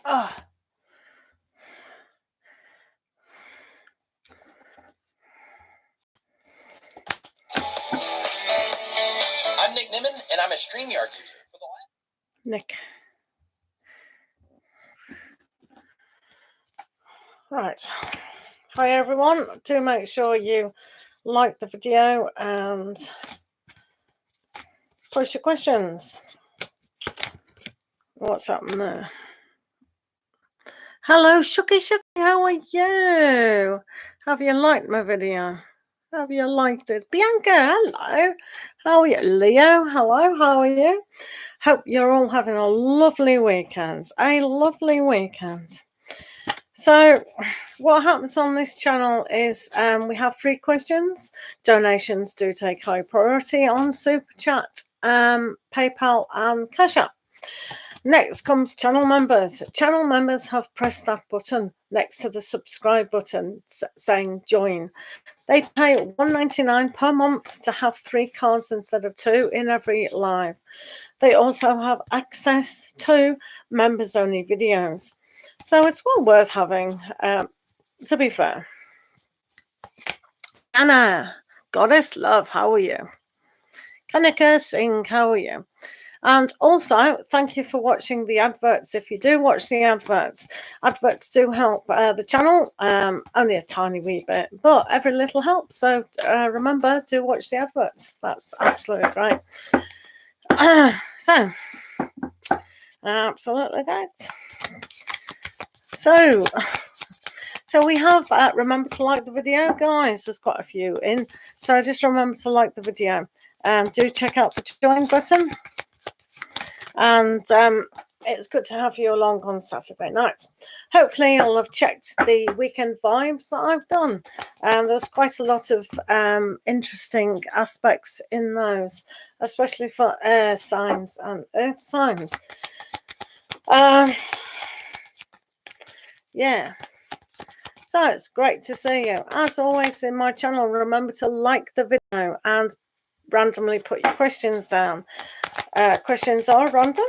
Oh. I'm Nick Nimmin, and I'm a StreamYard user. Nick. Right. Hi, everyone. Do make sure you like the video and post your questions. What's happening there? Hello, Shucky Shucky. How are you? Have you liked my video? Have you liked it? Bianca, hello. How are you? Leo, hello. How are you? Hope you're all having a lovely weekend. A lovely weekend. So what happens on this channel is we have free questions. Donations do take high priority on superchat, PayPal and Cash App. Next comes channel members. Channel members have pressed that button next to the subscribe button saying join. They pay $1.99 per month to have 3 cards instead of 2 in every live. They also have access to members only videos. So it's well worth having, to be fair. Anna, Goddess Love, how are you? Kanika Singh, how are you? And also, thank you for watching the adverts. If you do watch the adverts do help the channel, only a tiny wee bit, but every little helps. So remember to watch the adverts. That's absolutely right. Absolutely right. So we have, remember to like the video, guys. There's quite a few in. So just remember to like the video. Do check out the join button. And it's good to have you along on Saturday night. Hopefully you'll have checked the weekend vibes that I've done. There's quite a lot of interesting aspects in those, especially for air signs and earth signs. Yeah. So it's great to see you. As always in my channel, remember to like the video and randomly put your questions down. Questions are random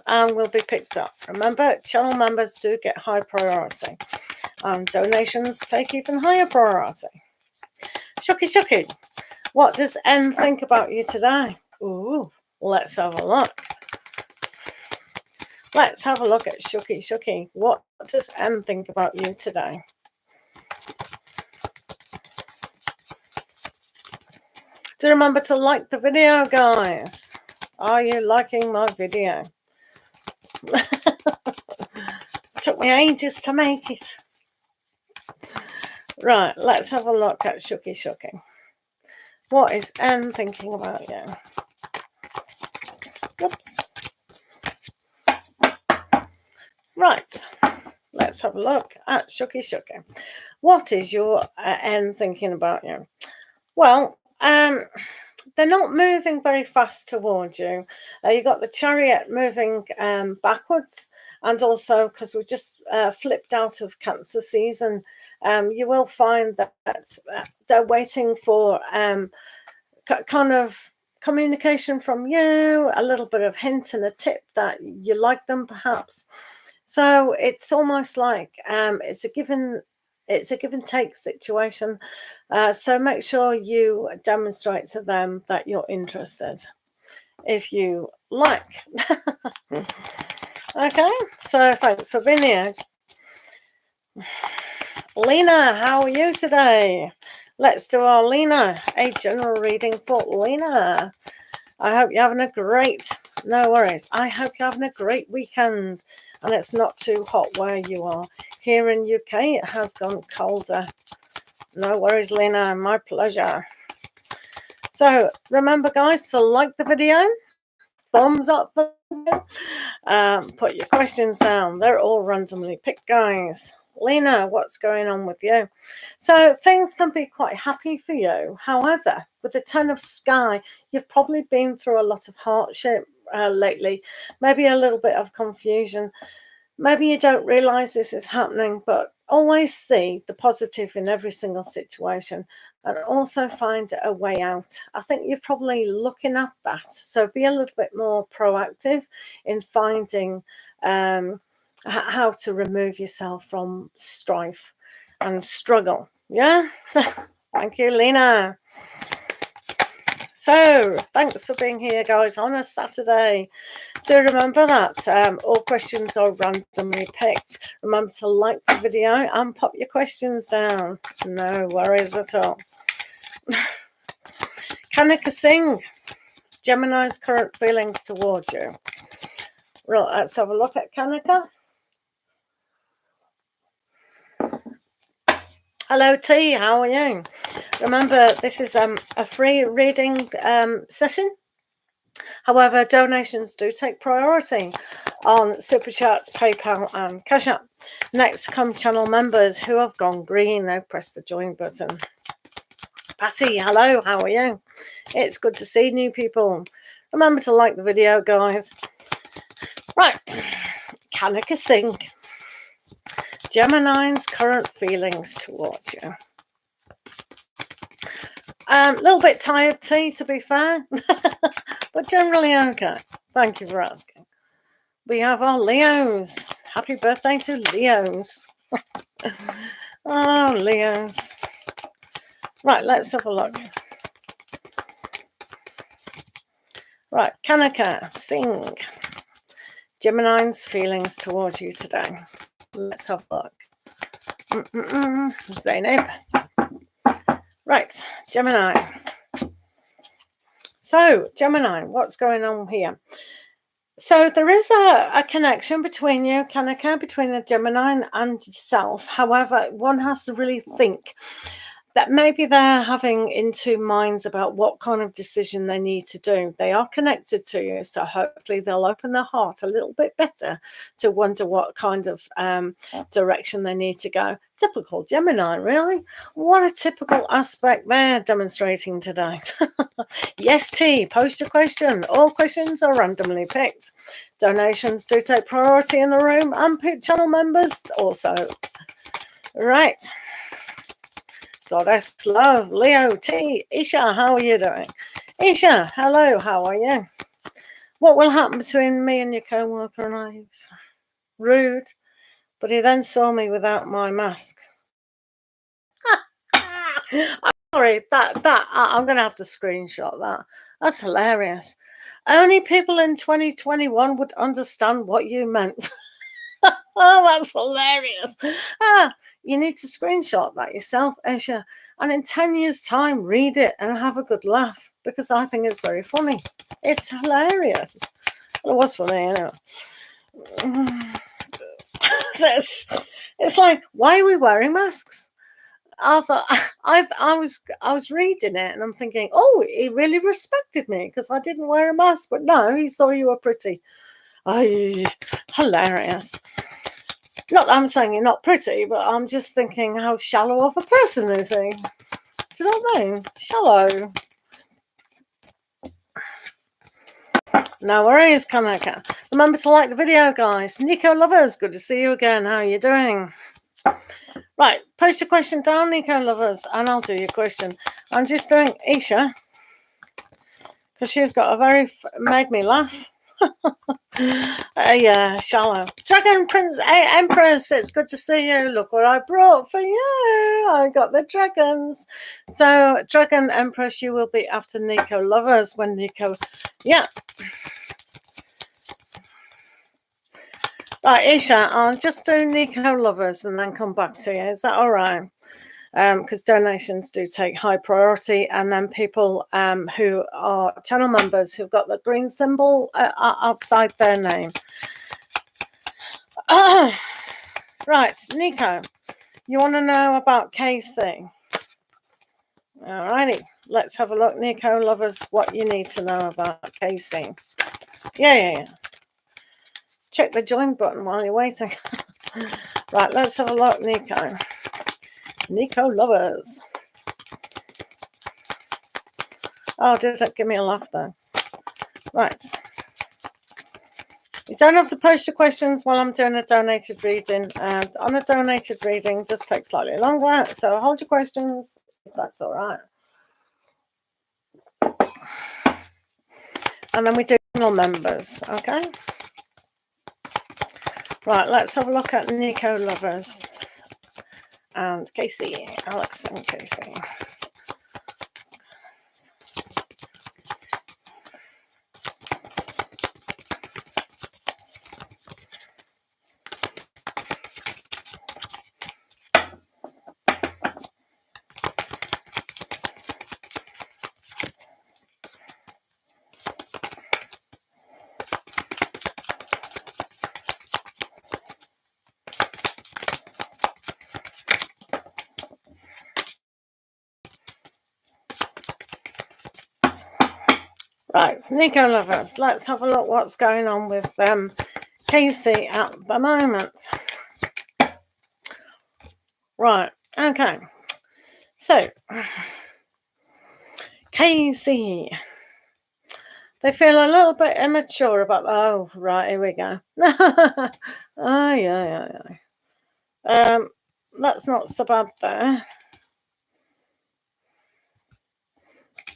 and will be picked up. Remember, channel members do get high priority and donations take even higher priority. Shucky Shucky, what does N think about you today? Ooh, let's have a look. Let's have a look at Shucky Shucky. What does N think about you today? Do remember to like the video, guys. Are you liking my video? Took me ages to make it. Right, let's have a look at Shucky Shucky. What is N thinking about you? Oops. Right, let's have a look at Shucky Shucky. What is your N thinking about you? Well, they're not moving very fast towards you. You got the Chariot moving backwards, and also because we just flipped out of Cancer season, you will find that they're waiting for kind of communication from you, a little bit of hint and a tip that you like them, perhaps. So it's almost like it's a give and take situation. So make sure you demonstrate to them that you're interested if you like. Okay, so thanks for being here. Lena, how are you today? Let's do our Lena, a general reading for Lena. I hope you're having a great, no worries, I hope you're having a great weekend and it's not too hot where you are. Here in UK, it has gone colder. No worries, Lena, my pleasure. So remember, guys, to like the video, thumbs up, put your questions down. They're all randomly picked, guys. Lena, what's going on with you? So things can be quite happy for you. However, with the 10 of Sky, you've probably been through a lot of hardship lately, maybe a little bit of confusion. Maybe you don't realize this is happening, but always see the positive in every single situation and also find a way out. I think you're probably looking at that. So be a little bit more proactive in finding how to remove yourself from strife and struggle. Yeah. Thank you, Lena. So thanks for being here, guys, on a Saturday. Do remember that all questions are randomly picked. Remember to like the video and pop your questions down. No worries at all. Kanika Singh, Gemini's current feelings towards you. Right, let's have a look at Kanika. Hello T, how are you? Remember, this is a free reading session. However, donations do take priority on superchats, PayPal and Cash App. Next come channel members who have gone green. They've pressed the join button. Patty, hello, how are you? It's good to see new people. Remember to like the video, guys. Right, Kanika Singh. Gemini's current feelings towards you. A little bit tired, T, to be fair, but generally okay. Thank you for asking. We have our Leos. Happy birthday to Leos. Oh, Leos. Right, let's have a look. Right, Kanika Singh. Gemini's feelings towards you today. Let's have a look. Zainab. Right, Gemini. So, Gemini, what's going on here? So there is a connection between you, Kanika, between the Gemini and yourself. However, one has to really think that maybe they're having in two minds about what kind of decision they need to do. They are connected to you, so hopefully they'll open their heart a little bit better to wonder what kind of direction they need to go. Typical Gemini, really. What a typical aspect they're demonstrating today. Yes, T, post your question. All questions are randomly picked. Donations do take priority in the room, and channel members also. Right. Goddess Love, Leo T, Isha, how are you doing? Isha, hello, how are you? What will happen between me and your co-worker and I? Rude, but he then saw me without my mask. I'm sorry, I'm going to have to screenshot that. That's hilarious. Only people in 2021 would understand what you meant. Oh, that's hilarious. You need to screenshot that yourself, Esha, and in 10 years' time, read it and have a good laugh, because I think it's very funny. It's hilarious. Well, it was funny, anyway. It's like, why are we wearing masks? I thought I was reading it and I'm thinking, oh, he really respected me because I didn't wear a mask, but no, he saw you were pretty. Hilarious. Not that I'm saying you're not pretty, but I'm just thinking how shallow of a person is he? Do you know what I mean? Shallow. No worries, Kanaka. Remember to like the video, guys. Nico Lovers, good to see you again. How are you doing? Right, post your question down, Nico Lovers, and I'll do your question. I'm just doing Isha, because she's got a very... made me laugh. Yeah, shallow. Dragon Prince, Empress, it's good to see you. Look what I brought for you. I got the dragons. So, Dragon Empress, you will be after Nico Lovers when Nico... Yeah. Right, Isha, I'll just do Nico Lovers and then come back to you. Is that all right? Because donations do take high priority, and then people who are channel members who've got the green symbol outside their name. Right, Nico, you want to know about KC? Alrighty, let's have a look, Nico Lovers, what you need to know about KC. Yeah. Check the join button while you're waiting. Right, let's have a look, Nico. Nico Lovers. Oh, did that give me a laugh though? Right. You don't have to post your questions while I'm doing a donated reading. And on a donated reading, just takes slightly longer. So hold your questions, if that's all right. And then we do channel members, okay? Right, let's have a look at Nico lovers and Casey, Alex and Casey. Right, Nico lovers, let's have a look what's going on with Casey at the moment. Right, okay. So, Casey, they feel a little bit immature about, oh, right, here we go. Oh, yeah. That's not so bad there.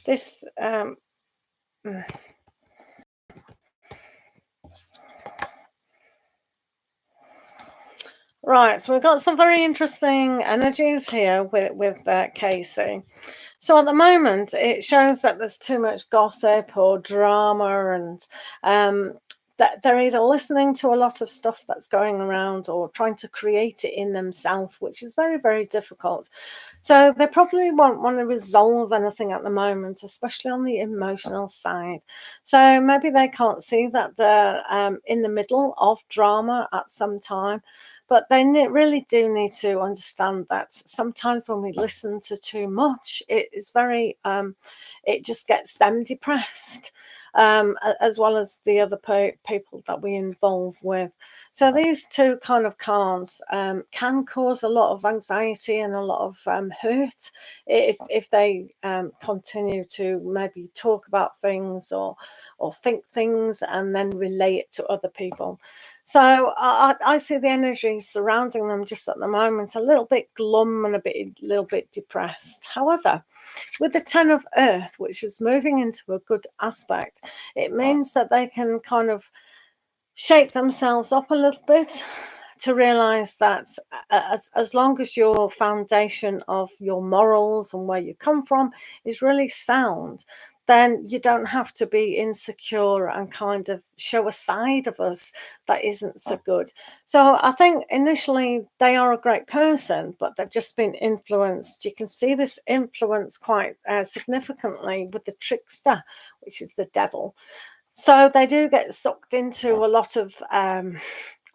This, right, so we've got some very interesting energies here with Casey. So at the moment, it shows that there's too much gossip or drama, and that they're either listening to a lot of stuff that's going around or trying to create it in themselves, which is very, very difficult. So they probably won't want to resolve anything at the moment, especially on the emotional side. So maybe they can't see that they're in the middle of drama at some time. But they really do need to understand that sometimes when we listen to too much, it is very, it just gets them depressed, as well as the other people that we involve with. So these two kind of cards can cause a lot of anxiety and a lot of hurt if they continue to maybe talk about things or think things and then relay it to other people. So I see the energy surrounding them just at the moment a little bit glum and a little bit depressed. However, with the 10 of Earth, which is moving into a good aspect, it means that they can kind of shape themselves up a little bit to realize that as long as your foundation of your morals and where you come from is really sound, then you don't have to be insecure and kind of show a side of us that isn't so good. So I think initially they are a great person, but they've just been influenced. You can see this influence quite significantly with the trickster, which is the devil. So they do get sucked into a lot of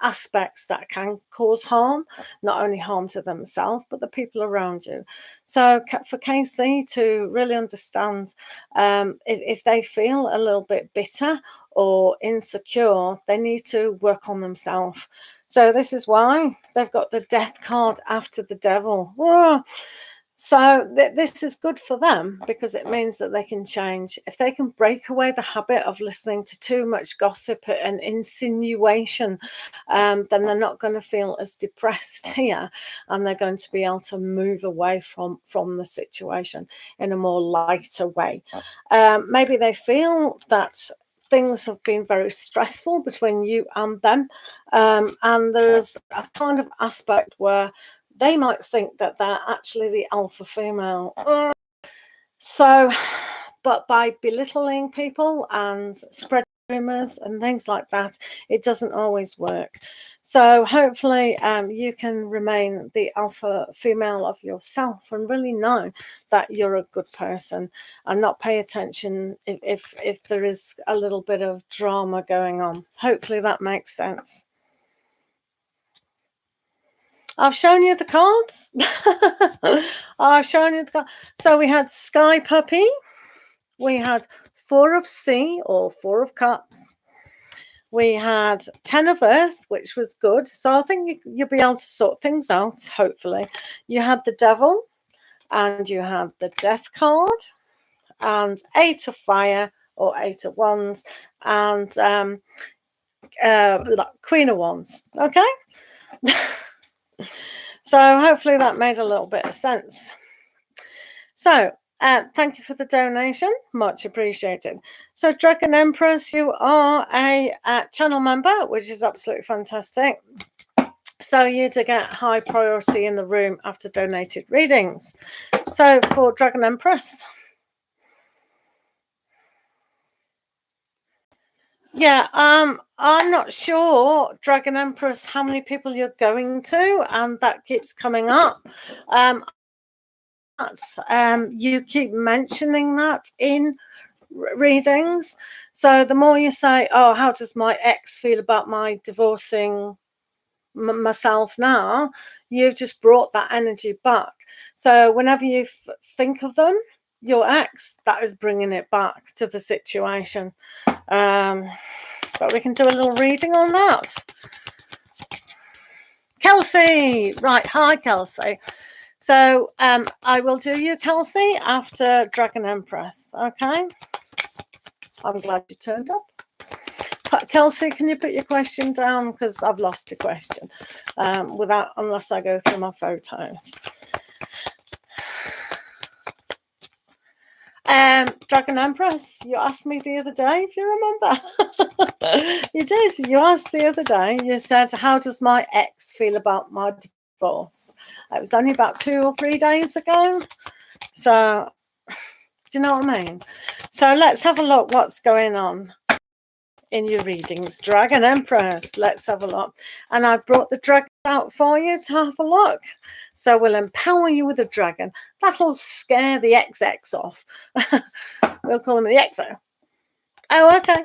aspects that can cause harm, not only harm to themselves, but the people around you. So for Casey to really understand, if they feel a little bit bitter or insecure, they need to work on themselves. So this is why they've got the death card after the devil. Whoa. So this is good for them because it means that they can change. If they can break away the habit of listening to too much gossip and insinuation, then they're not going to feel as depressed here, and they're going to be able to move away from the situation in a more lighter way. Maybe they feel that things have been very stressful between you and them, and there's a kind of aspect where they might think that they're actually the alpha female. So, but by belittling people and spreading rumors and things like that, it doesn't always work. So hopefully you can remain the alpha female of yourself and really know that you're a good person and not pay attention if there is a little bit of drama going on. Hopefully that makes sense. I've shown you the cards. I've shown you the cards. So we had Sky Puppy. We had 4 of Sea or 4 of Cups. We had 10 of Earth, which was good. So I think you'll be able to sort things out, hopefully. You had the Devil, and you had the Death card, and 8 of Fire or 8 of Wands, and Queen of Wands. Okay? So hopefully that made a little bit of sense. So Thank you for the donation. Much appreciated. So, Dragon Empress, you are a channel member, which is absolutely fantastic. So you to get high priority in the room after donated readings. So for Dragon Empress. Yeah, I'm not sure, Dragon Empress, how many people you're going to, and that keeps coming up. You keep mentioning that in readings. So the more you say, oh, how does my ex feel about my divorcing myself now, you've just brought that energy back. So whenever you think of them, your ex, that is bringing it back to the situation. But we can do a little reading on that. Kelsey, right, hi Kelsey. So I will do you, Kelsey, after Dragon Empress. Okay, I'm glad you turned up. Kelsey, can you put your question down, because I've lost your question unless I go through my photos. Dragon Empress, you asked me the other day, if you remember. You did. You asked the other day. You said, how does my ex feel about my divorce? It was only about 2 or 3 days ago. So, do you know what I mean? So let's have a look what's going on in your readings. Dragon Empress, let's have a look. And I brought the dragon out for you to have a look. So we'll empower you with a dragon. That'll scare the XX off. We'll call him the XO. Oh, okay.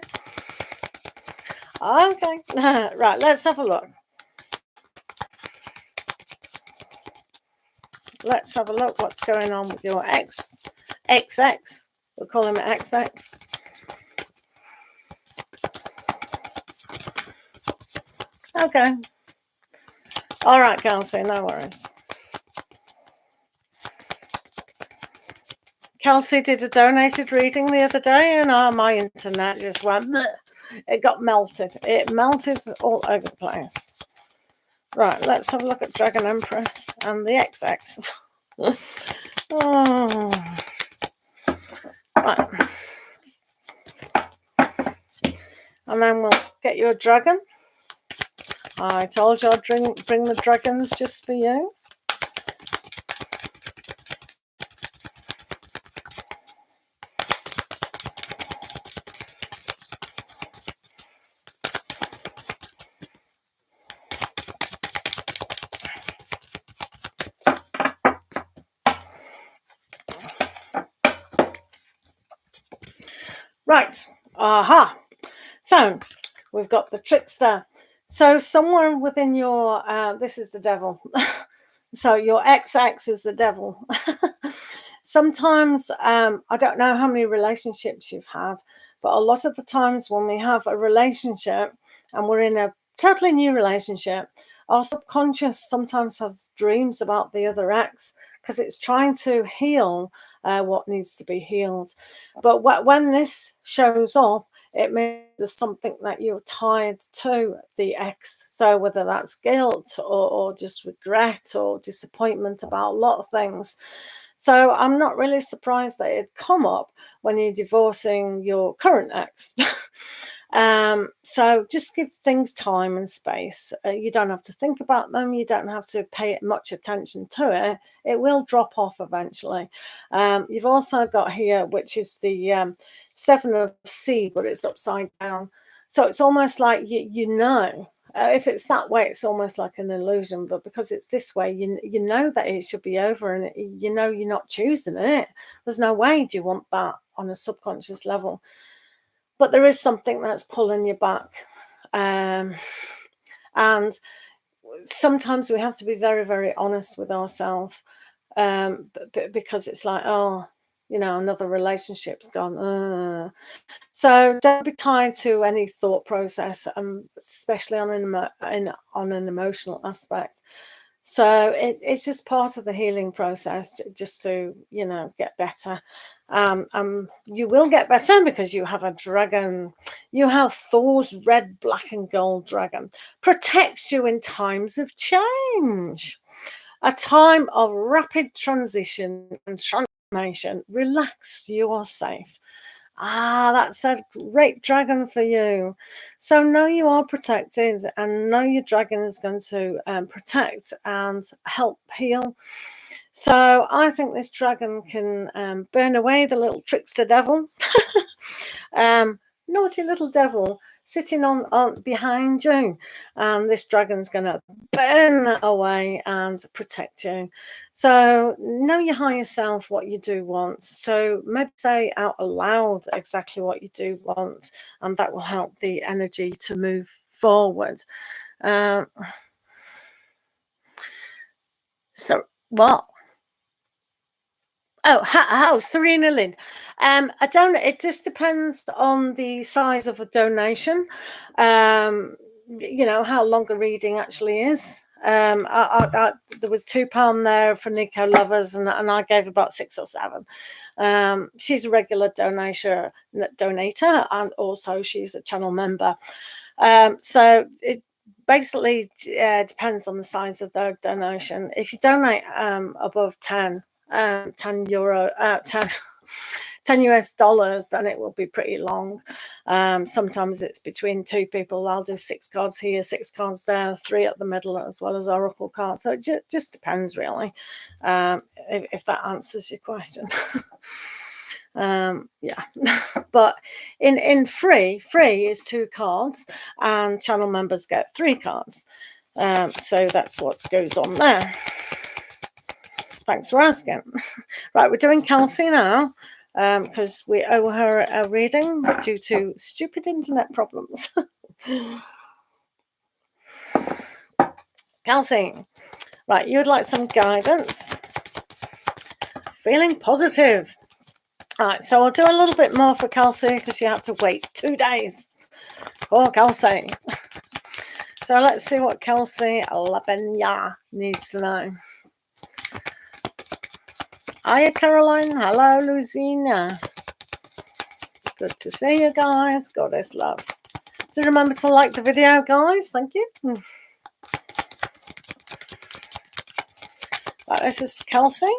Okay. Right, let's have a look. Let's have a look what's going on with your XX. We'll call him XX. Okay. All right, Kelsey, no worries. Kelsey did a donated reading the other day, and my internet just went, bleh. It got melted. It melted all over the place. Right, let's have a look at Dragon Empress and the XX. Oh. Right. And then we'll get you a dragon. I told you I'd bring the dragons just for you. Right. Aha. So we've got the trickster. So somewhere within your, this is the devil. So your XX is the devil. Sometimes, I don't know how many relationships you've had, but a lot of the times when we have a relationship and we're in a totally new relationship, our subconscious sometimes has dreams about the other ex because it's trying to heal what needs to be healed. But when this shows up, it means there's something that you're tied to the ex. So whether that's guilt or just regret or disappointment about a lot of things. So I'm not really surprised that it'd come up when you're divorcing your current ex. So just give things time and space. You don't have to think about them. You don't have to pay much attention to it. It will drop off eventually. You've also got here, which is the 7 of C, but it's upside down. So it's almost like you know. If it's that way, it's almost like an illusion. But because it's this way, you know that it should be over, and you know you're not choosing it. There's no way do you want that on a subconscious level. But there is something that's pulling you back. And sometimes we have to be very, very honest with ourselves, because it's like, oh, you know, another relationship's gone. So don't be tied to any thought process, especially on an emotional aspect. So it's just part of the healing process, just to, you know, get better. You will get better because you have a dragon. You have Thor's red, black, and gold dragon. Protects you in times of change. A time of rapid transition and donation. Relax, you are safe. That's a great dragon for you. So know you are protected, and know your dragon is going to protect and help heal. So I think this dragon can burn away the little trickster devil. Naughty little devil sitting on behind you, and this dragon's going to burn that away and protect you. So know your higher self, what you do want. So maybe say out aloud exactly what you do want, and that will help the energy to move forward. So what? Oh, Serena Lynn. I don't. It just depends on the size of a donation. How long a reading actually is. There was £2 there for Nico Lovers, and I gave about 6 or 7. She's a regular donator, and also she's a channel member. So it basically depends on the size of the donation. If you donate above 10 US dollars, then it will be pretty long. Sometimes it's between 2 people. I'll do 6 cards here, 6 cards there, 3 at the middle, as well as oracle cards. So it just depends, really, if that answers your question. Yeah. But in free is 2 cards, and channel members get 3 cards. So that's what goes on there. Thanks for asking. Right, we're doing Kelsey now, because we owe her a reading due to stupid internet problems. Kelsey, right, you would like some guidance. Feeling positive. All right, so I'll do a little bit more for Kelsey because she had to wait 2 days. Poor Kelsey. So let's see what Kelsey Labenya needs to know. Hiya, Caroline. Hello, Lucina. Good to see you guys. Goddess love. Do remember to like the video, guys. Thank you. Right, this is for Kelsey.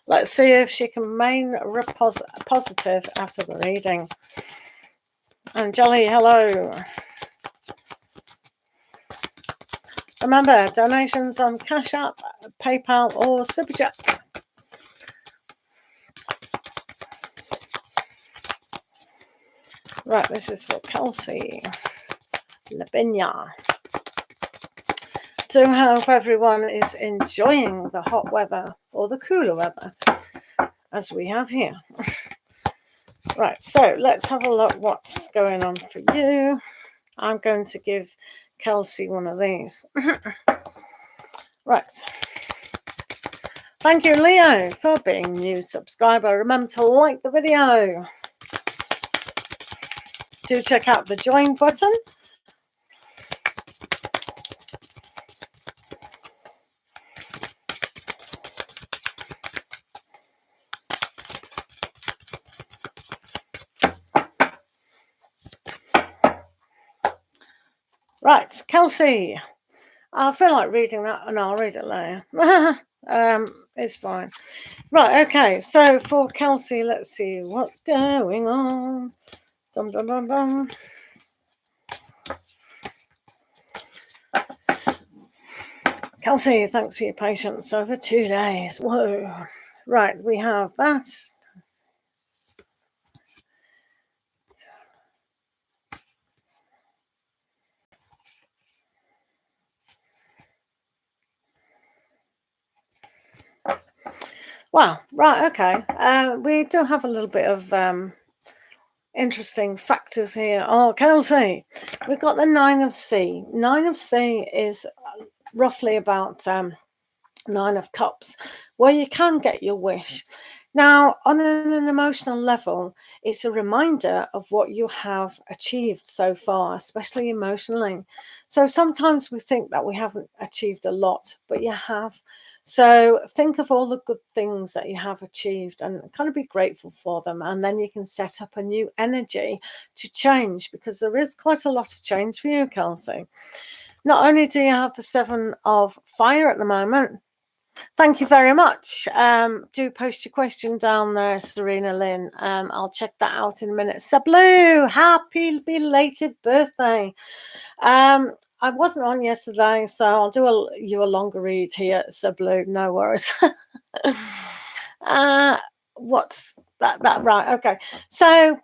Let's see if she can remain positive after the reading. And Jolly, hello. Remember, donations on Cash App, PayPal, or superchat. Right, this is for Kelsey Labenya. Do hope everyone is enjoying the hot weather or the cooler weather as we have here. Right, so let's have a look what's going on for you. I'm going to give Kelsey one of these. Right. Thank you, Leo, for being a new subscriber. Remember to like the video. Do check out the join button. Right, Kelsey. I feel like reading that, and I'll read it later. It's fine. Right, okay. So for Kelsey, let's see what's going on. Dum dum dum dum. Kelsey, thanks for your patience over 2 days. Whoa. Right, we have that. Wow, right, okay. We do have a little bit of interesting factors here. Oh, Kelsey, we've got the 9 of C. 9 of C is roughly about 9 of Cups, where you can get your wish. Now, on an emotional level, it's a reminder of what you have achieved so far, especially emotionally. So sometimes we think that we haven't achieved a lot, but you have. So think of all the good things that you have achieved and kind of be grateful for them. And then you can set up a new energy to change, because there is quite a lot of change for you, Kelsey. Not only do you have the 7 of Fire at the moment, Thank you very much. Do post your question down there, Serena Lynn. I'll check that out in a minute. Sablu, happy belated birthday. I wasn't on yesterday, so I'll do you a longer read here, Sablu. No worries. What's that right? Okay. So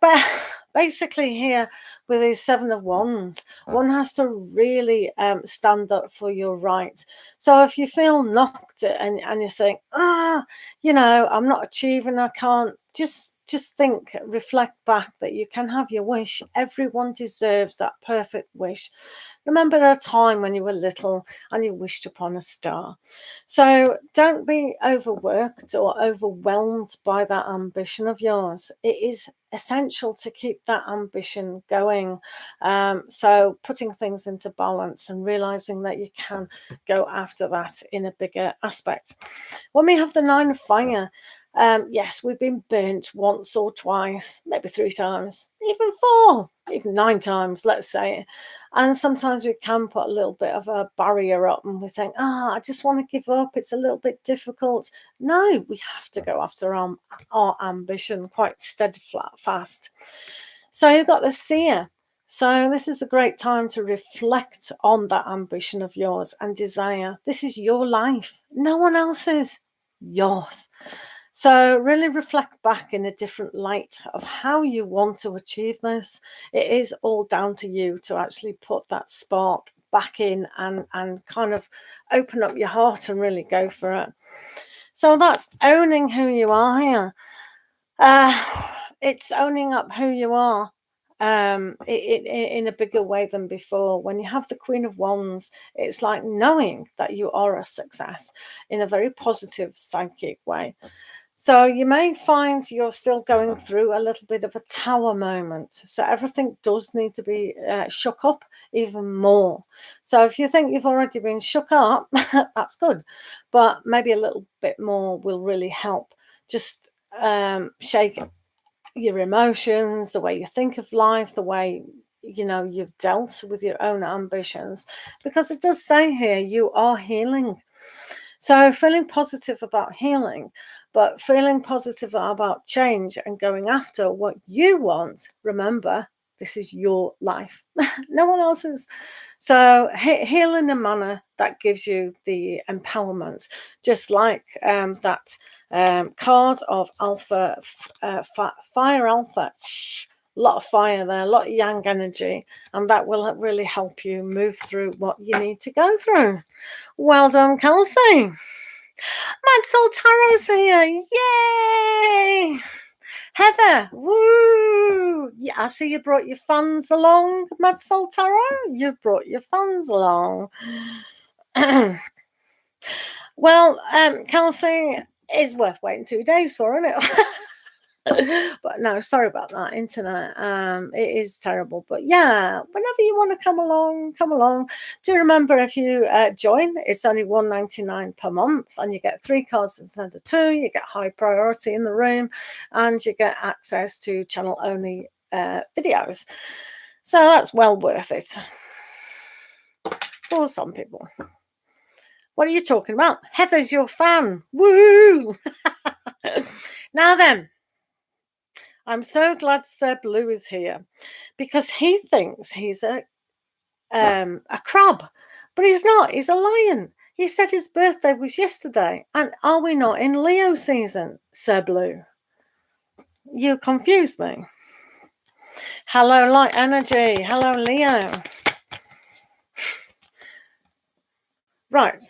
basically here with these 7 of Wands, one has to really stand up for your right. So if you feel knocked and you think, you know, I'm not achieving, I can't, just think, reflect back that you can have your wish. Everyone deserves that perfect wish. Remember a time when you were little and you wished upon a star. So don't be overworked or overwhelmed by that ambition of yours. It is essential to keep that ambition going. So putting things into balance and realizing that you can go after that in a bigger aspect. When we have the 9 of Fire, yes, we've been burnt once or twice, maybe 3 times, even 4, even 9 times, let's say. And sometimes we can put a little bit of a barrier up and we think, I just want to give up. It's a little bit difficult. No, we have to go after our ambition quite steadfast. So you've got the Seer. So this is a great time to reflect on that ambition of yours and desire. This is your life, no one else's, yours. So really reflect back in a different light of how you want to achieve this. It is all down to you to actually put that spark back in and kind of open up your heart and really go for it. So that's owning who you are here. It's owning up who you are in a bigger way than before. When you have the Queen of Wands, it's like knowing that you are a success in a very positive psychic way. So you may find you're still going through a little bit of a tower moment. So everything does need to be shook up even more. So if you think you've already been shook up, that's good. But maybe a little bit more will really help. Just shake your emotions, the way you think of life, the way, you know, you've dealt with your own ambitions. Because it does say here, you are healing. So feeling positive about healing, but feeling positive about change and going after what you want. Remember, this is your life, no one else's. So heal in a manner that gives you the empowerment, just like that card of Alpha, Fire Alpha. A lot of fire there, a lot of yang energy, and that will really help you move through what you need to go through. Well done, Kelsey. Mad Soul Tarot's here. Yay! Heather, woo! Yeah, I see you brought your fans along, Mad Soul Tarot. You've brought your fans along. Well, Kelsey, is worth waiting 2 days for, isn't it? But no, sorry about that, internet. It is terrible, but yeah, whenever you want to come along. Do remember, if you join, it's only $1.99 per month, and you get 3 cards instead of 2. You get high priority in the room, and you get access to channel only videos. So that's well worth it for some people. What are you talking about? Heather's your fan. Woo! Now then, I'm so glad Seb Lou is here, because he thinks he's a crab, but he's not. He's a lion. He said his birthday was yesterday, and are we not in Leo season, Seb Lou? You confused me. Hello, light energy. Hello, Leo. Right.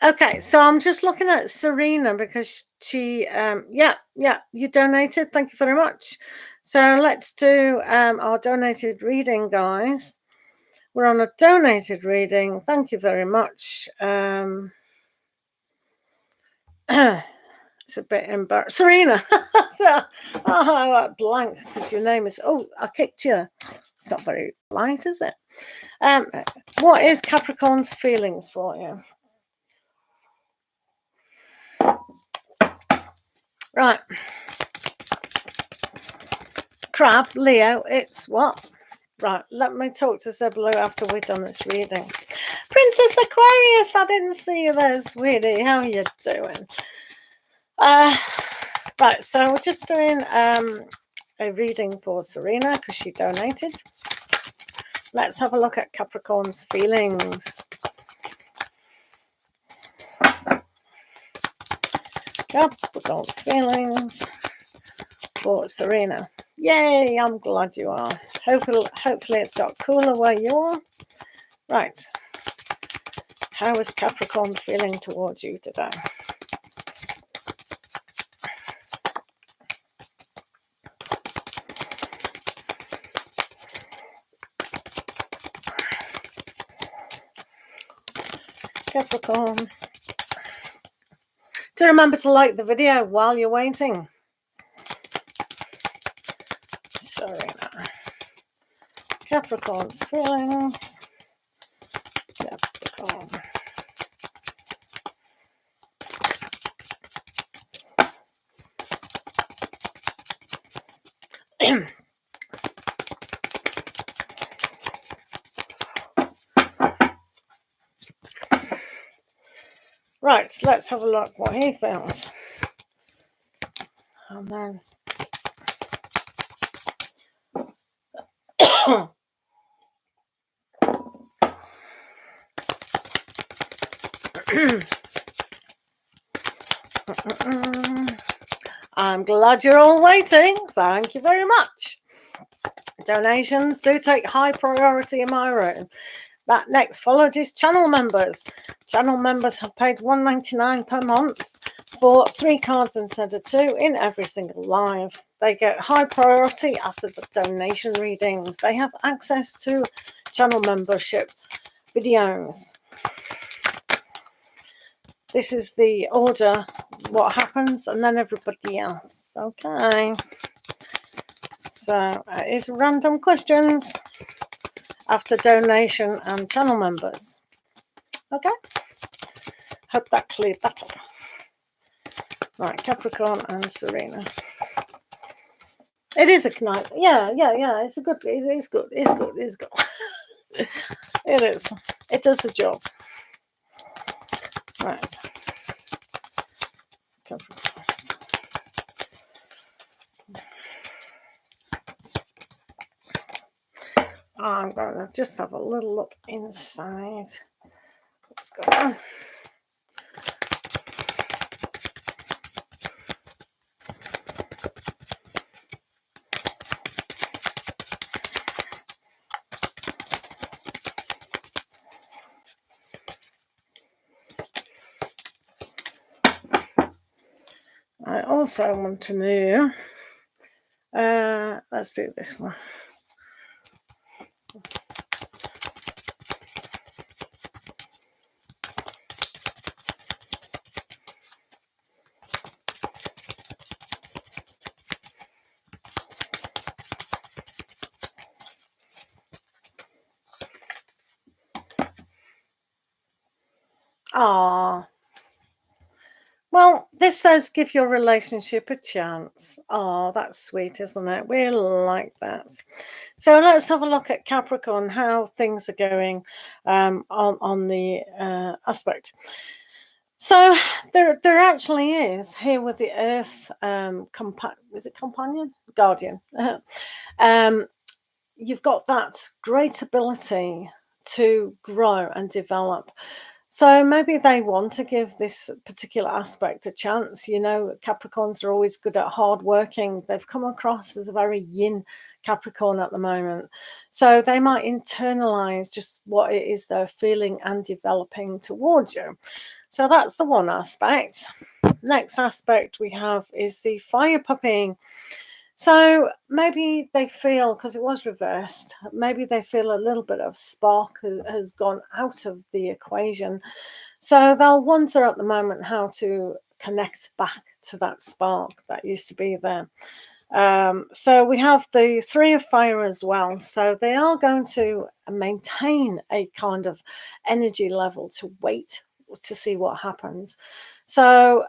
Okay. So I'm just looking at Serena, because she, yeah, you donated. Thank you very much. So let's do our donated reading, guys. We're on a donated reading. Thank you very much. It's a bit embarrassing. Serena. Oh, blank, because your name is, I kicked you. It's not very light, is it? What is Capricorn's feelings for you? Right. Crab, Leo, it's what? Right, let me talk to Sebelo after we've done this reading. Princess Aquarius, I didn't see you there, sweetie. How are you doing? Right, so we're just doing a reading for Serena because she donated. Let's have a look at Capricorn's feelings. Capricorn's feelings for Serena. Yay, I'm glad you are. Hopefully it's got cooler where you are. Right. How is Capricorn feeling towards you today? Capricorn. Do remember to like the video while you're waiting. Serena. Capricorn's feelings. Capricorn. Right, so let's have a look what he feels. And then I'm glad you're all waiting. Thank you very much. Donations do take high priority in my room. That next followed is channel members. Channel members have paid $1.99 per month for 3 cards instead of 2 in every single live. They get high priority after the donation readings. They have access to channel membership videos. This is the order, what happens, and then everybody else. Okay. So it's random questions after donation and channel members. Okay. Hope that cleared that up. Right, Capricorn and Serena. It is a nice, yeah. It's a good. It is good. It's good. It's good. It is. It does the job. Right. I'm going to just have a little look inside. What's going on? I also want to know, let's do this one. Ah. Well, this says give your relationship a chance. Oh, that's sweet, isn't it? We like that. So let's have a look at Capricorn, how things are going on the aspect. So there actually is here with the Earth, is it companion? Guardian. You've got that great ability to grow and develop. So maybe they want to give this particular aspect a chance. You know, Capricorns are always good at hard working. They've come across as a very yin Capricorn at the moment. So they might internalize just what it is they're feeling and developing towards you. So that's the one aspect. Next aspect we have is the fire puppy. So maybe they feel, because it was reversed, maybe they feel a little bit of spark has gone out of the equation. So they'll wonder at the moment how to connect back to that spark that used to be there. So we have the 3 of fire as well. So they are going to maintain a kind of energy level to wait to see what happens. So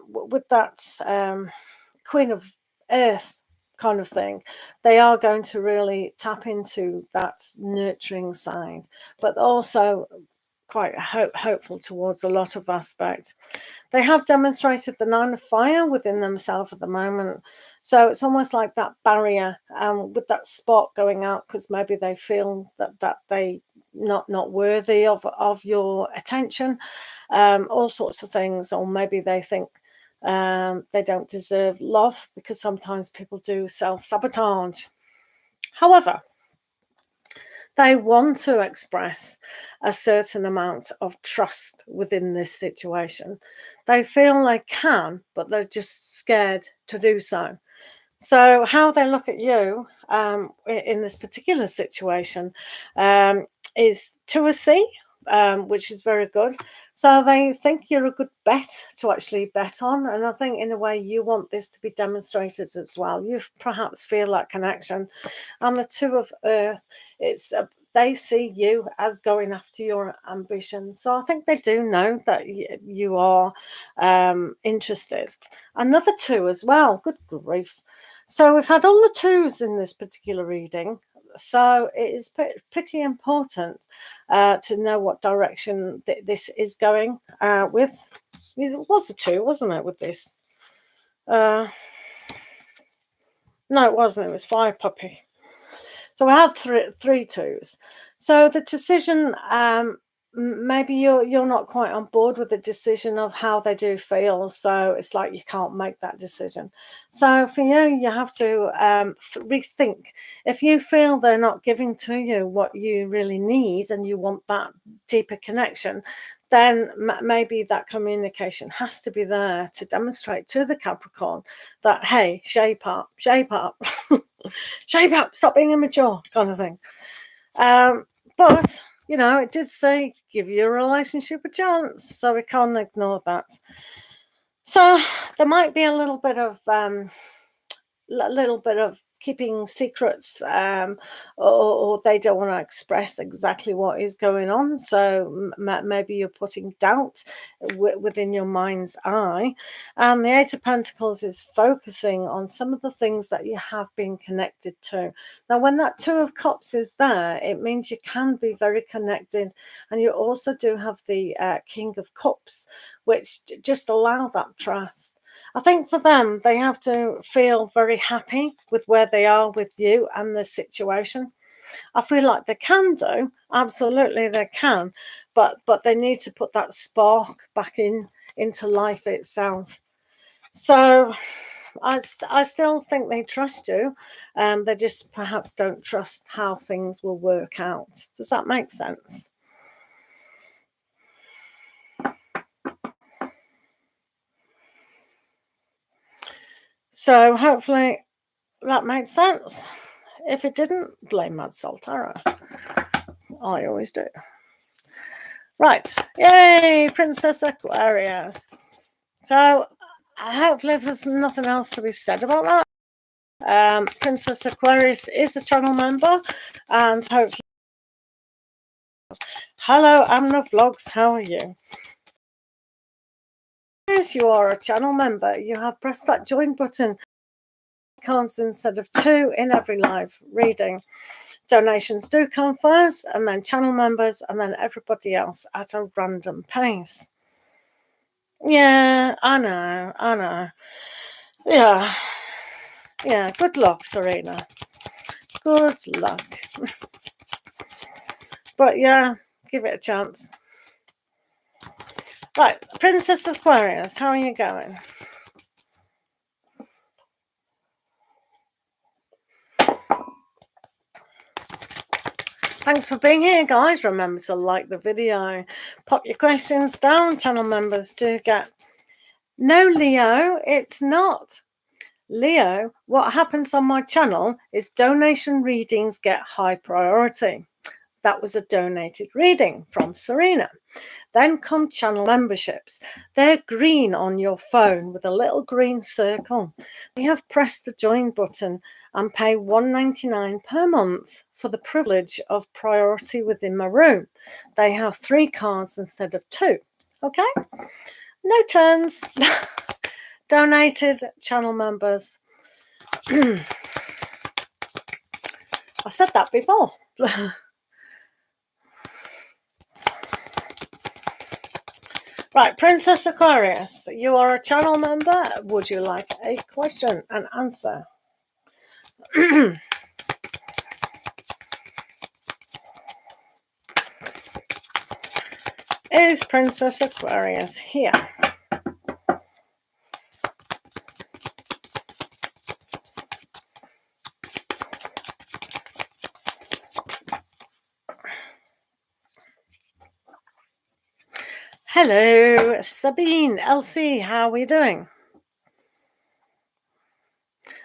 with that Queen of Earth kind of thing, they are going to really tap into that nurturing side, but also quite hopeful towards a lot of aspects. They have demonstrated the 9 of fire within themselves at the moment. So it's almost like that barrier with that spot going out, because maybe they feel that they not worthy of your attention, all sorts of things. Or maybe they think they don't deserve love, because sometimes people do self-sabotage. However, they want to express a certain amount of trust within this situation. They feel they can, but they're just scared to do so. So how they look at you in this particular situation is to a C, which is very good. So they think you're a good bet to actually bet on. And I think in a way you want this to be demonstrated as well. You perhaps feel that connection. And the 2 of earth, it's they see you as going after your ambition. So I think they do know that you are interested. Another 2 as well. Good grief. So we've had all the 2s in this particular reading. So it is pretty important to know what direction this is going with. It was a 2, wasn't it, with this? No, it wasn't. It was 5, puppy. So we had three 2s. So the decision, maybe you're not quite on board with the decision of how they do feel. So it's like you can't make that decision. So for you, you have to rethink. If you feel they're not giving to you what you really need and you want that deeper connection, then maybe that communication has to be there to demonstrate to the Capricorn that, hey, shape up, shape up, shape up, stop being immature, kind of thing. But, you know, it did say give your relationship a chance, so we can't ignore that. So there might be a little bit of keeping secrets, or they don't want to express exactly what is going on. So maybe you're putting doubt within your mind's eye. And the 8 of Pentacles is focusing on some of the things that you have been connected to. Now, when that 2 of Cups is there, it means you can be very connected. And you also do have the King of Cups, which just allow that trust. I think for them, they have to feel very happy with where they are with you and the situation. I feel like they can do, absolutely they can, but they need to put that spark back into life itself. So I still think they trust you, they just perhaps don't trust how things will work out. Does that make sense? So hopefully that made sense. If it didn't, blame Mad Soul Tarot. I always do. Right. Yay, Princess Aquarius. So hopefully there's nothing else to be said about that. Princess Aquarius is a channel member, and hopefully... Hello, Amna Vlogs, how are you? Yes, you are a channel member. You have pressed that join button icons instead of 2 in every live reading. Donations do come first, and then channel members, and then everybody else at a random pace. Yeah, I know. Yeah, good luck, Serena. Good luck. But yeah, give it a chance. Right, Princess Aquarius, how are you going? Thanks for being here, guys. Remember to like the video. Pop your questions down. Channel members do get... No, Leo, it's not. Leo, what happens on my channel is donation readings get high priority. That was a donated reading from Serena. Then come channel memberships. They're green on your phone with a little green circle. You have pressed the join button and pay $1.99 per month for the privilege of priority within my room. They have 3 cards instead of 2. Okay? No turns. Donated channel members. I said that before. Right, Princess Aquarius, you are a channel member. Would you like a question and answer? Is Princess Aquarius here? Hello, Sabine, Elsie, how are we doing?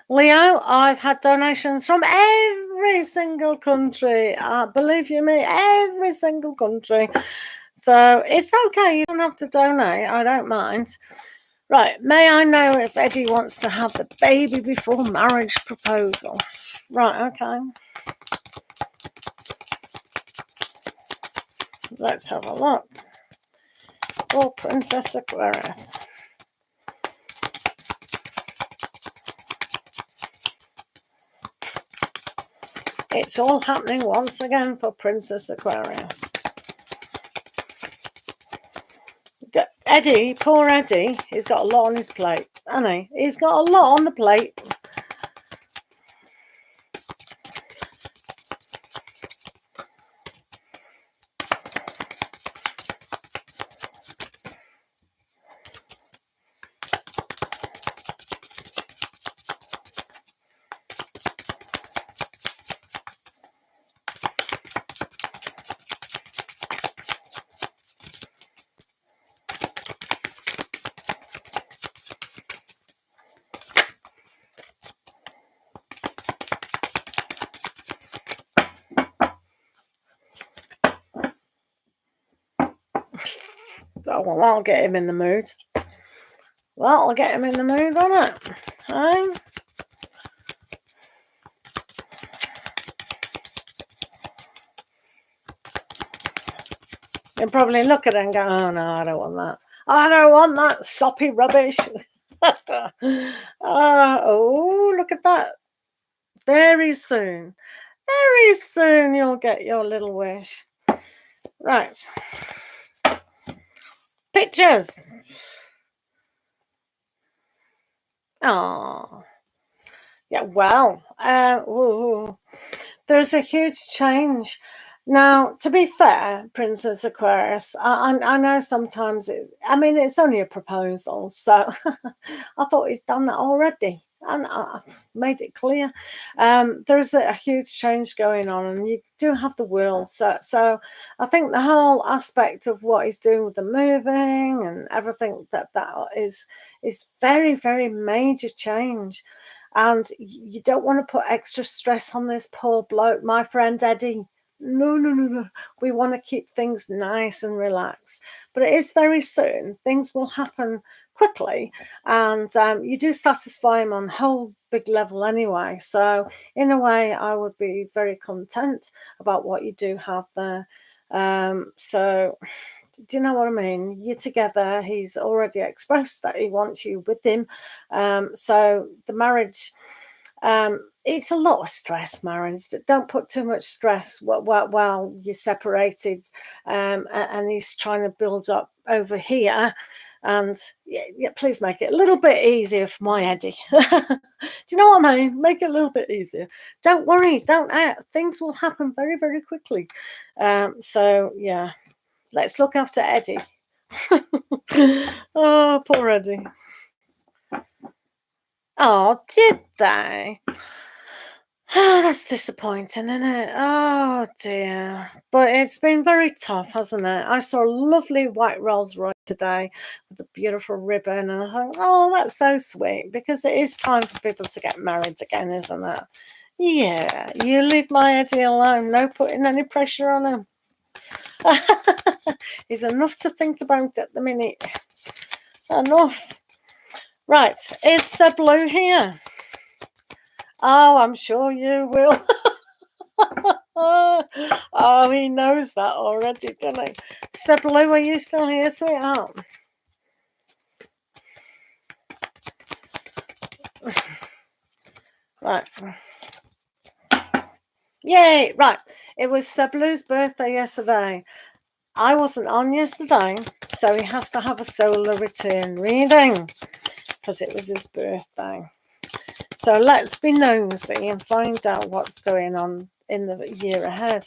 Leo, I've had donations from every single country. Believe you me, every single country. So it's okay. You don't have to donate. I don't mind. Right. May I know if Eddie wants to have the baby before marriage proposal? Right. Okay. Let's have a look. Oh, Princess Aquarius. It's all happening once again for Princess Aquarius. Eddie, poor Eddie, he's got a lot on his plate, hasn't he? He's got a lot on the plate. Oh, well, I'll get him in the mood. Well, I'll get him in the mood, won't it? Hey? You'll probably look at it and go, oh, no, I don't want that. I don't want that soppy rubbish. Oh, look at that. Very soon you'll get your little wish. Right. Pictures. Oh, yeah, well, there's a huge change. Now, to be fair, Princess Aquarius, I know sometimes it's only a proposal, so I thought he's done that already, and I made it clear. There's a huge change going on, and you do have the will. So I think the whole aspect of what he's doing with the moving and everything that is very, very major change. And you don't want to put extra stress on this poor bloke, my friend Eddie. No. We want to keep things nice and relaxed. But it is very soon. Things will happen quickly. And you do satisfy him on a whole big level anyway. So in a way, I would be very content about what you do have there. So do you know what I mean? You're together. He's already expressed that he wants you with him. So the marriage, it's a lot of stress, marriage. Don't put too much stress while you're separated, and he's trying to build up over here. And yeah, please make it a little bit easier for my Eddie. Do you know what I mean? Make it a little bit easier. Don't worry. Don't act. Things will happen very, very quickly. So yeah, let's look after Eddie. Oh, poor Eddie. Oh, did they? Oh, that's disappointing, isn't it? Oh dear. But it's been very tough, hasn't it? I saw a lovely white Rolls Royce today with a beautiful ribbon, and I thought, oh, that's so sweet, because it is time for people to get married again, isn't it? Yeah, you leave my Eddie alone. No putting any pressure on him. He's enough to think about at the minute. Enough. Right, is Blue here? Oh, I'm sure you will. Oh, he knows that already, doesn't he? Blue, are you still here, sweetheart? Right. Yay, right. It was Blue's birthday yesterday. I wasn't on yesterday, So he has to have a solar return reading because it was his birthday. So let's be nosy and find out what's going on in the year ahead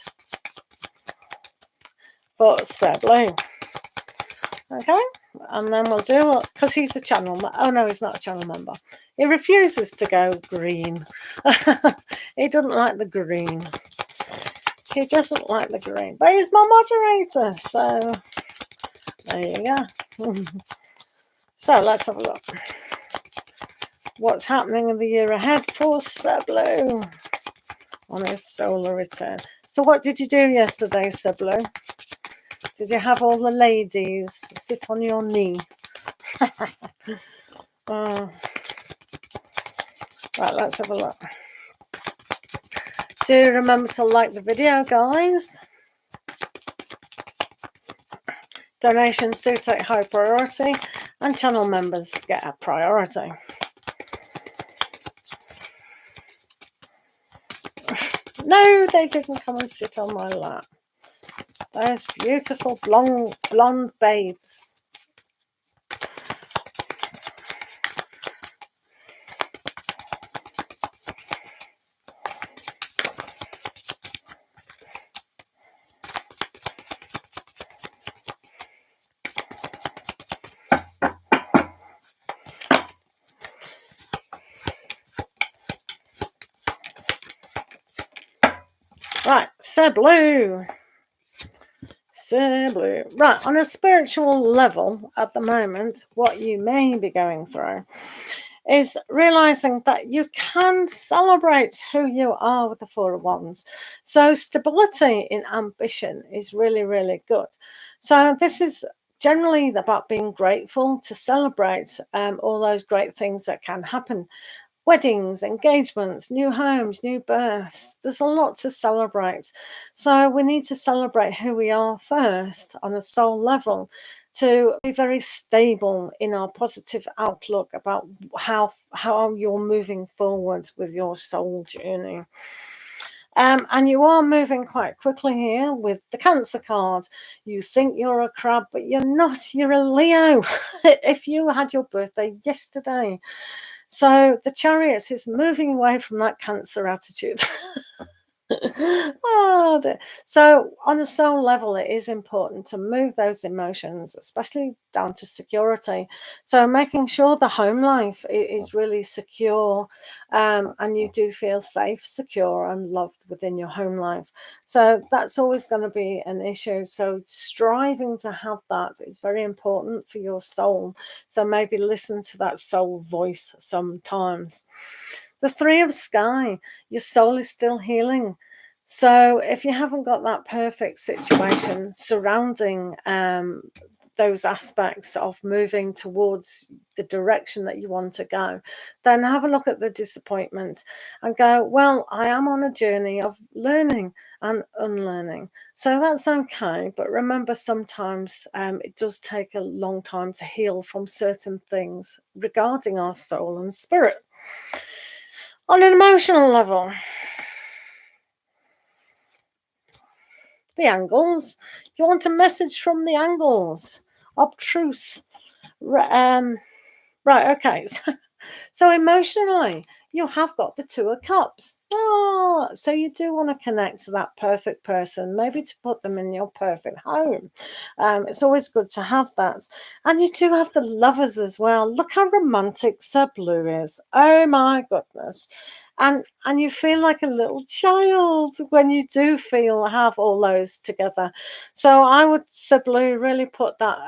for Sir Blue. Okay, and then we'll do it because he's a channel. Oh no, he's not a channel member. He refuses to go green. He doesn't like the green. He doesn't like the green, but he's my moderator. So there you go. So let's have a look. What's happening in the year ahead for Sir Blue on his solar return? So what did you do yesterday, Sir Blue? Did you have all the ladies sit on your knee? Right, let's have a look. Do remember to like the video, guys. Donations do take high priority, and channel members get a priority. No, they didn't come and sit on my lap. Those beautiful blonde babes. Right, Sir Blue. Sir Blue. Right, on a spiritual level at the moment, what you may be going through is realizing that you can celebrate who you are with the Four of Wands. So stability in ambition is really, really good. So this is generally about being grateful to celebrate all those great things that can happen. Weddings, engagements, new homes, new births. There's a lot to celebrate. So we need to celebrate who we are first on a soul level to be very stable in our positive outlook about how you're moving forward with your soul journey. And you are moving quite quickly here with the Cancer card. You think you're a crab, but you're not. You're a Leo. If you had your birthday yesterday. So the Chariot is moving away from that Cancer attitude. Oh, dear. So on a soul level, it is important to move those emotions, especially down to security. So making sure the home life is really secure, and you do feel safe, secure, and loved within your home life. So that's always going to be an issue. So striving to have that is very important for your soul. So maybe listen to that soul voice sometimes. The Three of Sky, your soul is still healing. So if you haven't got that perfect situation surrounding those aspects of moving towards the direction that you want to go, then have a look at the disappointment and go, well, I am on a journey of learning and unlearning. So that's okay. But remember, sometimes it does take a long time to heal from certain things regarding our soul and spirit. On an emotional level, the angles. You want a message from the angles. Obtruse. Right, okay. So emotionally, you have got the Two of Cups. Oh, so you do want to connect to that perfect person, maybe to put them in your perfect home. It's always good to have that. And you do have the Lovers as well. Look how romantic Sir Blue is. Oh my goodness. And you feel like a little child when you do have all those together. So I would, Sir Blue, really put that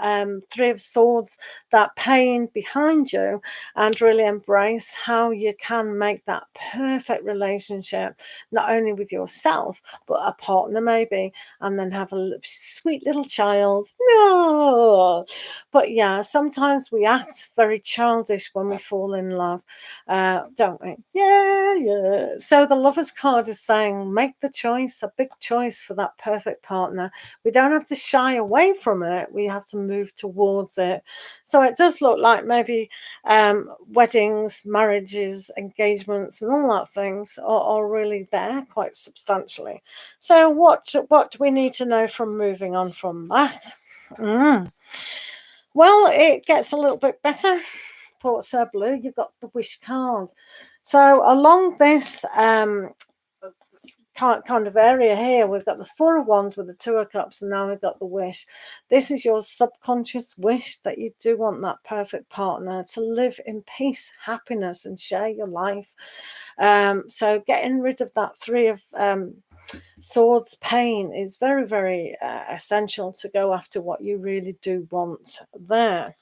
Three of Swords, that pain behind you, and really embrace how you can make that perfect relationship, not only with yourself, but a partner maybe, and then have a sweet little child. No, but yeah, sometimes we act very childish when we fall in love, don't we? Yeah. So the Lovers card is saying, make the choice, a big choice for that perfect partner. We don't have to shy away from it. We have to move towards it. So it does look like maybe weddings, marriages, engagements, and all that things are really there quite substantially. So what do we need to know from moving on from that? Well, it gets a little bit better. Port Sir Blue, you've got the wish card. So along this kind of area here, we've got the Four of Wands with the Two of Cups, and now we've got the wish. This is your subconscious wish that you do want that perfect partner to live in peace, happiness, and share your life. So getting rid of that Three of Swords pain is very, very essential to go after what you really do want there.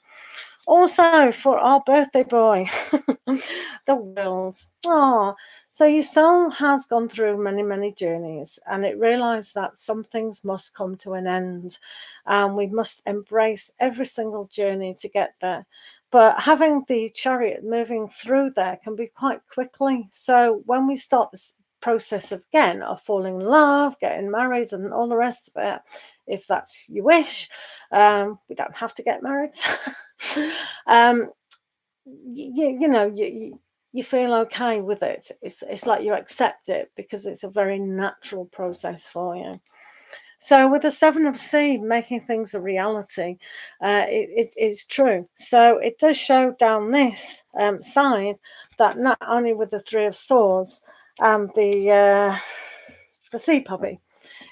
Also, for our birthday boy, the Wills. Oh, so your soul has gone through many, many journeys, and it realized that some things must come to an end, and we must embrace every single journey to get there. But having the Chariot moving through there can be quite quickly. So when we start this process again of falling in love, getting married, and all the rest of it, if that's your wish, we don't have to get married. You feel okay with it. It's like you accept it because it's a very natural process for you. So with the Seven of Seed making things a reality, it is true. So it does show down this side that not only with the Three of Swords and the Sea Puppy,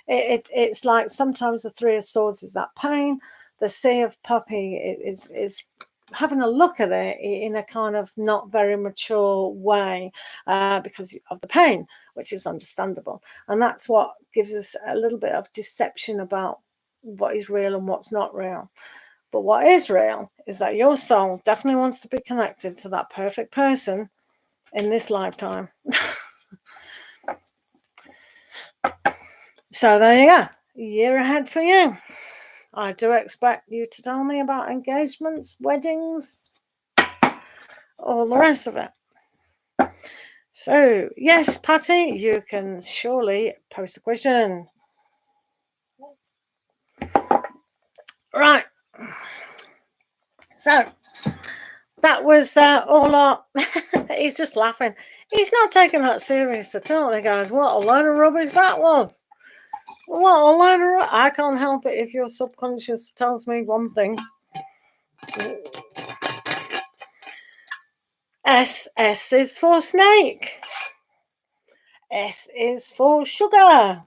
it's like sometimes the Three of Swords is that pain. The Sea of Puppy is having a look at it in a kind of not very mature way because of the pain, which is understandable. And that's what gives us a little bit of deception about what is real and what's not real. But what is real is that your soul definitely wants to be connected to that perfect person in this lifetime. So there you go. A year ahead for you. I do expect you to tell me about engagements, weddings, all the rest of it. So, yes, Patty, you can surely post a question. Right. So, that was all our... He's just laughing. He's not taking that serious at all. He goes, what a load of rubbish that was. What a load of... I can't help it if your subconscious tells me one thing. S is for snake. S is for sugar.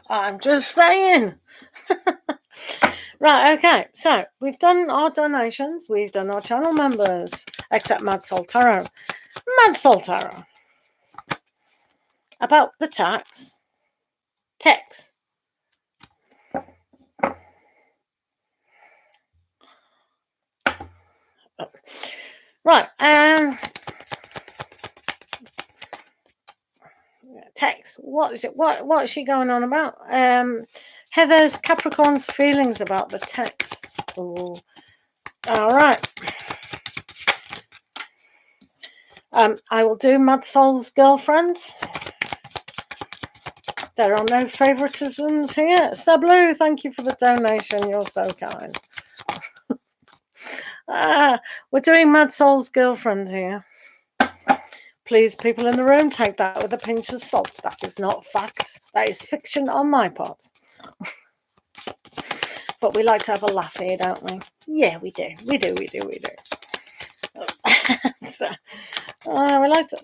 I'm just saying. Right, okay. So we've done our donations. We've done our channel members, except Mad Soul Tarot. Mad Soul Tarot. About the tax. Right, text. What is it? What is she going on about? Heather's Capricorn's feelings about the text. Ooh. All right. I will do Mad Soul's girlfriends. There are no favoritisms here. Sablu, thank you for the donation. You're so kind. We're doing Mad Soul's girlfriend here. Please, people in the room, take that with a pinch of salt. That is not fact. That is fiction on my part. But we like to have a laugh here, don't we? Yeah, we do. We do. So, we like to...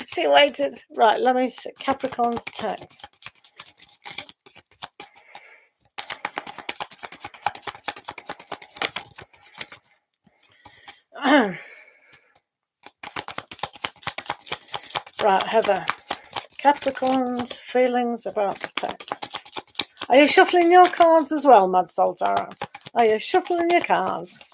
She waited. Right, let me see. Capricorn's text. Right, Heather. Capricorn's feelings about the text. Are you shuffling your cards as well, Mad Soul Tarot? Are you shuffling your cards?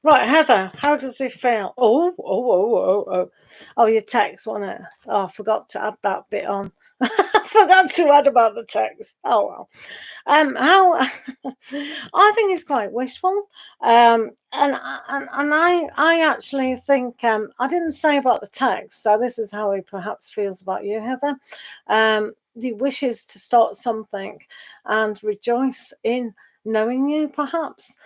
Right, Heather, how does it feel? Oh, your text, wasn't it? Oh, I forgot to add that bit on. I forgot to add about the text. Oh well. How I think it's quite wishful. I actually think I didn't say about the text, so this is how he perhaps feels about you, Heather. He wishes to start something and rejoice in knowing you, perhaps.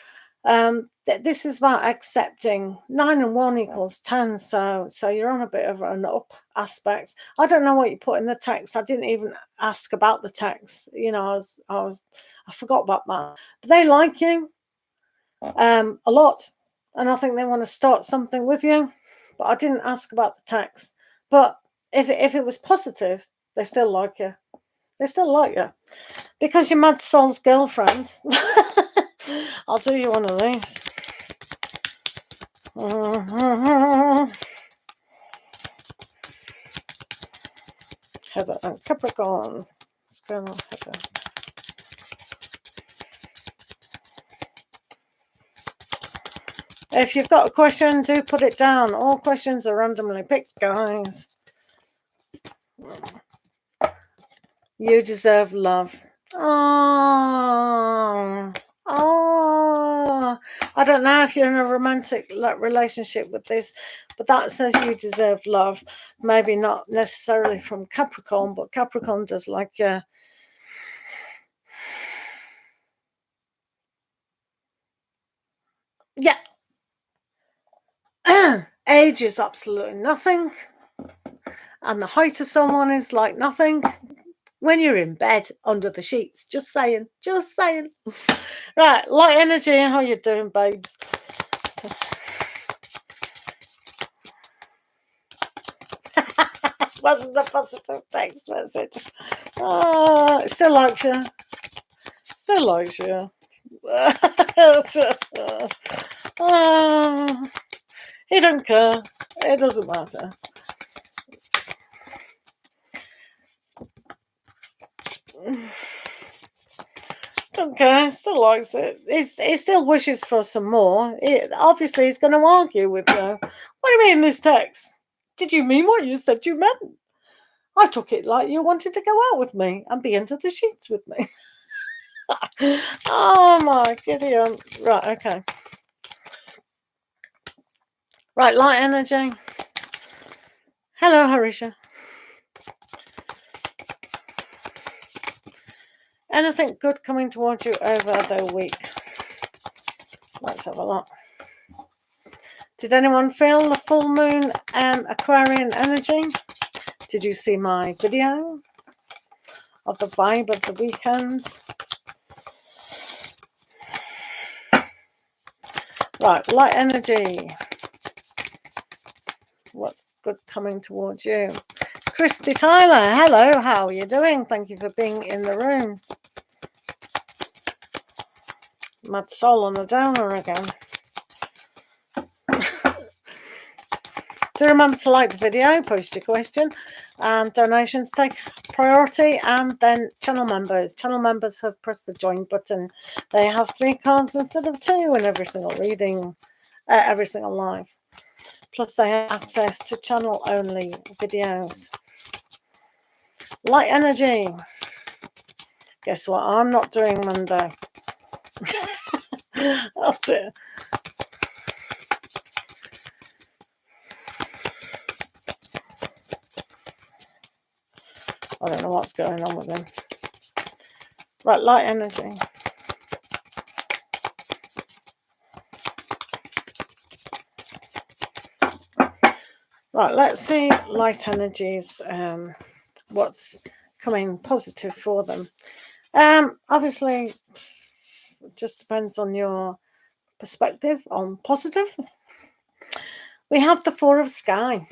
This is about accepting 9 and 1 equals 10, so you're on a bit of an up aspect. I don't know what you put in the text. I didn't even ask about the text. You know, I forgot about that. But they like you a lot, and I think they want to start something with you. But I didn't ask about the text. But if it was positive, they still like you. They still like you because you're Mad Soul's girlfriend. I'll do you one of these. Heather and Capricorn. What's going on, Heather? If you've got a question, do put it down. All questions are randomly picked, guys. You deserve love. Oh, I don't know if you're in a romantic relationship with this, but that says you deserve love. Maybe not necessarily from Capricorn, but Capricorn does like you. Yeah. Age is absolutely nothing, and the height of someone is like nothing when you're in bed under the sheets. Just saying. Right, light energy, how you doing, babes? Wasn't a positive text message. It still likes you. He don't care. It doesn't matter. Don't care. Still likes it. He still wishes for some more. Obviously, he's going to argue with you. What do you mean this text? Did you mean what you said you meant? I took it like you wanted to go out with me and be under the sheets with me. Oh my Gideon. Right, okay. Right, light energy. Hello, Harisha. Anything good coming towards you over the week? Let's have a look. Did anyone feel the full moon Aquarian energy? Did you see my video of the vibe of the weekend? Right, light energy. What's good coming towards you? Christy Tyler, hello, how are you doing? Thank you for being in the room. Mad Soul on the downer again. Do remember to like the video, post your question, and donations take priority, and then channel members. Channel members have pressed the join button. They have 3 cards instead of 2 in every single reading, every single live. Plus they have access to channel only videos. Light energy. Guess what? I'm not doing Monday. Oh dear. I don't know what's going on with him. Right, light energy. Right, let's see light energies. What's coming positive for them. Obviously, it just depends on your perspective on positive. We have the 4 of Sky.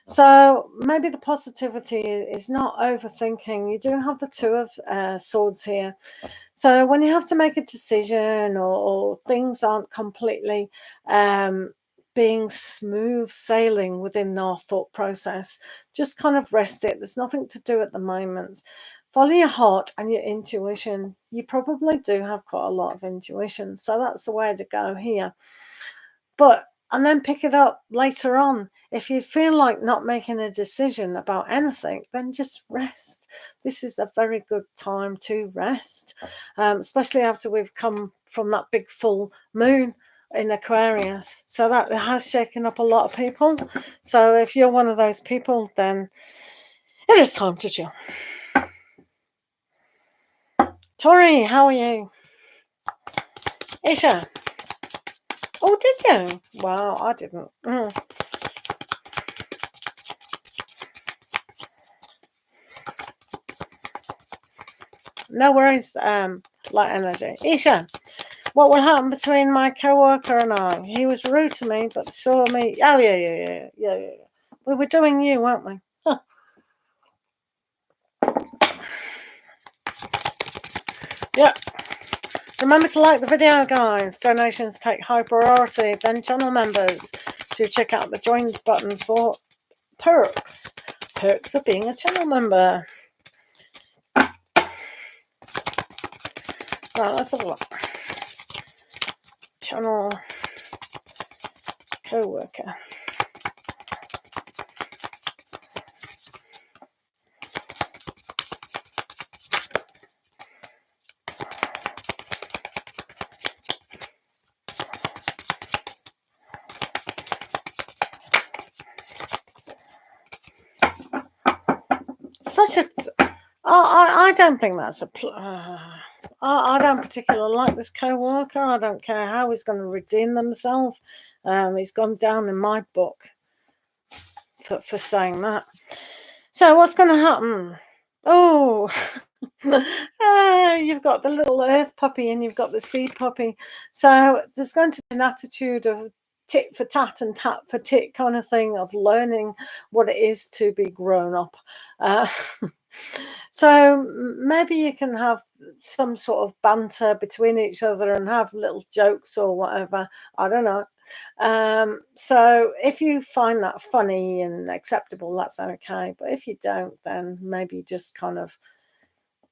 So maybe the positivity is not overthinking. You do have the 2 of Swords here. So when you have to make a decision or things aren't completely being smooth sailing within our thought process, just kind of rest it. There's nothing to do at the moment. Follow your heart and your intuition. You probably do have quite a lot of intuition. So that's the way to go here. and then pick it up later on. If you feel like not making a decision about anything, then just rest. This is a very good time to rest, especially after we've come from that big full moon in Aquarius. So that has shaken up a lot of people. So if you're one of those people, then it is time to chill. Tori, how are you? Isha. Oh, did you? Wow, I didn't. No worries, light energy. Isha, what will happen between my co-worker and I? He was rude to me, but saw me. Oh, yeah. We were doing you, weren't we? Huh. Yeah. Remember to like the video, guys. Donations take high priority. Then channel members to check out the join button for perks. Perks of being a channel member. Right, let's have a look. Channel co-worker. Such a... I don't think that's a... I don't particularly like this co-worker. I don't care how he's going to redeem himself. He's gone down in my book for saying that. So what's going to happen? Oh, you've got the little earth puppy and you've got the sea puppy. So there's going to be an attitude of tit for tat and tat for tit kind of thing, of learning what it is to be grown up. So maybe you can have some sort of banter between each other and have little jokes or whatever. I don't know. So if you find that funny and acceptable, that's okay. But if you don't, then maybe just kind of,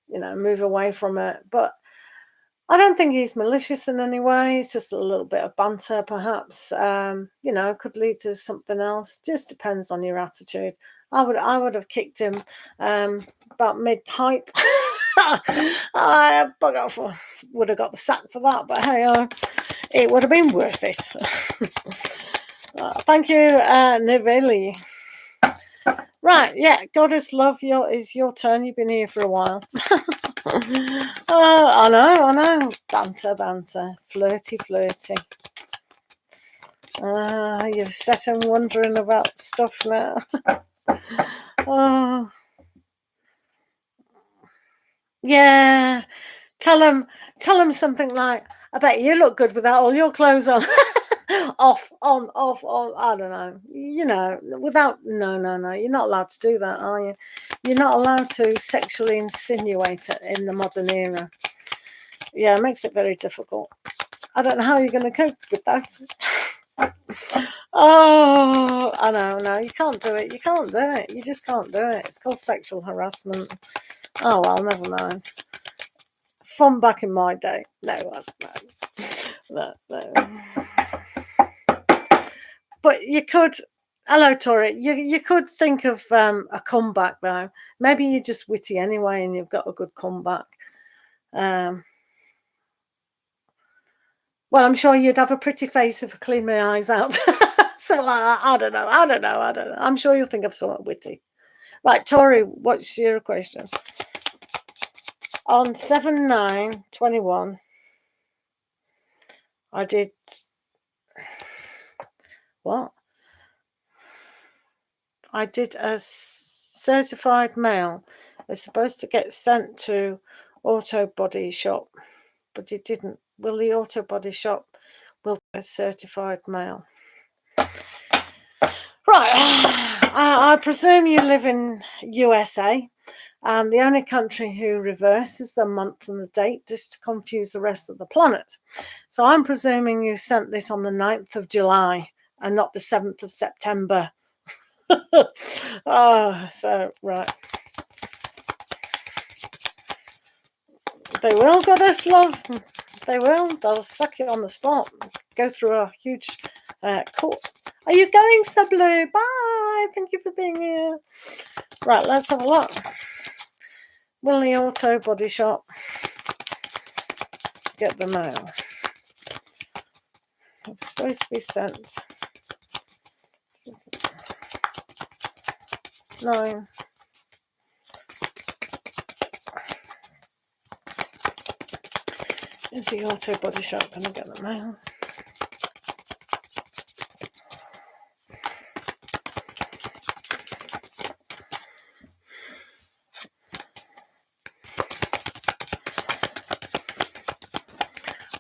move away from it. But I don't think he's malicious in any way. It's just a little bit of banter, perhaps. Could lead to something else. Just depends on your attitude. I would have kicked him about mid-hype. I would have got the sack for that, but hey, it would have been worth it. Thank you, Niveli. Right, yeah, Goddess Love, is your turn. You've been here for a while. I know. Banter. Flirty. You've set him wondering about stuff now. Oh, yeah. Tell him something like, I bet you look good without all your clothes on. Off, on, I don't know. Without, no. You're not allowed to do that, are you? You're not allowed to sexually insinuate it in the modern era. Yeah, it makes it very difficult. I don't know how you're going to cope with that. Oh, I know. No, you can't do it. You just can't do it. It's called sexual harassment. Oh, well, never mind. From back in my day. No. But you could... Hello, Tori. You could think of a comeback, though. Maybe you're just witty anyway and you've got a good comeback. Well, I'm sure you'd have a pretty face if I clean my eyes out. Something like that. I don't know. I'm sure you'll think of something witty. Right, Tori, what's your question? On 7/9/21, I did... What? I did a certified mail. It's supposed to get sent to Auto Body Shop, but it didn't. Will the Auto Body Shop get a certified mail? Right. I presume you live in USA, and the only country who reverses the month and the date just to confuse the rest of the planet. So I'm presuming you sent this on the 9th of July and not the 7th of September. So right. They will, Goddess Love. They will. They'll suck you on the spot. Go through a huge Cool. Are you going, Sublu? Bye. Thank you for being here. Right, let's have a look. Will the auto body shop get the mail? It's supposed to be sent. 9. Is the auto body shop going to get the mail?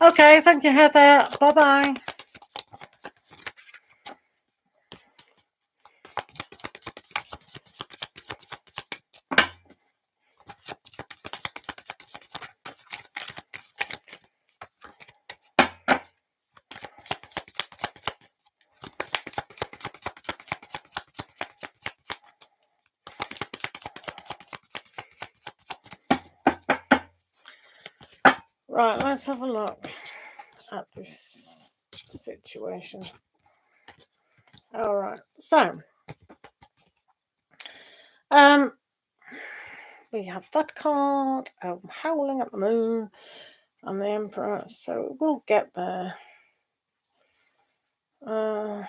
Okay, thank you, Heather. Bye-bye. Right, let's have a look at this situation. All right, so we have that card, Howling at the Moon, and the Emperor, so we'll get there. I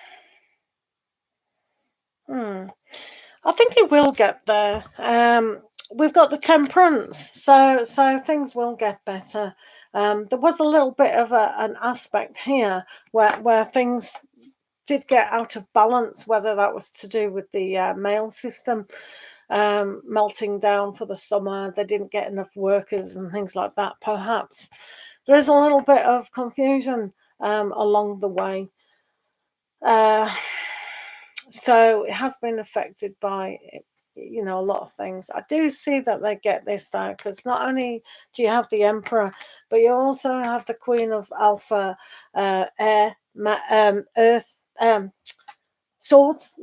think it will get there. We've got the Temperance, so things will get better. There was a little bit of an aspect here where things did get out of balance, whether that was to do with the mail system melting down for the summer. They didn't get enough workers and things like that. Perhaps there is a little bit of confusion along the way. So it has been affected by, a lot of things. I do see that they get this though, because not only do you have the Emperor, but you also have the Queen of Alpha, Air, Earth, Swords.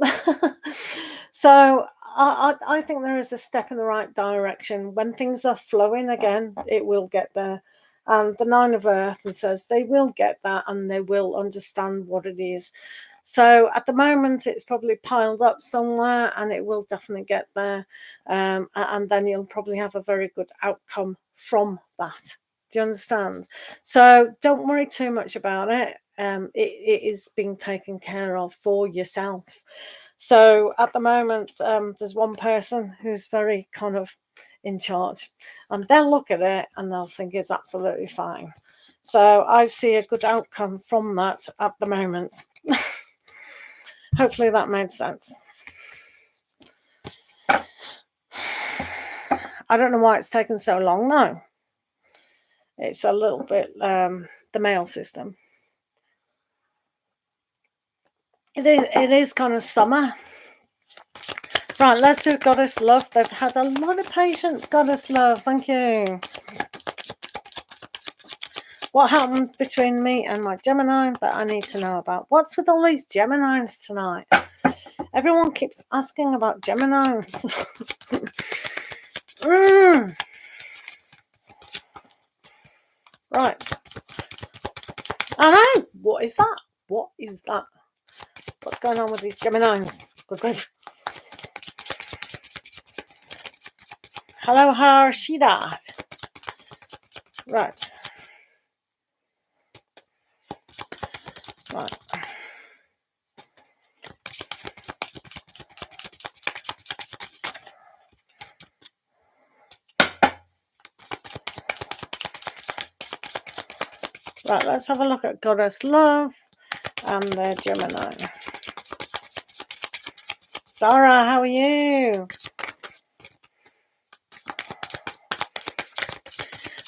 So I think there is a step in the right direction. When things are flowing again, it will get there. And the 9 of Earth and says they will get that and they will understand what it is. So at the moment, it's probably piled up somewhere and it will definitely get there. And then you'll probably have a very good outcome from that. Do you understand? So don't worry too much about it. It is being taken care of for yourself. So at the moment, there's one person who's very kind of in charge, and they'll look at it and they'll think it's absolutely fine. So I see a good outcome from that at the moment. Hopefully that made sense. I don't know why it's taken so long though. It's a little bit the mail system. It is kind of summer. Right, let's do Goddess Love. They've had a lot of patience, Goddess Love. Thank you. What happened between me and my Gemini that I need to know about? What's with all these Geminis tonight? Everyone keeps asking about Geminis. Right. I know. What is that? What is that? What's going on with these Geminis? Good grief. Hello, Harshida. Right. Right. Right, let's have a look at Goddess Love and their Gemini. Zara, how are you?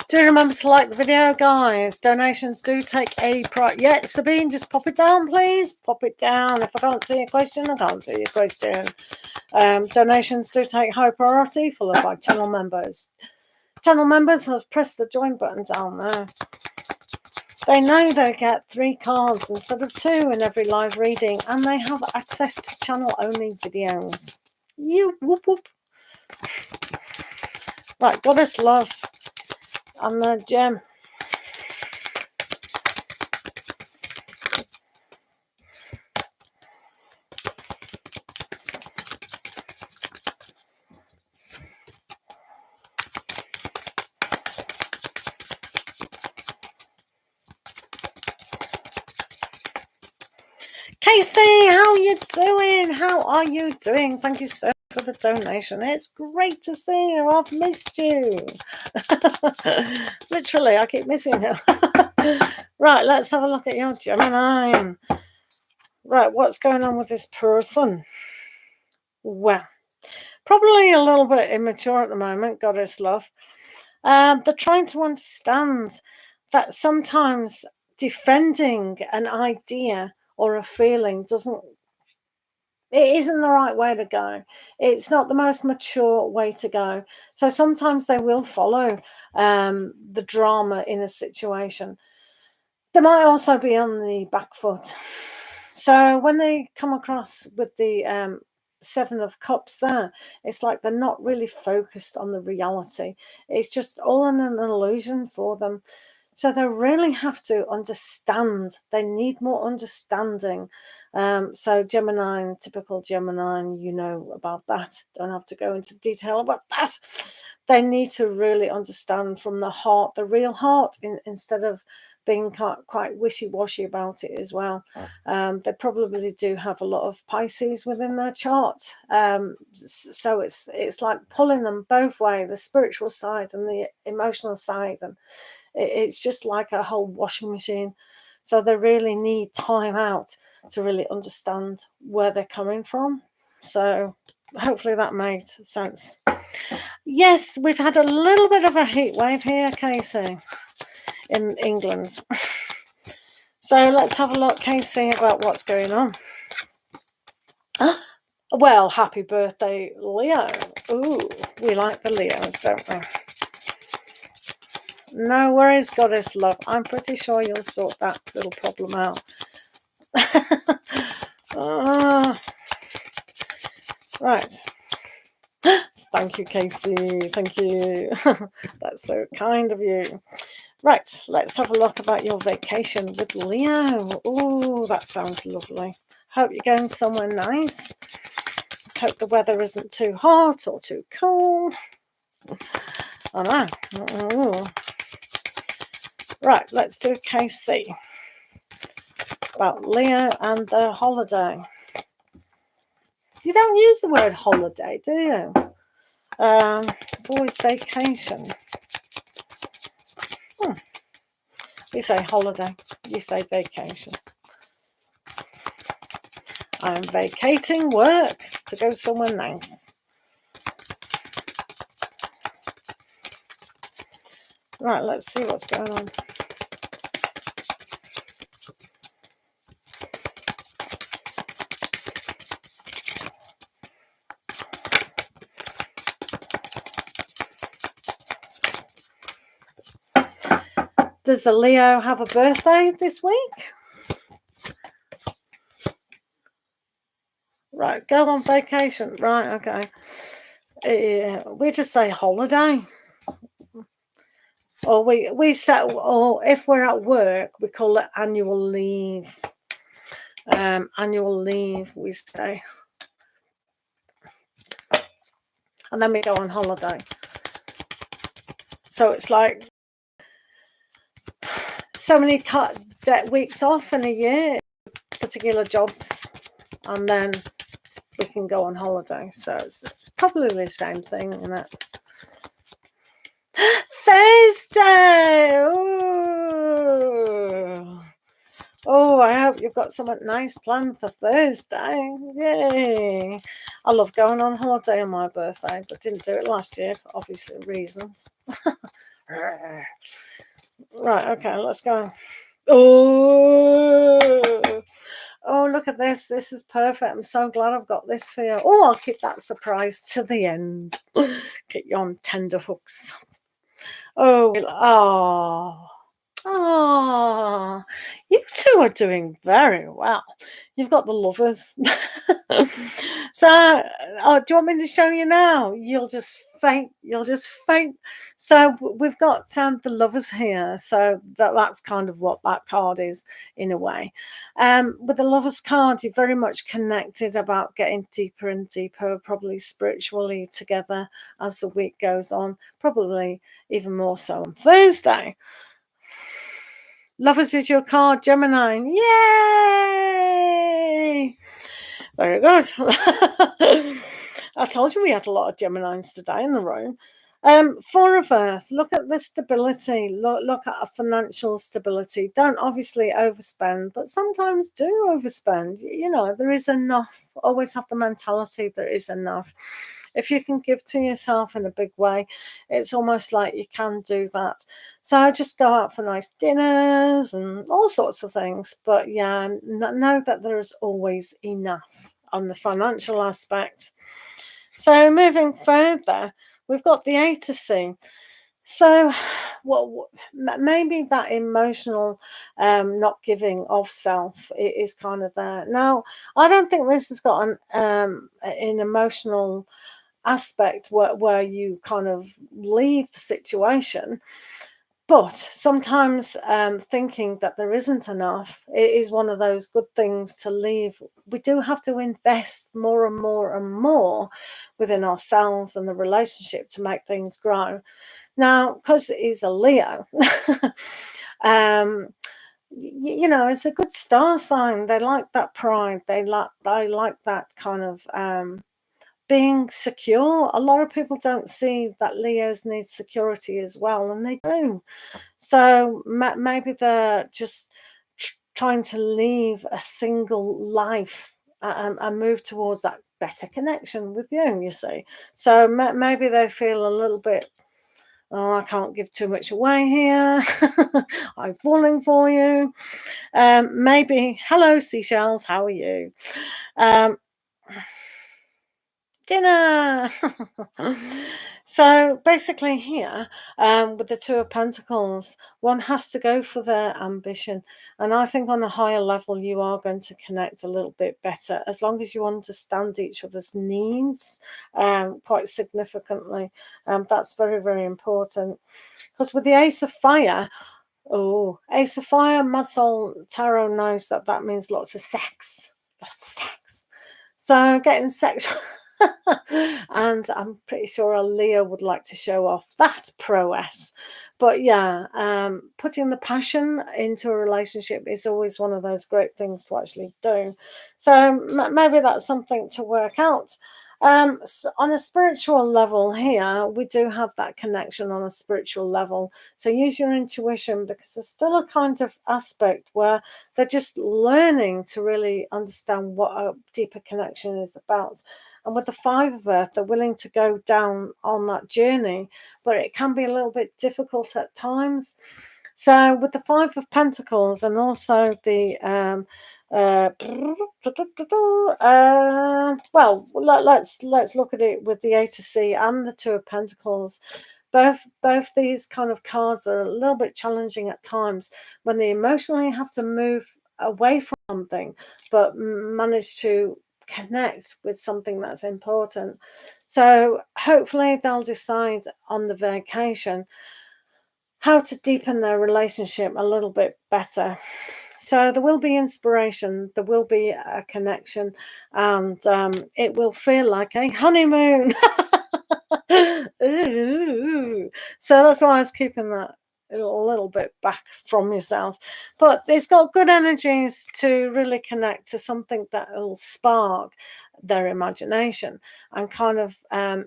Do remember to like the video, guys. Donations do take a price. Yeah, Sabine, just pop it down, please. Pop it down. If I can't see a question, I can't see your question. Donations do take high priority, followed by channel members. Channel members have pressed the join button down there. They know they get 3 cards instead of 2 in every live reading, and they have access to channel-only videos. You whoop whoop. Right, Goddess Love and the gem. you doing? How are you doing? Thank you so much for the donation. It's great to see you. I've missed you. Literally, I keep missing you. Right, let's have a look at your Gemini. Right, what's going on with this person? Well, probably a little bit immature at the moment, goddess love. They're trying to understand that sometimes defending an idea or a feeling it isn't the right way to go. It's not the most mature way to go. So sometimes they will follow the drama in a situation. They might also be on the back foot. So when they come across with the Seven of Cups there, it's like they're not really focused on the reality. It's just all an illusion for them. So they really have to understand. They need more understanding. So Gemini, typical Gemini, you know about that. Don't have to go into detail about that. They need to really understand from the heart, the real heart, instead of being quite wishy-washy about it as well. They probably do have a lot of Pisces within their chart. So it's like pulling them both ways, the spiritual side and the emotional side. And it's just like a whole washing machine. So they really need time out to really understand where they're coming from. So hopefully that made sense. Yes, we've had a little bit of a heat wave here, Casey, in England. So let's have a look, Casey, about what's going on. Well, happy birthday, Leo. Ooh, we like the Leos, don't we? No worries, goddess love. I'm pretty sure you'll sort that little problem out. Right. Thank you, Casey. Thank you. That's so kind of you. Right, let's have a look about your vacation with Leo. Oh, that sounds lovely. Hope you're going somewhere nice. Hope the weather isn't too hot or too cold. I know. Ooh. Right, let's do KC about Leo and the holiday. You don't use the word holiday, do you? It's always vacation. We say holiday, you say vacation. I am vacating work to go somewhere nice. Right, let's see what's going on. Does the Leo have a birthday this week? Right, go on vacation. Right, okay. We just say holiday. Or we say, or if we're at work, we call it annual leave. Annual leave, we say. And then we go on holiday. So it's like so many weeks off in a year, particular jobs, and then we can go on holiday. So it's probably the same thing, isn't it? Thursday! Ooh. Oh, I hope you've got something nice planned for Thursday. Yay! I love going on holiday on my birthday, but didn't do it last year for obvious reasons. Right, okay, let's go. Oh, look at this. This is perfect. I'm so glad I've got this for you. Oh, I'll keep that surprise to the end. Keep you on tender hooks. Oh, you two are doing very well. You've got the lovers. So, do you want me to show you now? You'll just faint. So we've got the lovers here. So that's kind of what that card is in a way. With the lovers card, you're very much connected about getting deeper and deeper, probably spiritually together as the week goes on, probably even more so on Thursday. Lovers is your card, Gemini. Yay! Very good. I told you we had a lot of Geminis today in the room. Four of Earth, look at the stability, look at a financial stability. Don't obviously overspend, but sometimes do overspend. You know, there is enough. Always have the mentality there is enough. If you can give to yourself in a big way, it's almost like you can do that. So just go out for nice dinners and all sorts of things. But yeah, know that there is always enough on the financial aspect. So moving further, we've got the A to C. So maybe that emotional not giving of self is kind of there. Now, I don't think this has got an emotional aspect where you kind of leave the situation. But sometimes thinking that there isn't enough is one of those good things to leave. We do have to invest more and more and more within ourselves and the relationship to make things grow. Now, because he's a Leo, you know, it's a good star sign. They like that pride. They like that kind of being secure. A lot of people don't see that Leos need security as well, and they do. So maybe they're just trying to leave a single life and move towards that better connection with you see. So maybe they feel a little bit, oh, I can't give too much away here. I'm falling for you. Maybe, hello, seashells, how are you? Dinner. So basically here, with the Two of Pentacles, one has to go for their ambition. And I think on a higher level, you are going to connect a little bit better, as long as you understand each other's needs quite significantly. That's very, very important. Because with the Ace of Fire, Ace of Fire, Mad Soul Tarot knows that means lots of sex. Lots of sex. So getting sexual... and I'm pretty sure a Leo would like to show off that prowess. But yeah, putting the passion into a relationship is always one of those great things to actually do. So maybe that's something to work out. On a spiritual level here, we do have that connection on a spiritual level. So use your intuition, because there's still a kind of aspect where they're just learning to really understand what a deeper connection is about. And with the Five of Earth, they're willing to go down on that journey, but it can be a little bit difficult at times. So with the Five of Pentacles and also the well, let's look at it with the A to C and the Two of Pentacles. Both these kind of cards are a little bit challenging at times when they emotionally have to move away from something, but manage to connect with something that's important. So hopefully they'll decide on the vacation how to deepen their relationship a little bit better. So there will be inspiration, there will be a connection, and it will feel like a honeymoon. Ooh. So that's why I was keeping that a little bit back from yourself. But it's got good energies to really connect to something that will spark their imagination and kind of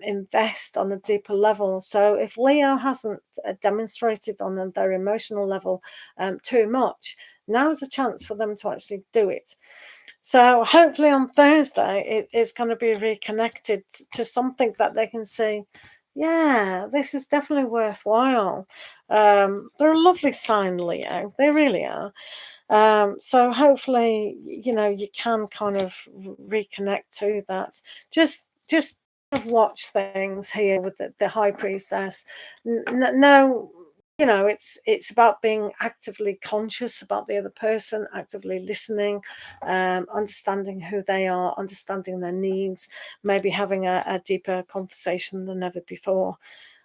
invest on a deeper level. So if Leo hasn't demonstrated on their emotional level too much, now is a chance for them to actually do it. So hopefully on Thursday, it is going to be reconnected to something that they can see, yeah, this is definitely worthwhile. They're a lovely sign, Leo. They really are. So hopefully, you know, you can kind of reconnect to that. Just watch things here with the High Priestess. No, you know, it's about being actively conscious about the other person, actively listening, understanding who they are, understanding their needs, maybe having a deeper conversation than ever before.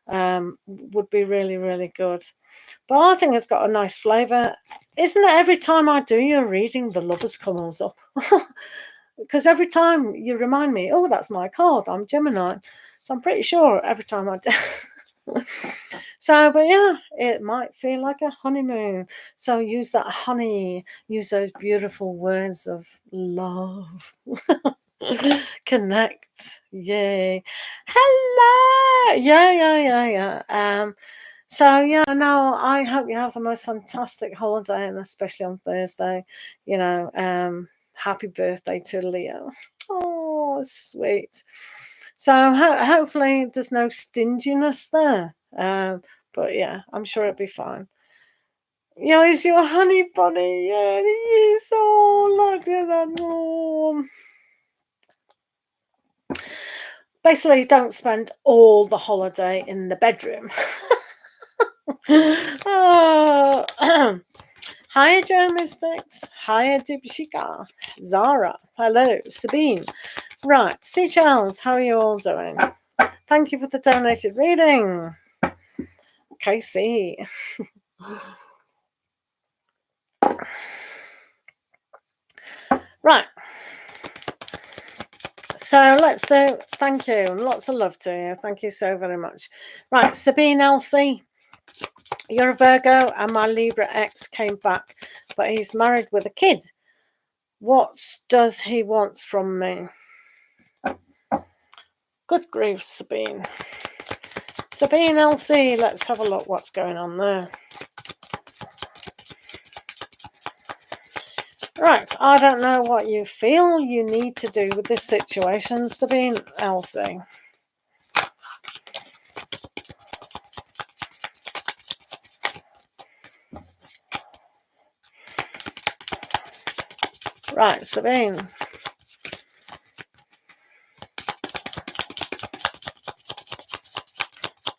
Would be really, really good. But I think it's got a nice flavour. Isn't it every time I do your reading, the Lovers comes up? Because every time you remind me, oh, that's my card, I'm Gemini. So I'm pretty sure every time I do. So, but yeah, it might feel like a honeymoon. So use that honey, use those beautiful words of love. Connect. Yay. Hello. Yeah. So yeah, no, I hope you have the most fantastic holiday, and especially on Thursday. Happy birthday to Leo. Oh, sweet. So hopefully there's no stinginess there. But yeah, I'm sure it'll be fine. Yeah, he's your honey bunny. Yeah, he is. Oh, look at that. Oh. Basically, don't spend all the holiday in the bedroom. Oh. Hiya, Joe Mystics. Hiya, Dipshika. Zara. Hello, Sabine. Right, see Charles, how are you all doing? Thank you for the donated reading. Casey. Right. So let's do, thank you. Lots of love to you. Thank you so very much. Right, Sabine Elsie. You're a Virgo, and my Libra ex came back, but he's married with a kid. What does he want from me? Good grief, Sabine. Sabine Elsie, let's have a look what's going on there. Right, I don't know what you feel you need to do with this situation, Sabine Elsie. Right, Sabine.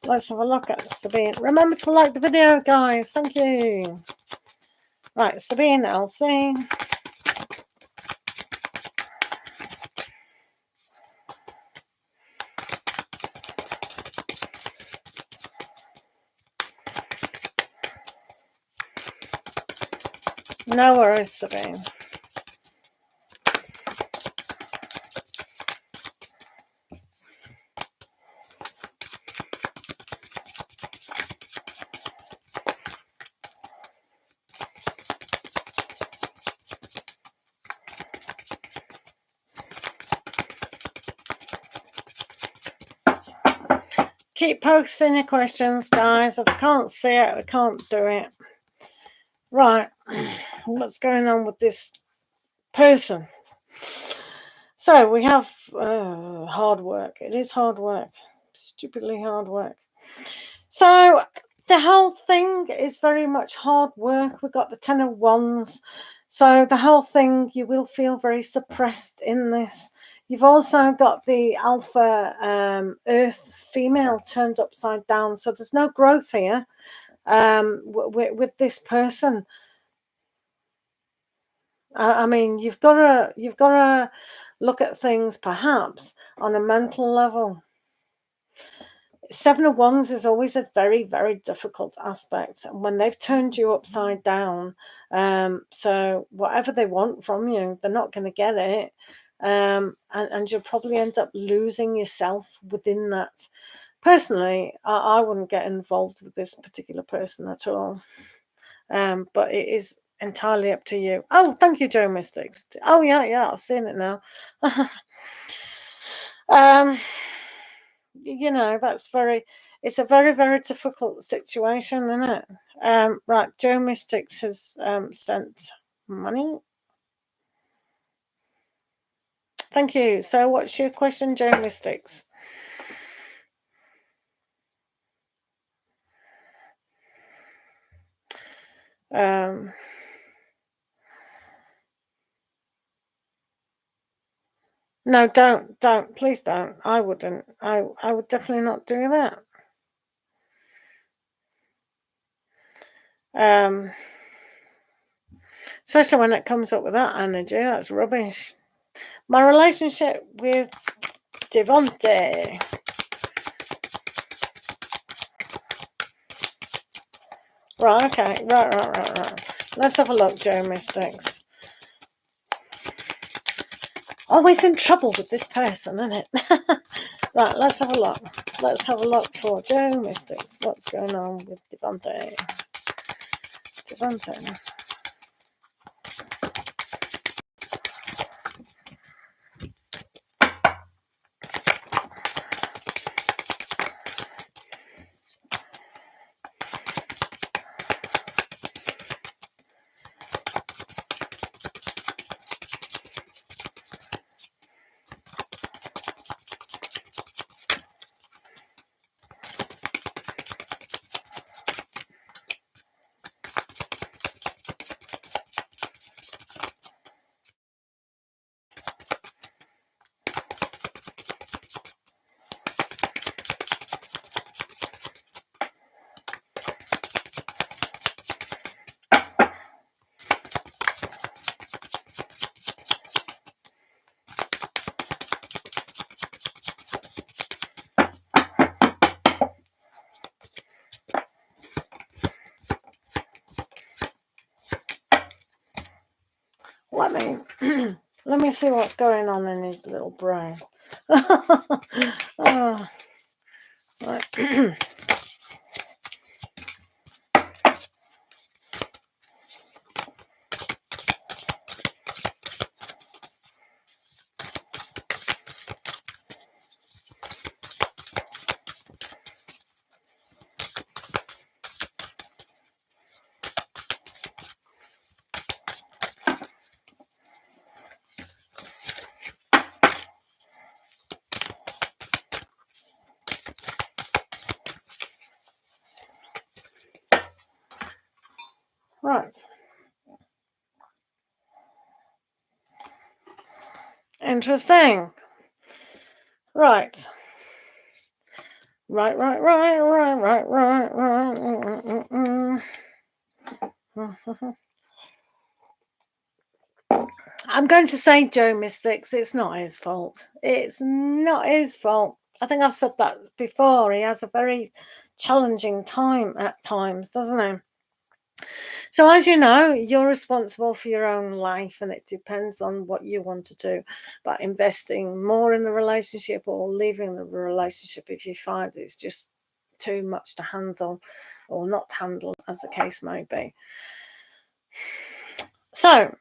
Let's have a look at Sabine. Remember to like the video, guys. Thank you. Right, Sabine Elsie. No worries, Sabine. Keep posting your questions, guys. If I can't see it, I can't do it. Right, what's going on with this person? So we have hard work. It is hard work. Stupidly hard work. So the whole thing is very much hard work. We've got the 10 of Wands. So the whole thing, you will feel very suppressed in this. You've also got the alpha earth female turned upside down. So there's no growth here with this person. I mean, you've got to look at things perhaps on a mental level. 7 of Wands is always a very, very difficult aspect. And when they've turned you upside down, so whatever they want from you, they're not going to get it. And you'll probably end up losing yourself within that. Personally, I wouldn't get involved with this particular person at all. But it is entirely up to you. Oh, thank you, Joe Mystics. Oh, yeah, I've seen it now. It's a very, very difficult situation, isn't it? Right, Joe Mystics has sent money. Thank you. So what's your question, Joe Mystics? No, don't, please don't. I wouldn't. I would definitely not do that. Especially when it comes up with that energy, that's rubbish. My relationship with Devonte. Right, okay. Right. Let's have a look, Joe Mystics. Always in trouble with this person, isn't it? Right, let's have a look. Let's have a look for Joe Mystics. What's going on with Devonte? me see what's going on in his little brain. Oh, right. Right. Interesting. Right. Right. I'm going to say, Joe Mystics, it's not his fault. It's not his fault. I think I've said that before. He has a very challenging time at times, doesn't he? So as you know, you're responsible for your own life, and it depends on what you want to do, about investing more in the relationship or leaving the relationship if you find it's just too much to handle or not handle, as the case may be. So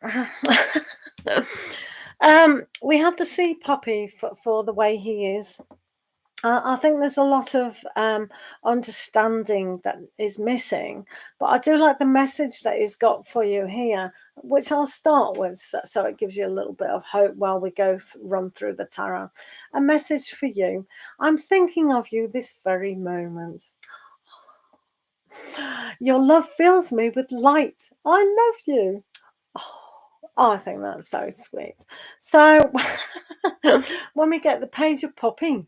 we have the sea puppy for the way he is. I think there's a lot of understanding that is missing, but I do like the message that he's got for you here, which I'll start with, so it gives you a little bit of hope while we go run through the tarot. A message for you. I'm thinking of you this very moment. Your love fills me with light. I love you. Oh, I think that's so sweet. So when we get the page of poppy,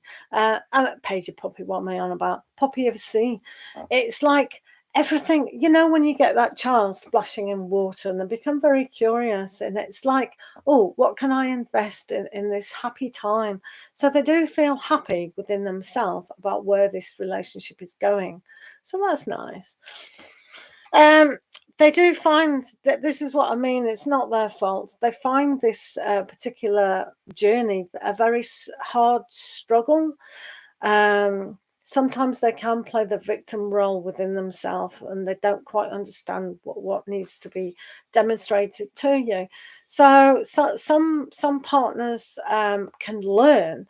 page of poppy, what am I on about? Poppy of sea. It's like everything, you know, when you get that child splashing in water and they become very curious, and it's like, oh, what can I invest in this happy time? So they do feel happy within themselves about where this relationship is going. So that's nice. They do find that, this is what I mean, it's not their fault. They find this particular journey a very hard struggle. Sometimes they can play the victim role within themselves, and they don't quite understand what needs to be demonstrated to you. So some partners can learn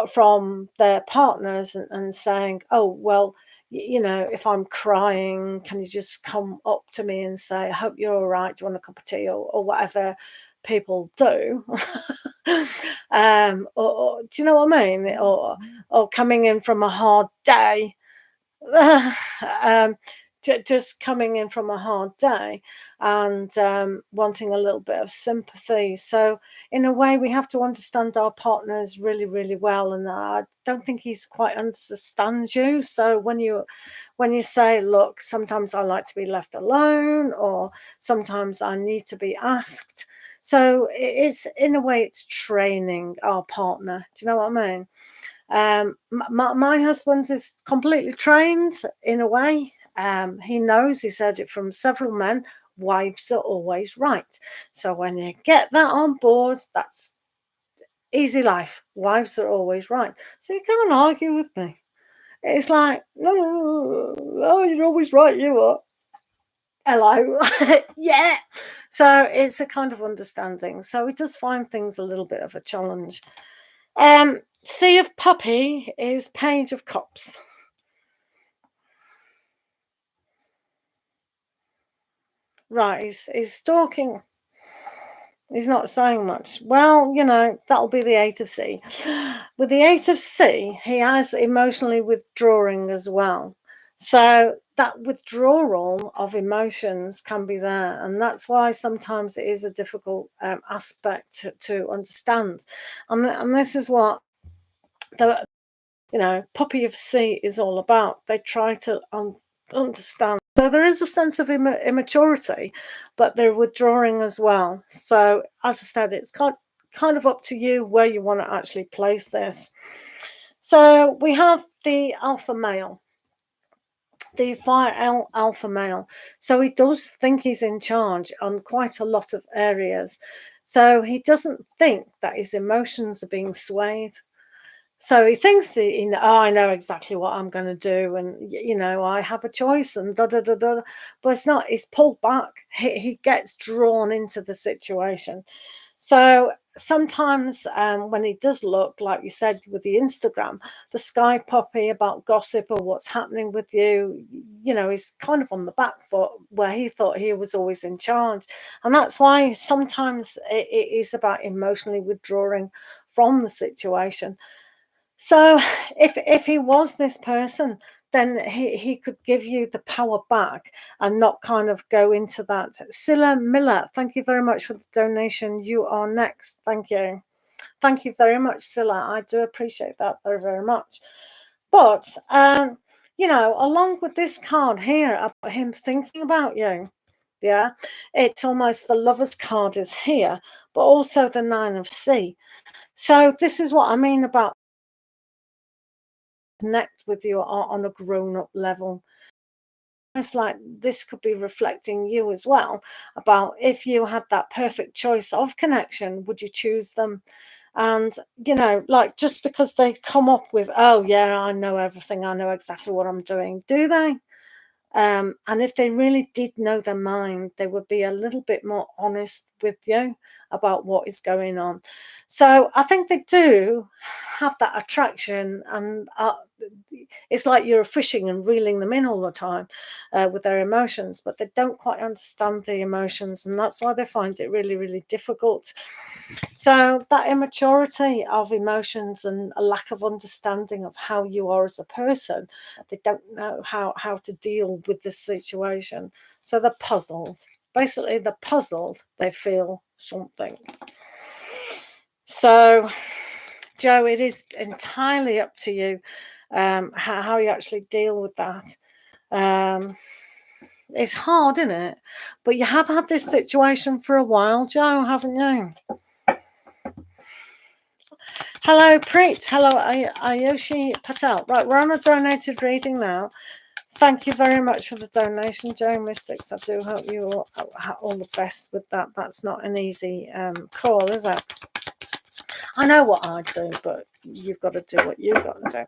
from their partners and saying, oh, well, you know, if I'm crying, can you just come up to me and say, I hope you're all right, do you want a cup of tea, or whatever people do. Or do you know what I mean? Or coming in from a hard day. Just coming in from a hard day and wanting a little bit of sympathy. So in a way, we have to understand our partners really, really well, and I don't think he's quite understands you. So when you say, look, sometimes I like to be left alone, or sometimes I need to be asked, so it's, in a way, it's training our partner. Do you know what I mean? My husband is completely trained in a way. He knows, he's heard it from several men, wives are always right. So when you get that on board, that's easy life. Wives are always right. So you can't argue with me. It's like, no, you're always right, you are. Hello. Yeah. So it's a kind of understanding. So he does find things a little bit of a challenge. Sea of Puppy is Page of Cups. Right, he's stalking. He's not saying much. Well, you know, that'll be the Eight of Sea. With the Eight of Sea, he has emotionally withdrawing as well. So that withdrawal of emotions can be there. And that's why sometimes it is a difficult aspect to understand. And this is what the, you know, Puppy of Sea is all about. They try to understand. So there is a sense of immaturity, but they're withdrawing as well. So as I said, it's kind of up to you where you want to actually place this. So we have the alpha male, the fire alpha male. So he does think he's in charge on quite a lot of areas. So he doesn't think that his emotions are being swayed. So he thinks that, oh, I know exactly what I'm going to do, and I have a choice, and da da da da. But it's not. He's pulled back. He gets drawn into the situation. So sometimes when he does look, like you said with the Instagram, the sky puppy about gossip or what's happening with you, he's kind of on the back foot where he thought he was always in charge. And that's why sometimes it is about emotionally withdrawing from the situation. So if he was this person, then he could give you the power back and not kind of go into that. Silla Miller, thank you very much for the donation. You are next. Thank you. Thank you very much, Silla. I do appreciate that very, very much. But, along with this card here about him thinking about you, yeah, it's almost the Lover's card is here, but also the Nine of Sea. So this is what I mean about connect with you on a grown-up level. It's like this could be reflecting you as well, about if you had that perfect choice of connection, would you choose them? And like, just because they come up with, oh yeah, I know everything, I know exactly what I'm doing, do they? And if they really did know their mind, they would be a little bit more honest with you about what is going on. So I think they do have that attraction, and it's like you're fishing and reeling them in all the time with their emotions, but they don't quite understand the emotions, and that's why they find it really, really difficult. So that immaturity of emotions and a lack of understanding of how you are as a person, they don't know how to deal with this situation. So they're puzzled. Basically, they're puzzled. They feel something. So, Joe, it is entirely up to you how you actually deal with that. It's hard, isn't it? But you have had this situation for a while, Joe, haven't you? Hello, Preet. Hello, Ayoshi Patel. Right, we're on a donated reading now. Thank you very much for the donation, Joe Mystics. I do hope you all the best with that. That's not an easy call, is it? I know what I do, but you've got to do what you've got to do.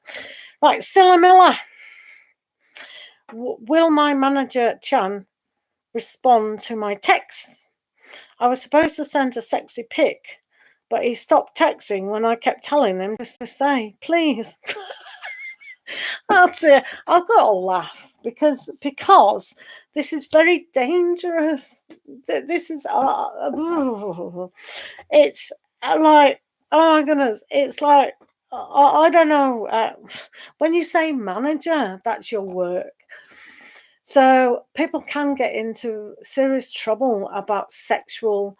Right, Silla Miller. Will my manager, Chan, respond to my text? I was supposed to send a sexy pic, but he stopped texting when I kept telling him to say, please. Oh dear, I've got to laugh because this is very dangerous. This is it's like, oh my goodness, it's like, I don't know, when you say manager, that's your work. So people can get into serious trouble about sexual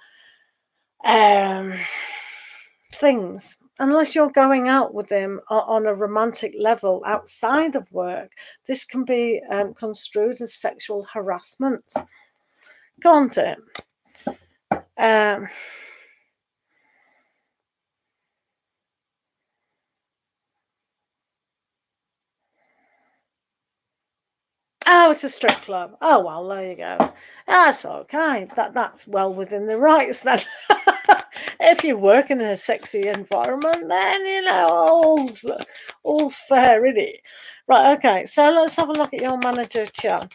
things unless you're going out with them on a romantic level outside of work. This can be construed as sexual harassment, can't it? Oh, it's a strip club. Oh well, there you go. That's okay. That's well within the rights then. If you work in a sexy environment, then all's fair, isn't it? Right, okay. So let's have a look at your manager, Chan.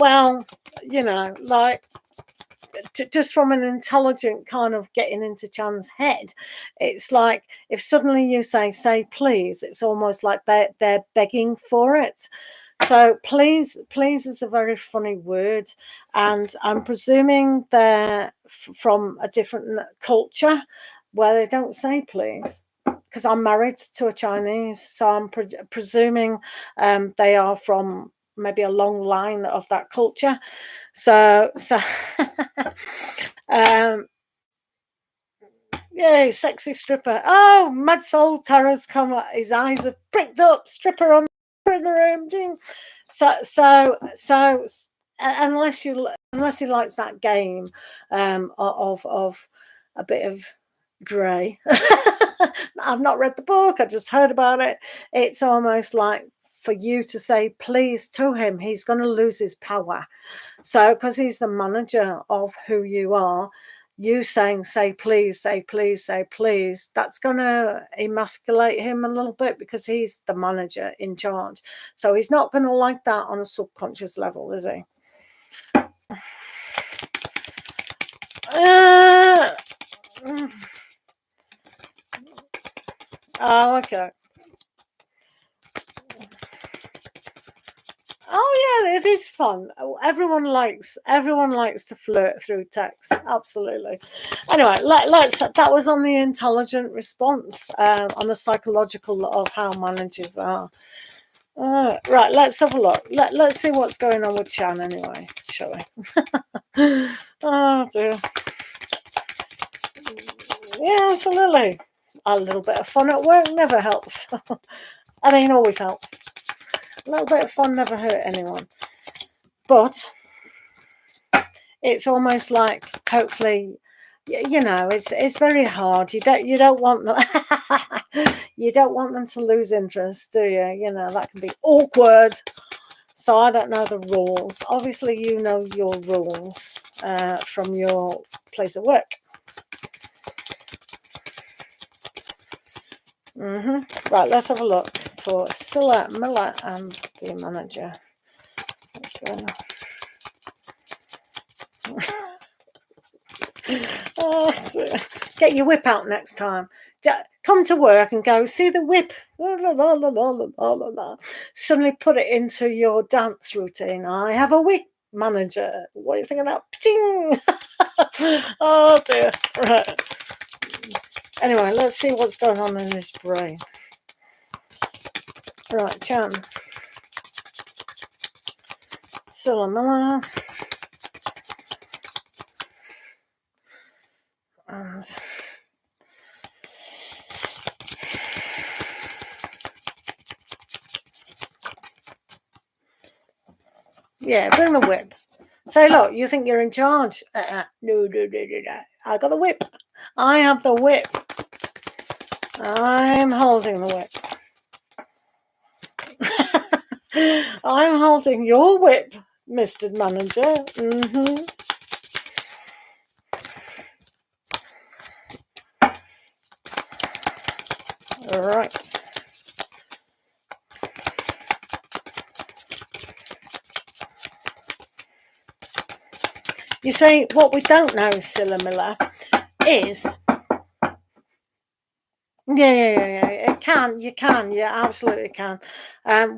Well, like, just from an intelligent kind of getting into Chan's head, it's like if suddenly you say please, it's almost like they're begging for it. So please is a very funny word, and I'm presuming they're from a different culture where they don't say please, because I'm married to a Chinese, so I'm presuming they are from maybe a long line of that culture. So yay, sexy stripper. Oh, Mad Soul Tarot's come. His eyes have pricked up. Stripper in the room. Ding. So unless he likes that game of a bit of grey. I've not read the book. I just heard about it. It's almost like for you to say please to him, he's going to lose his power. So because he's the manager of who you are, you saying say please, say please, say please, that's going to emasculate him a little bit, because he's the manager in charge. So he's not going to like that on a subconscious level, is he? Oh, okay. Oh yeah, it is fun. Everyone likes to flirt through text. Absolutely. Anyway, let's. That was on the intelligent response, on the psychological of how managers are. Right, let's have a look. Let's see what's going on with Chan anyway, shall we? Oh dear. Yeah, absolutely. A little bit of fun at work never helps. I mean, always helps. A little bit of fun never hurt anyone. But it's almost like, hopefully, you know, it's very hard. You don't want them you don't want them to lose interest, do you? You know, that can be awkward. So I don't know the rules. Obviously, you know your rules from your place of work. Right, let's have a look for Scylla, Miller, and the manager. What's going on? Oh, dear. Get your whip out next time. Come to work and go, see the whip. Suddenly put it into your dance routine. I have a whip, manager. What do you think of that? Oh dear. Right. Anyway, let's see what's going on in his brain. Right, Chan. Solomon. And yeah, bring the whip. Say, look, you think you're in charge? No. I got the whip. I have the whip. I'm holding the whip. I'm holding your whip, Mr. Manager. All right. You see, what we don't know, Scylla Miller, is... Yeah, it can. You can. You absolutely can.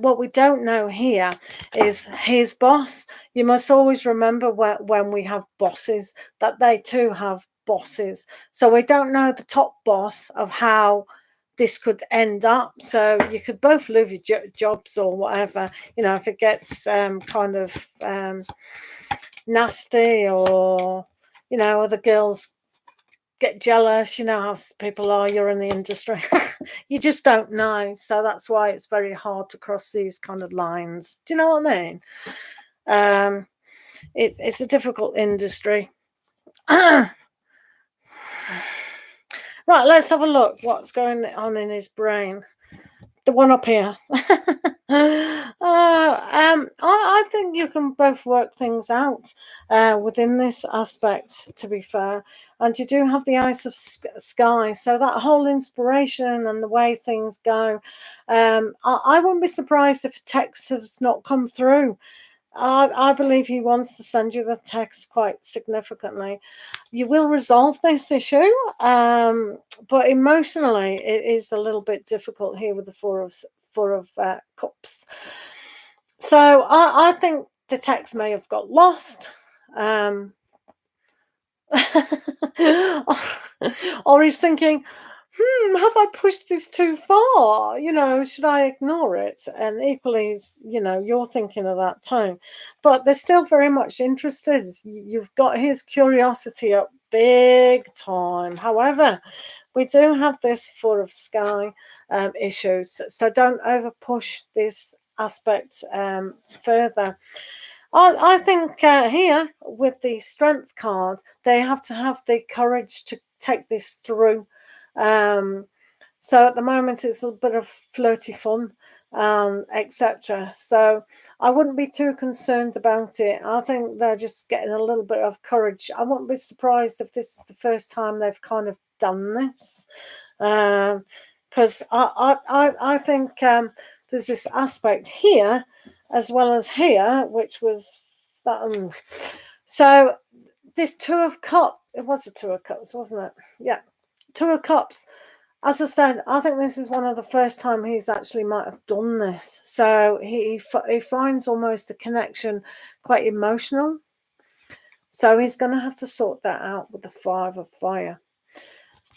What we don't know here is his boss. You must always remember when we have bosses that they too have bosses. So we don't know the top boss of how this could end up. So you could both lose your jobs or whatever. You know, if it gets kind of nasty, or you know, other girls get jealous. You know how people are. You're in the industry. You just don't know. So that's why it's very hard to cross these kind of lines. Do you know what I mean? It's a difficult industry. Right, let's have a look what's going on in his brain. The one up here. I think you can both work things out within this aspect, to be fair. And you do have the Ice of Sky, so that whole inspiration and the way things go. I wouldn't be surprised if a text has not come through. I believe he wants to send you the text quite significantly. You will resolve this issue, but emotionally it is a little bit difficult here with the Four of Cups. So I think the text may have got lost. Or he's thinking, have I pushed this too far? You know, should I ignore it? And equally, you know, you're thinking of that tone. But they're still very much interested. You've got his curiosity up big time. However, we do have this Four of Sky issues. So don't over push this aspect further. I think here with the Strength card, they have to have the courage to take this through. So at the moment, it's a bit of flirty fun, etc. So I wouldn't be too concerned about it. I think they're just getting a little bit of courage. I wouldn't be surprised if this is the first time they've kind of done this, because I think there's this aspect here as well as here, which was that. So this Two of Cups, it was a Two of Cups, wasn't it? Yeah, Two of Cups. As I said, I think this is one of the first time he's actually might have done this. So he finds almost a connection quite emotional. So he's going to have to sort that out with the Five of Fire.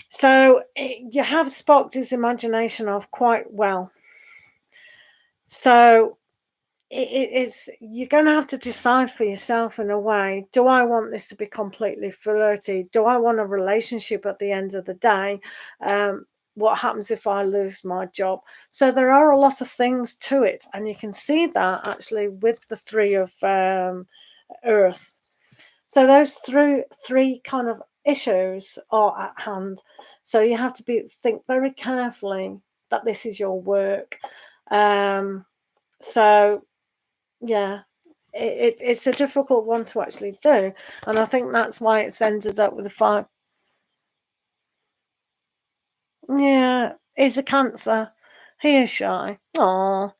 So you have sparked his imagination off quite well. So it's you're going to have to decide for yourself in a way. Do I want this to be completely flirty? Do I want a relationship at the end of the day? What happens if I lose my job? So there are a lot of things to it, and you can see that actually with the Three of Earth. So those three kind of issues are at hand. So you have to think very carefully that this is your work. So yeah, it's a difficult one to actually do, and I think that's why it's ended up with a 5. Yeah, he's a Cancer. He is shy. Oh,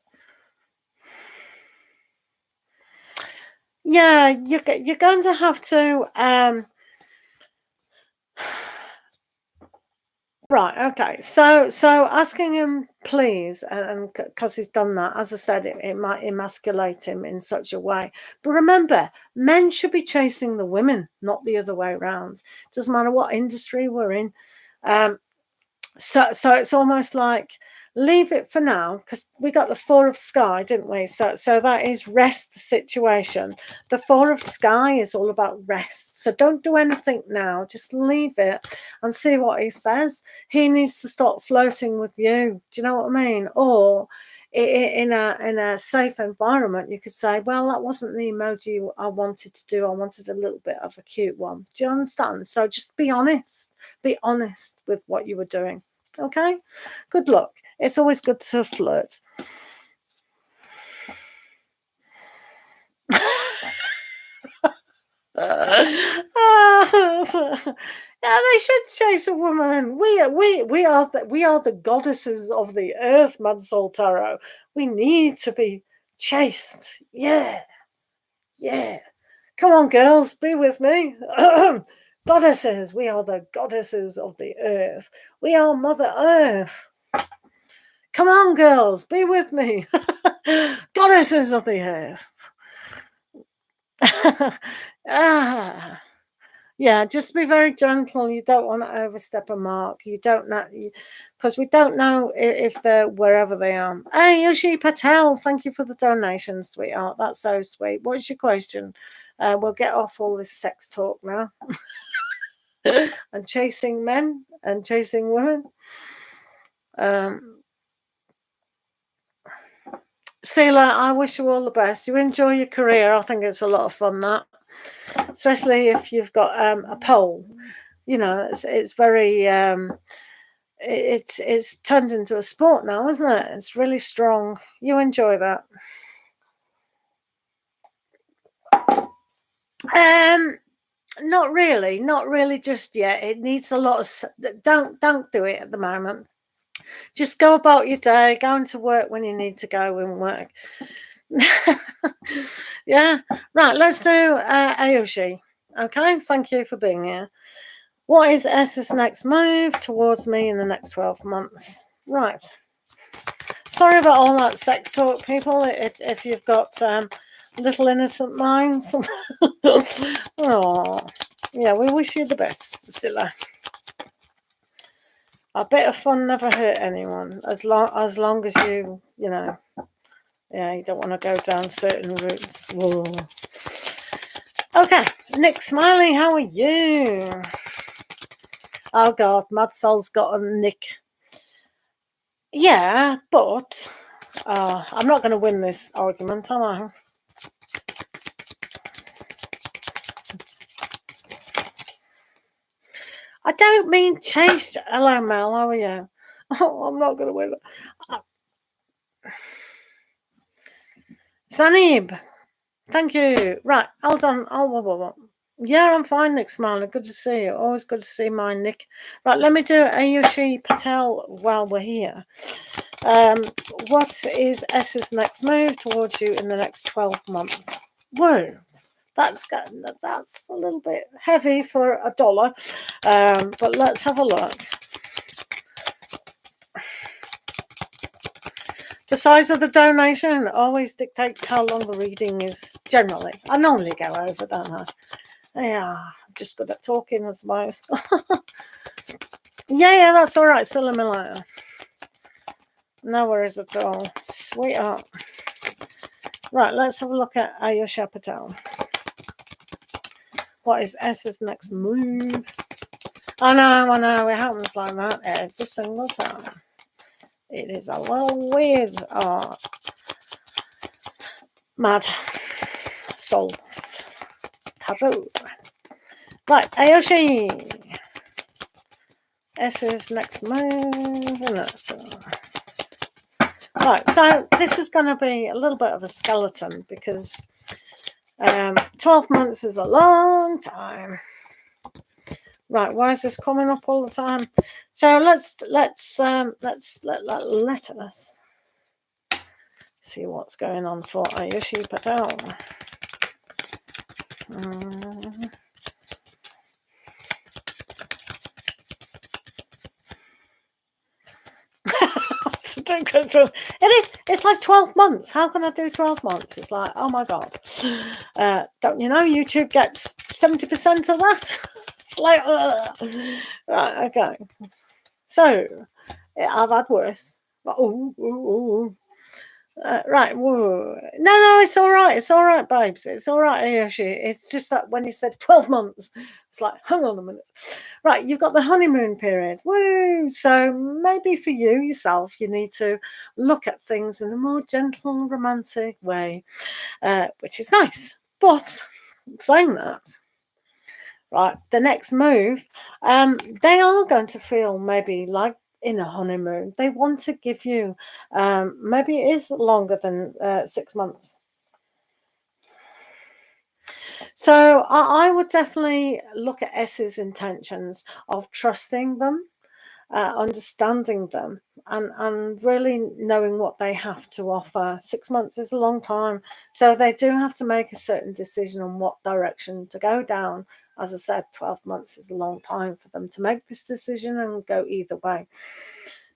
yeah, you're going to have to right, okay. So asking him please, and because he's done that, as I said, it might emasculate him in such a way. But remember, men should be chasing the women, not the other way around. Doesn't matter what industry we're in. So it's almost like leave it for now, because we got the Four of Sky, didn't we? So that is rest the situation. The Four of Sky is all about rest. So don't do anything now. Just leave it and see what he says. He needs to stop flirting with you. Do you know what I mean? Or in a safe environment, you could say, well, that wasn't the emoji I wanted to do. I wanted a little bit of a cute one. Do you understand? So just be honest. Be honest with what you were doing. Okay? Good luck. It's always good to flirt. Yeah, they should chase a woman. We are the goddesses of the earth, Mansol Tarot. We need to be chased. Yeah. Come on, girls, be with me. Goddesses, we are the goddesses of the earth. We are Mother Earth. Come on, girls, be with me. Goddesses of the earth. Yeah, just be very gentle. You don't want to overstep a mark. You don't know, because we don't know if they're wherever they are. Hey, Yoshi Patel, thank you for the donation, sweetheart. That's so sweet. What's your question? We'll get off all this sex talk now. And chasing men and chasing women. Seela, I wish you all the best. You enjoy your career. I think it's a lot of fun, that. Especially if you've got a pole. You know, it's very it's turned into a sport now, isn't it? It's really strong. You enjoy that. Not really just yet. It needs a lot of don't do it at the moment. Just go about your day, go into work when you need to go and work. Yeah, right, let's do Ayoshi. Okay, thank you for being here. What is S's next move towards me in the next 12 months? Right. Sorry about all that sex talk, people, if you've got little innocent minds. Oh, yeah, we wish you the best, Scylla. A bit of fun never hurt anyone, as long as you know, yeah, you don't want to go down certain routes. Whoa. Okay, Nick Smiley, how are you? Oh God, Mad Soul's got a Nick. Yeah, but I'm not going to win this argument, am I? I don't mean chased. Hello, Mel. How are you? Oh, I'm not going to win. Sanib, thank you. Right, hold on. Oh, yeah, I'm fine, Nick Smiler. Good to see you. Always good to see my Nick. Right, let me do Ayushi Patel while we're here. What is S's next move towards you in the next 12 months? Whoa, that's a little bit heavy for $1. But let's have a look. The size of the donation always dictates how long the reading is, generally. I normally go over, don't I? Yeah, I'm just good at talking, I suppose. Yeah, that's all right, still a million. No worries at all. Sweetheart. Right, let's have a look at Ayushi Patel. What is S's next move? I know, it happens like that every single time. It is a little weird. Mad soul tarot. Right, Ayushi. S's next move. Right, so this is going to be a little bit of a skeleton because 12 months is a long time. Right, why is this coming up all the time? So let's let us see what's going on for Ayushi Patel. It's like 12 months. How can I do 12 months? It's like, oh my God. Don't you know YouTube gets 70% of that? It's like, right, okay. So, I've had worse. But, right. Whoa. No, it's all right. It's all right, babes. It's all right, Ayoshi. It's just that when you said 12 months, it's like, hang on a minute. Right, you've got the honeymoon period. Woo! So maybe for you yourself, you need to look at things in a more gentle, romantic way, which is nice. But saying that, right, the next move, they are going to feel maybe like in a honeymoon. They want to give you, maybe it is longer than 6 months. So I would definitely look at S's intentions of trusting them, understanding them, and really knowing what they have to offer. 6 months is a long time. So they do have to make a certain decision on what direction to go down. As I said, 12 months is a long time for them to make this decision and go either way.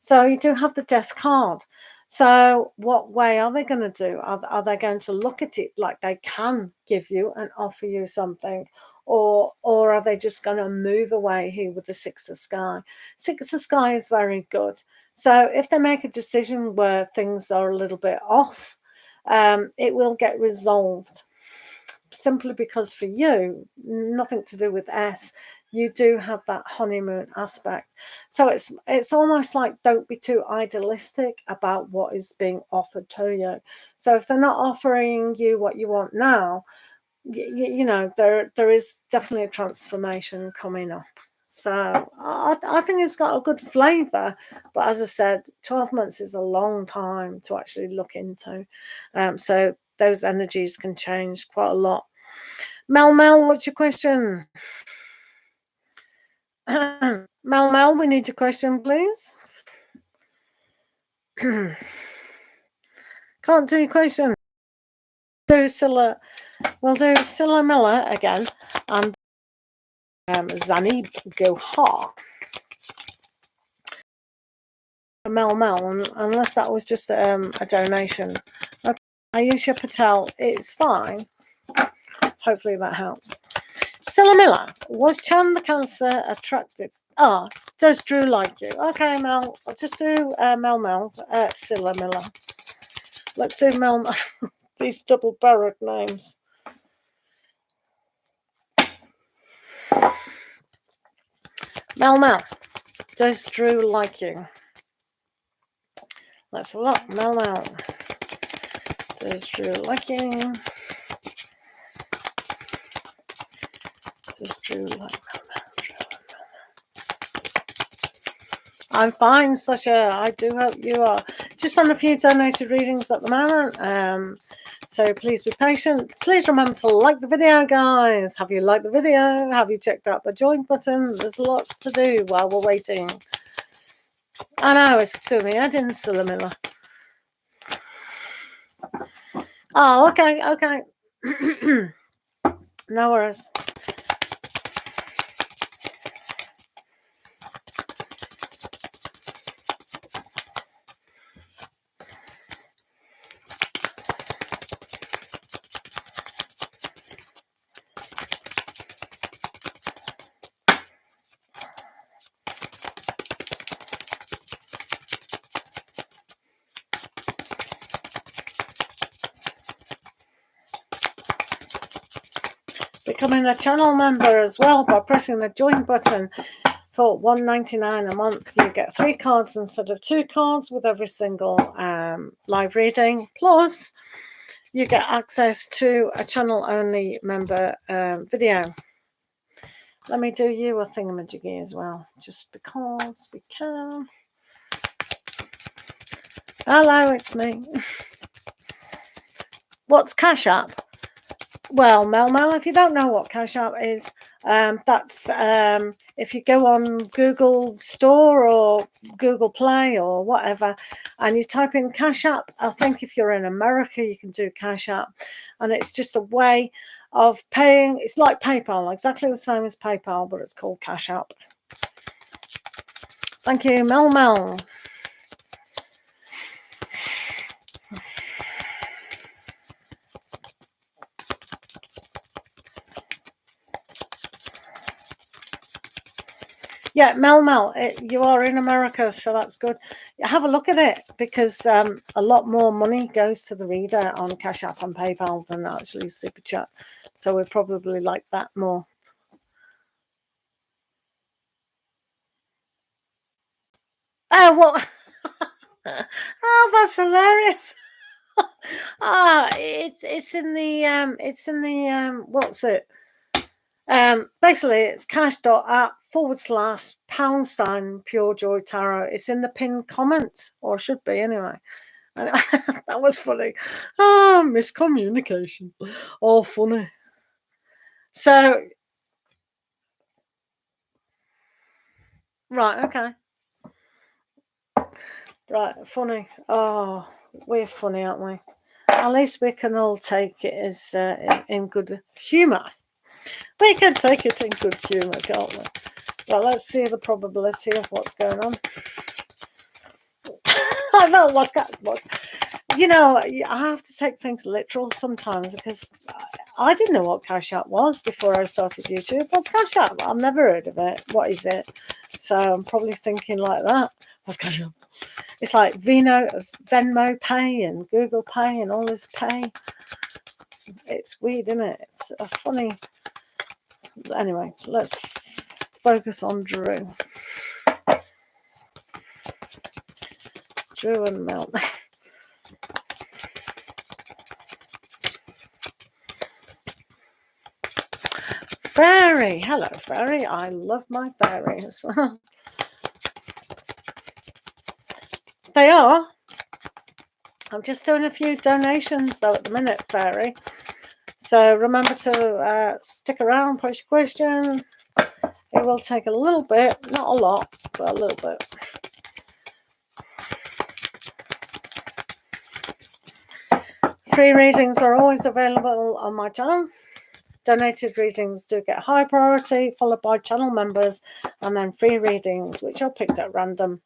So you do have the death card. So what way are they going to do? Are they going to look at it like they can give you and offer you something? Or are they just going to move away here with the Six of Sky? Six of Sky is very good. So if they make a decision where things are a little bit off, it will get resolved. Simply because for you, nothing to do with S, you do have that honeymoon aspect. So it's almost like don't be too idealistic about what is being offered to you. So if they're not offering you what you want now, you know, there is definitely a transformation coming up. So I think it's got a good flavour. But as I said, 12 months is a long time to actually look into. So those energies can change quite a lot. Mel, what's your question? Mel, we need your question, please. Can't do your question. We'll do Scylla Miller again, and Zanib Gohar. Mel, unless that was just a donation. Okay. Ayushi Patel, it's fine. Hopefully that helps. Scylla Miller, was Chan the Cancer attracted? Does Drew like you? Okay, Mel, I'll just do Mel, Scylla Miller. Let's do Mel. These double barreled names. Mel, does Drew like you? Let's have a look. Mel, does Drew like you? Does Drew like Mel? I'm fine, Sasha. I do hope you are. Just on a few donated readings at the moment. So please be patient. Please remember to like the video, guys. Have you liked the video? Have you checked out the join button? There's lots to do while we're waiting. I know, it's doing me head in, still a minute. Oh, okay. No worries. Becoming a channel member as well by pressing the join button for $1.99 a month. You get 3 cards instead of 2 cards with every single live reading. Plus, you get access to a channel only member video. Let me do you a thingamajiggy as well, just because we can. Hello, it's me. What's Cash App? Well, Mel, if you don't know what Cash App is, that's if you go on Google Store or Google Play or whatever, and you type in Cash App. I think if you're in America, you can do Cash App, and it's just a way of paying. It's like PayPal, exactly the same as PayPal, but it's called Cash App. Thank you, Mel. Yeah, Mel, you are in America, so that's good. Have a look at it, because a lot more money goes to the reader on Cash App and PayPal than actually Super Chat. So we probably like that more. Oh, what? Oh, that's hilarious. It's in the what's it? Basically, it's cash.app /# Pure Joy Tarot. It's in the pinned comment, or should be anyway. That was funny. Miscommunication. Oh, funny. So, right, okay. Right, funny. Oh, we're funny, aren't we? At least we can all take it as in good humour. We can take it in good humour, can't we? Well, let's see the probability of what's going on. I know what's going on. You know, I have to take things literal sometimes, because I didn't know what Cash App was before I started YouTube. What's Cash App? I've never heard of it. What is it? So I'm probably thinking like that. What's Cash App? It's like Venmo Pay and Google Pay and all this pay. It's weird, isn't it? It's a funny. Anyway, let's focus on Drew. Drew and Mel. Fairy. Hello, Fairy. I love my fairies. They are. I'm just doing a few donations, though, at the minute, Fairy. So remember to stick around, post your question. It will take a little bit, not a lot, but a little bit. Free readings are always available on my channel. Donated readings do get high priority, followed by channel members, and then free readings, which are picked at random.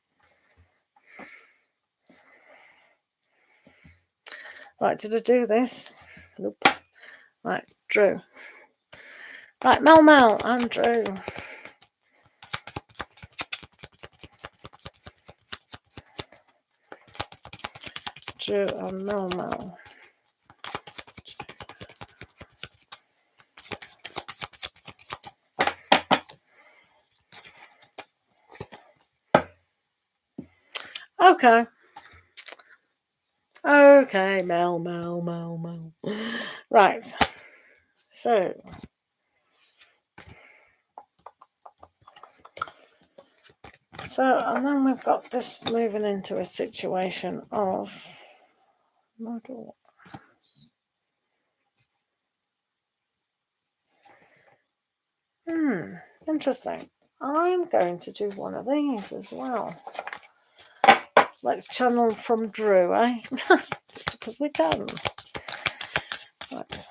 Right, did I do this? Nope. Right, Drew. Right, Mel, and Drew. Drew and Mel. Okay. Okay, Mel. Right. So. So, and then we've got this moving into a situation of model. Interesting. I'm going to do one of these as well. Let's channel from Drew, eh? Just because we can. Right.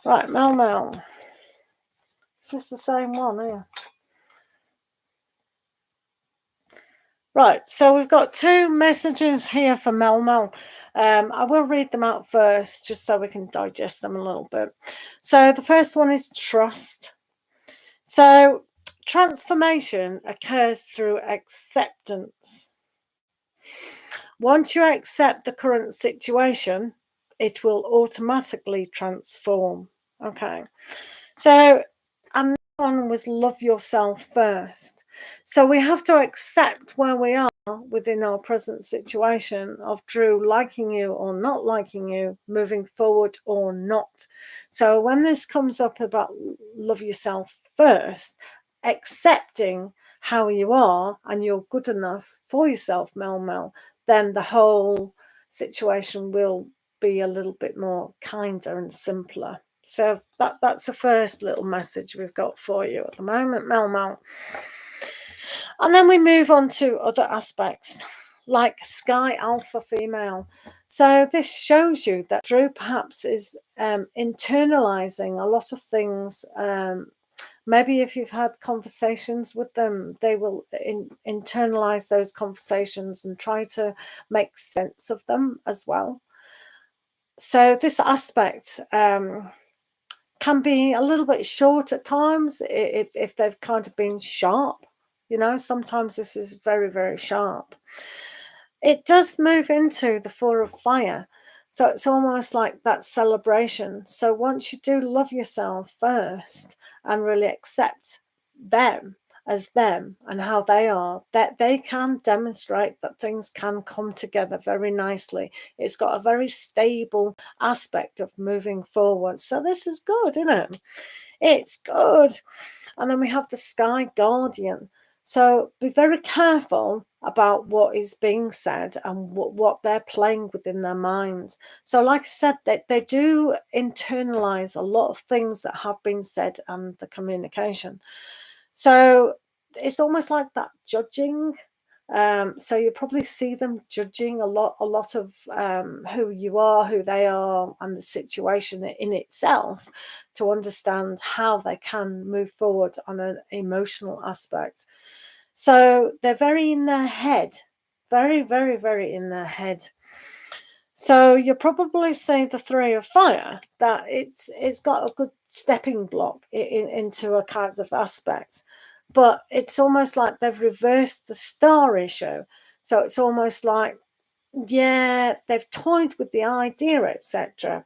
Right, Mel. Is this the same one here? Right, so we've got two messages here for Mel. I will read them out first, just so we can digest them a little bit. So the first one is trust. So transformation occurs through acceptance. Once you accept the current situation, it will automatically transform. Okay. So, and that one was love yourself first. So we have to accept where we are within our present situation of Drew liking you or not liking you, moving forward or not. So when this comes up about love yourself first, accepting how you are and you're good enough for yourself, Mel, then the whole situation will be a little bit more kinder and simpler. So that's the first little message we've got for you at the moment, Mel. And then we move on to other aspects, like Sky Alpha Female. So this shows you that Drew perhaps is internalizing a lot of things. Maybe if you've had conversations with them, they will internalize those conversations and try to make sense of them as well. So this aspect can be a little bit short at times if they've kind of been sharp. You know, sometimes this is very, very sharp. It does move into the Four of Fire. So it's almost like that celebration. So once you do love yourself first and really accept them as them and how they are, that they can demonstrate that things can come together very nicely. It's got a very stable aspect of moving forward. So this is good, isn't it? It's good. And then we have the Sky Guardian. So be very careful about what is being said and what they're playing within their minds. So like I said, they do internalize a lot of things that have been said and the communication. So it's almost like that judging. So you probably see them judging a lot of who you are, who they are, and the situation in itself to understand how they can move forward on an emotional aspect. So they're very in their head, very, very, very in their head. So you'll probably say the Three of Fire, that it's got a good stepping block into a kind of aspect. But it's almost like they've reversed the star issue. So it's almost like, yeah, they've toyed with the idea, etc.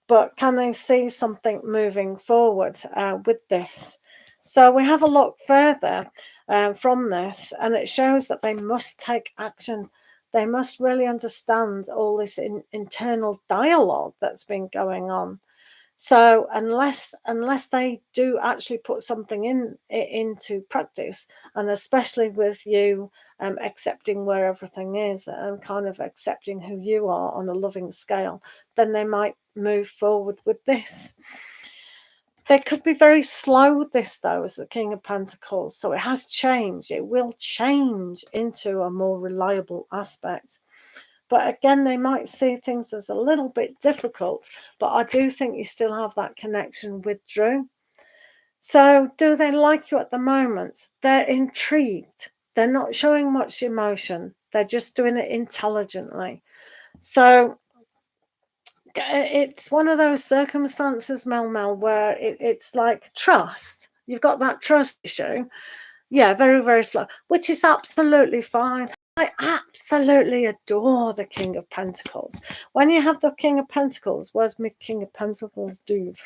But can they see something moving forward with this? So we have a look further from this, and it shows that they must take action. They must really understand all this internal dialogue that's been going on. So unless they do actually put something into practice, and especially with you accepting where everything is and kind of accepting who you are on a loving scale, then they might move forward with this. They could be very slow with this, though, as the King of Pentacles. So it has changed. It will change into a more reliable aspect. But again, they might see things as a little bit difficult. But I do think you still have that connection with Drew. So do they like you at the moment? They're intrigued. They're not showing much emotion. They're just doing it intelligently. So it's one of those circumstances, Mel, where it's like trust. You've got that trust issue. Yeah, very, very slow, which is absolutely fine. I absolutely adore the King of Pentacles. When you have the King of Pentacles, where's my King of Pentacles, dude?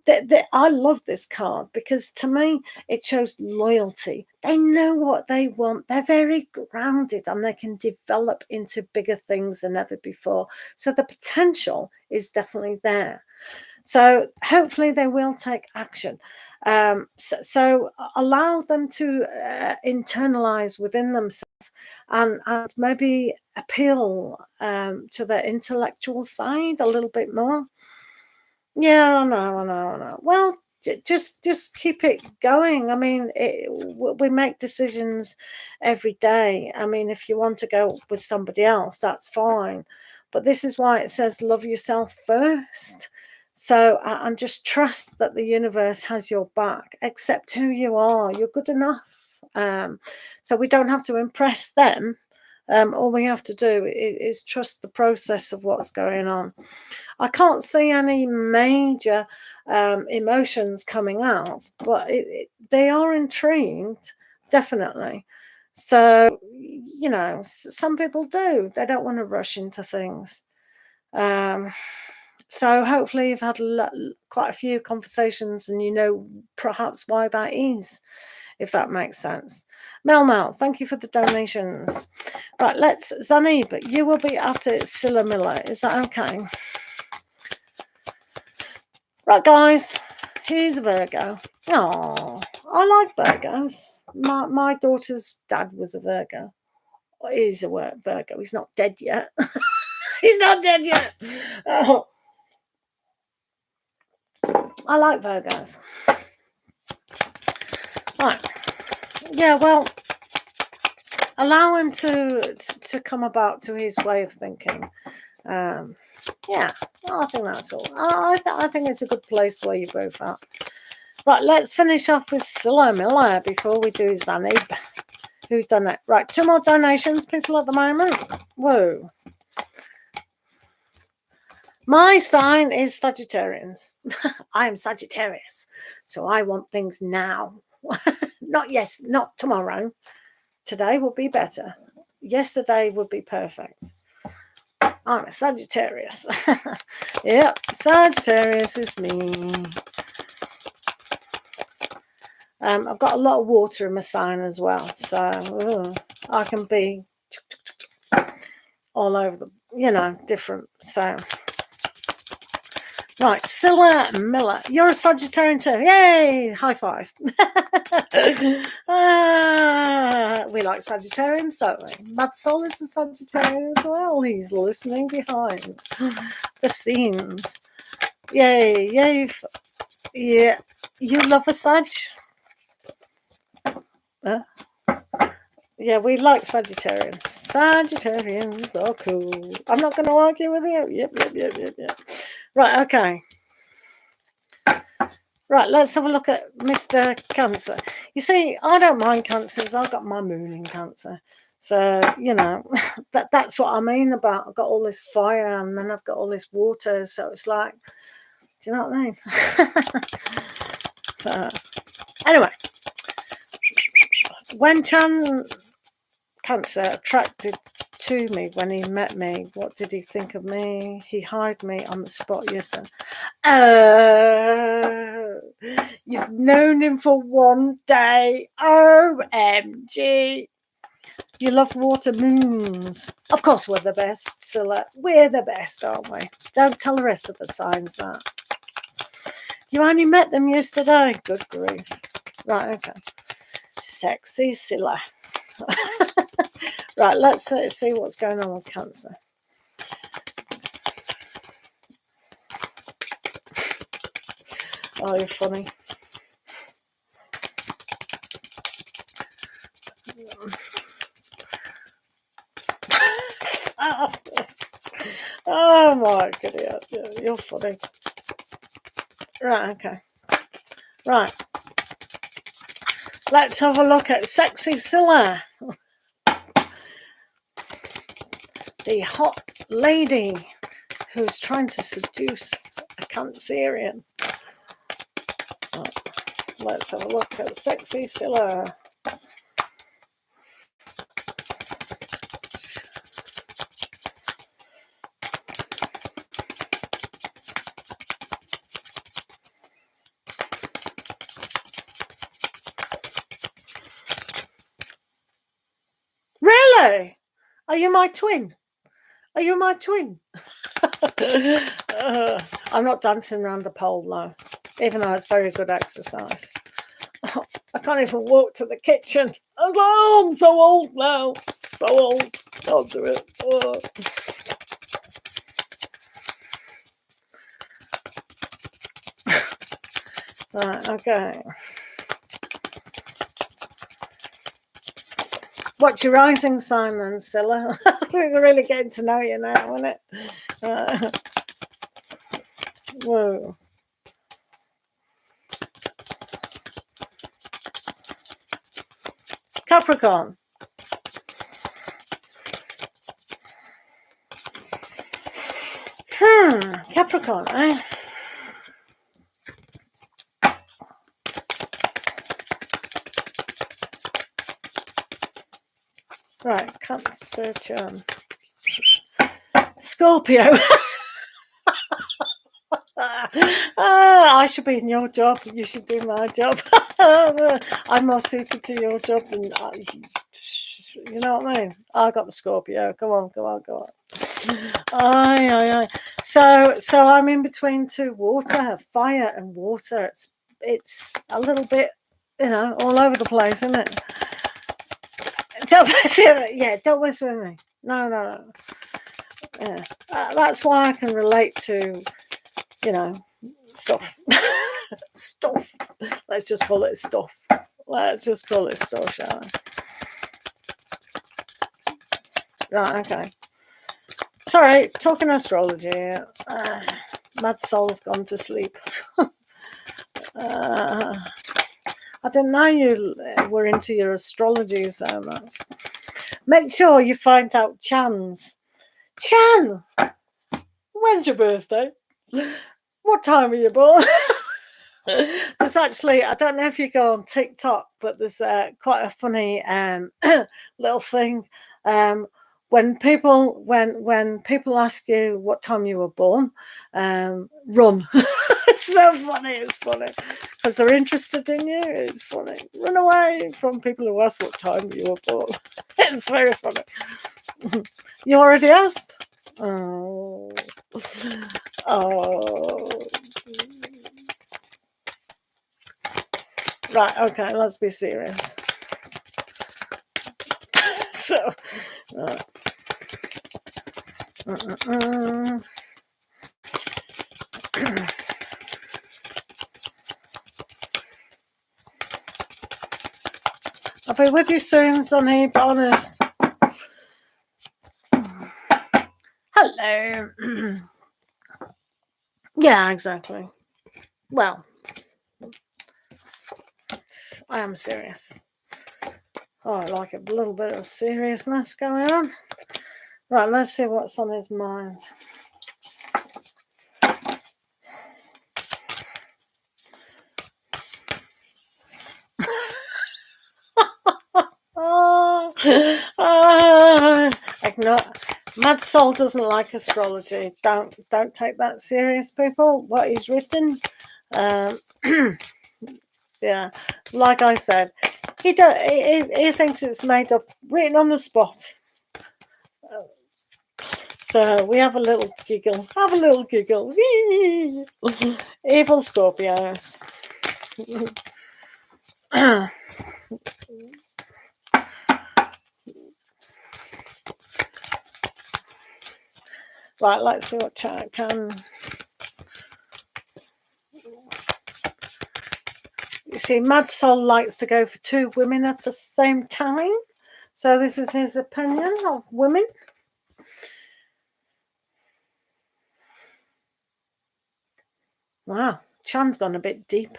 I love this card because to me it shows loyalty. They know what they want. They're very grounded and they can develop into bigger things than ever before. So the potential is definitely there. So hopefully they will take action. So allow them to internalize within themselves and maybe appeal to their intellectual side a little bit more. Yeah, I know. Well, just keep it going. I mean, we make decisions every day. I mean, if you want to go with somebody else, that's fine. But this is why it says love yourself first. So, and just trust that the universe has your back. Accept who you are. You're good enough. So we don't have to impress them. All we have to do is trust the process of what's going on. I can't see any major emotions coming out, but they are intrigued, definitely. So, you know, some people do. They don't want to rush into things. So hopefully you've had quite a few conversations and you know perhaps why that is, if that makes sense. Mel, thank you for the donations. Right, Zanib, you will be after Scylla Miller. Is that okay? Right, guys, here's a Virgo. Oh, I like Virgos. My daughter's dad was a Virgo. He's a Virgo. He's not dead yet. He's not dead yet. Oh, I like Virgos. Right. Yeah, well, allow him to come about to his way of thinking. Yeah, I think that's all. I think it's a good place where you both are. Right, let's finish off with Scylla Miller before we do Zanib. Who's done that? Right, 2 more donations, people, at the moment. Whoa. My sign is Sagittarians. I am Sagittarius, so I want things now. Not tomorrow. Today will be better. Yesterday would be perfect. I'm a Sagittarius. Yep, Sagittarius is me. I've got a lot of water in my sign as well, so I can be all over the, different. So, right, Scylla Miller, you're a Sagittarian too. Yay! High five. We like Sagittarians, don't we? Mad Soul is a Sagittarian as well. He's listening behind the scenes. Yay! Yeah, you love a Sag? Yeah, we like Sagittarians. Sagittarians are cool. I'm not going to argue with you. Yep. Right, okay. Right, let's have a look at Mr. Cancer. You see, I don't mind Cancers. I've got my moon in Cancer. So, that's what I mean about I've got all this fire and then I've got all this water. So it's like, do you know what I mean? So, anyway. When Cancer attracted to me when he met me, what did he think of me? He hired me on the spot yesterday. Oh, you've known him for 1 day. OMG. You love water moons. Of course we're the best, Scylla. We're the best, aren't we? Don't tell the rest of the signs that. You only met them yesterday. Good grief. Right, okay. Sexy Scylla. Right, let's see what's going on with Cancer. Oh, you're funny. Oh my goodness, you're funny. Right, okay. Right. Let's have a look at Sexy Scylla. The hot lady who's trying to seduce a Cancerian. Let's have a look at Sexy Scylla. Hey, are you my twin? Are you my twin? I'm not dancing around a pole though, even though it's very good exercise. I can't even walk to the kitchen. I was like, oh, I'm so old now. So old. Can't do it. Oh. Right, okay. What's your rising sign then, Scylla? We're really getting to know you now, isn't it? Whoa. Capricorn. Capricorn, eh? Right, can't search Scorpio. I should be in your job. You should do my job. I'm more suited to your job than you know what I mean. I got the Scorpio. Come on. Aye. So I'm in between two water, fire and water. It's a little bit, all over the place, isn't it? Don't mess with me. No. Yeah, that's why I can relate to, stuff. Stuff. Let's just call it stuff. Shall we? Right, okay. Sorry, talking astrology. Mad Soul's gone to sleep. I didn't know you were into your astrology so much. Make sure you find out Chan's. Chan! When's your birthday? What time are you born? There's actually, I don't know if you go on TikTok, but there's quite a funny little thing. When people ask you what time you were born, run. It's so funny. It's funny because they're interested in you. It's funny. Run away from people who ask what time you were born. It's very funny. You already asked? Oh. Right, okay, let's be serious. So, I'll be with you soon, Sonny, be honest. Hello. Yeah, exactly. Well, I am serious. Oh, I like a little bit of seriousness going on. Right, let's see what's on his mind. Ignore. Mad Soul doesn't like astrology. Don't take that serious, people. What he's written, yeah, like I said, he thinks it's made up, written on the spot. So we have a little giggle. Evil Scorpios. Right, let's see what chat can. You see, Mad Soul likes to go for two women at the same time. So this is his opinion of women. Wow, Chan's gone a bit deep.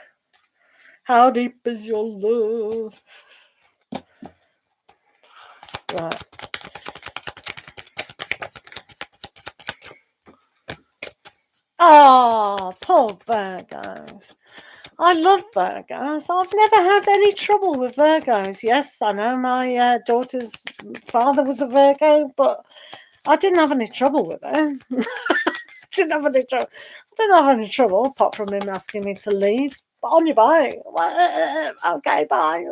How deep is your love? Right. Oh, poor Virgos. I love Virgos. I've never had any trouble with Virgos. Yes, I know my daughter's father was a Virgo, but I didn't have any trouble with him. Didn't have any trouble apart from him asking me to leave. But on your bike. Okay, bye.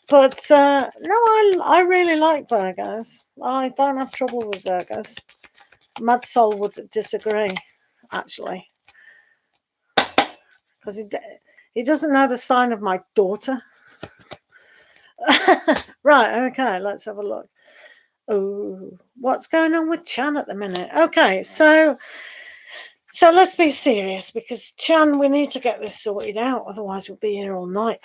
But no, I really like Virgos. I don't have trouble with Virgos. Mad Soul would disagree, actually, because he doesn't know the sign of my daughter. Right, okay, let's have a look. Oh, what's going on with Chan at the minute? Okay, so let's be serious, because Chan, we need to get this sorted out, otherwise we'll be here all night.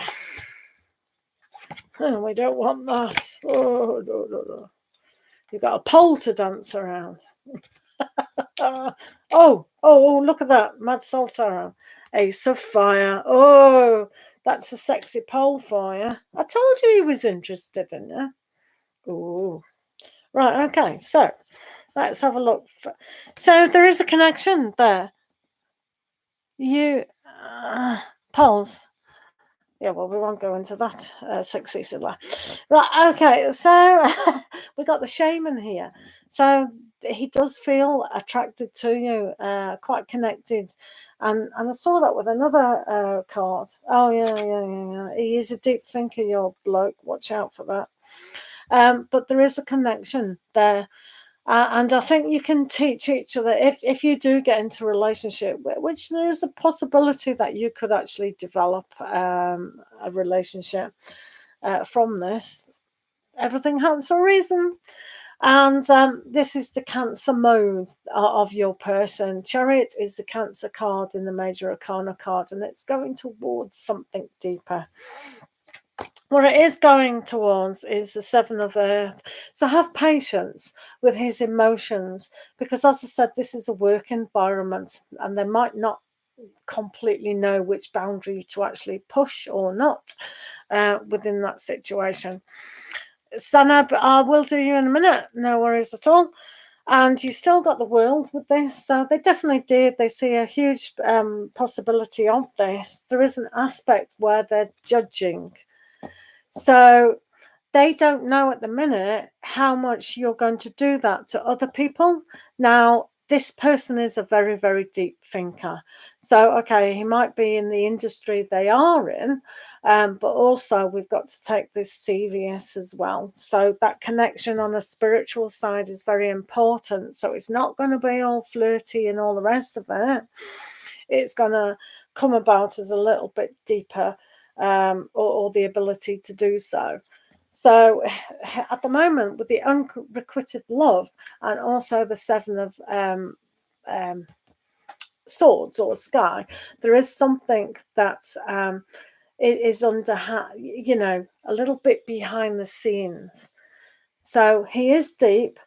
Oh, we don't want that. Oh, no. You've got a pole to dance around. Oh, look at that. Mad Soul Tarot. Ace of Fire. Oh, that's a sexy pole for you. I told you he was interested in you. Oh, right, okay, so let's have a look. So there is a connection there. You, poles. Yeah, well, we won't go into that sexy silly. Right, okay, so we got the shaman here. So he does feel attracted to you, quite connected. And I saw that with another card. Oh, yeah. He is a deep thinker, your bloke. Watch out for that. But there is a connection there. And I think you can teach each other if you do get into a relationship, which there is a possibility that you could actually develop a relationship from this. Everything happens for a reason. And this is the Cancer mode of your person. Chariot is the Cancer card in the Major Arcana card, and it's going towards something deeper. What it is going towards is the Seven of Earth. So have patience with his emotions, because as I said, this is a work environment and they might not completely know which boundary to actually push or not within that situation. Sanab, I will do you in a minute. No worries at all. And you still got the World with this. So they definitely did. They see a huge possibility of this. There is an aspect where they're judging. So they don't know at the minute how much you're going to do that to other people. Now, this person is a very, very deep thinker. So, okay, he might be in the industry they are in, but also we've got to take this serious as well. So that connection on a spiritual side is very important. So it's not going to be all flirty and all the rest of it. It's going to come about as a little bit deeper, or the ability to do so. So at the moment, with the unrequited love and also the Seven of Swords or Sky, there is something that it is under, a little bit behind the scenes. So he is deep,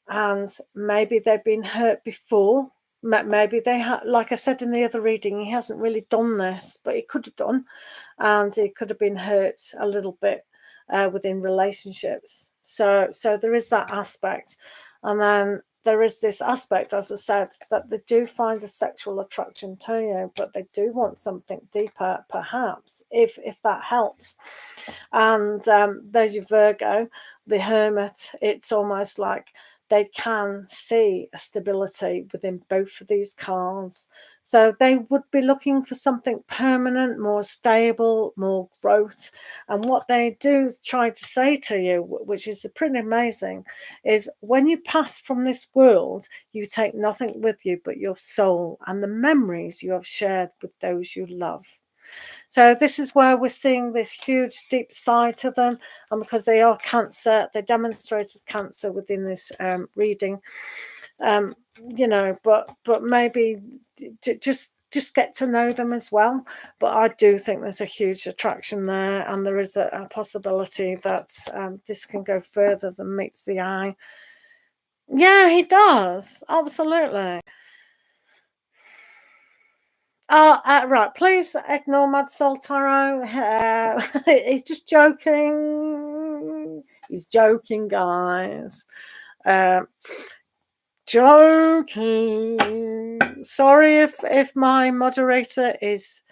and maybe they've been hurt before. Maybe they like I said in the other reading, he hasn't really done this, but he could have done, and he could have been hurt a little bit within relationships. So there is that aspect, and then there is this aspect, as I said, that they do find a sexual attraction to you, but they do want something deeper, perhaps, if that helps. And there's your Virgo, the Hermit. It's almost like they can see a stability within both of these cards. So they would be looking for something permanent, more stable, more growth. And what they do try to say to you, which is pretty amazing, is when you pass from this world, you take nothing with you but your soul and the memories you have shared with those you love. So this is where we're seeing this huge deep side to them, and because they are Cancer, they demonstrated Cancer within this reading. But maybe just get to know them as well. But I do think there's a huge attraction there, and there is a possibility that this can go further than meets the eye. Yeah, he does, absolutely. Right, please ignore Mad Soul Tarot. He's just joking. He's joking, guys. Joking. Sorry if my moderator is...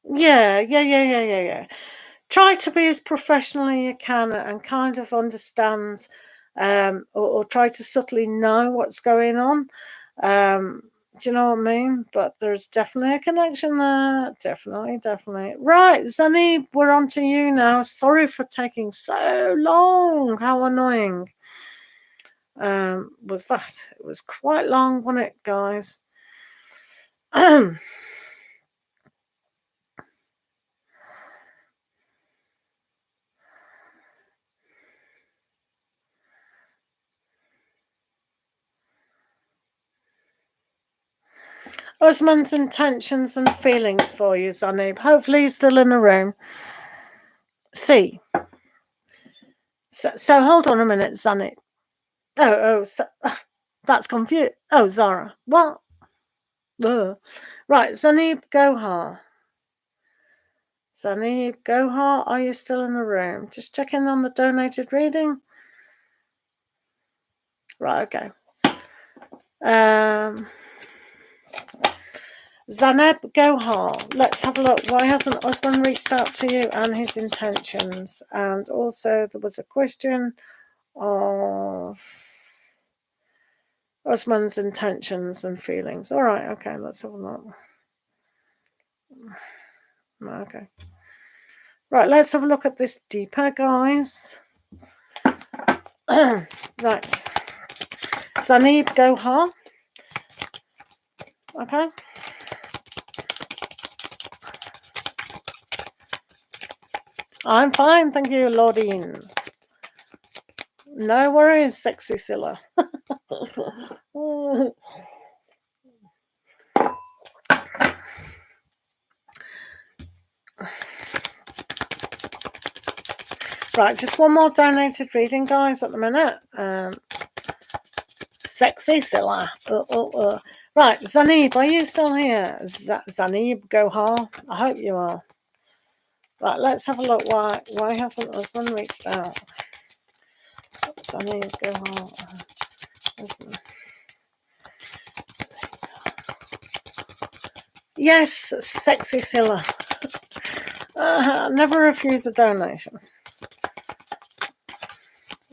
Yeah. Try to be as professional as you can and kind of understand, or try to subtly know what's going on. Do you know what I mean? But there's definitely a connection there. Definitely. Right, Zanib, we're on to you now. Sorry for taking so long. How annoying was that? It was quite long, wasn't it, guys? Usman's intentions and feelings for you, Zanib. Hopefully he's still in the room. See. So hold on a minute, Zanib. That's confused. Oh, Zara. What? Right, Zanib Gohar. Zanib Gohar, are you still in the room? Just checking on the donated reading. Right, okay. Zaneb Gohar, let's have a look. Why hasn't Usman reached out to you and his intentions? And also there was a question of Usman's intentions and feelings. All right, okay, let's have a look. Okay. Right, let's have a look at this deeper, guys. Right. Zanib Gohar. Okay. I'm fine, thank you, Lordine. No worries, sexy Scylla. Right, just one more donated reading, guys, at the minute. Sexy Scylla. Right, Zanib, are you still here? Zanib Gohar? I hope you are. Right, let's have a look. Why hasn't Usman reached out? Zanib Gohar. Yes, sexy Scylla. Never refuse a donation.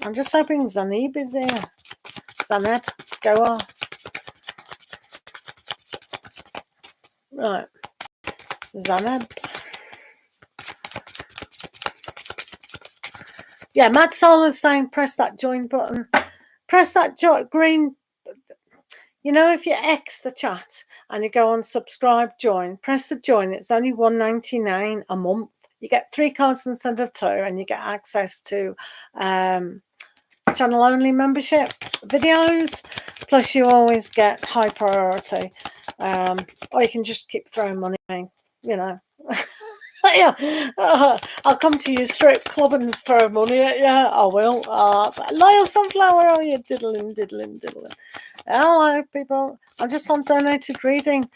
I'm just hoping Zanib is here. Zanib, go on. Right. Zanib. Yeah, Mad Soul is saying press that join button. Press that green. You know, if you X the chat and you go on subscribe, join, press the join. It's only $1.99 a month. You get 3 cards instead of 2, and you get access to channel only membership videos. Plus, you always get high priority. Or you can just keep throwing money, you know. Yeah, I'll come to your strip club and throw money at you. I will. Loyal Sunflower, are you diddling? Hello, people. I'm just on donated reading.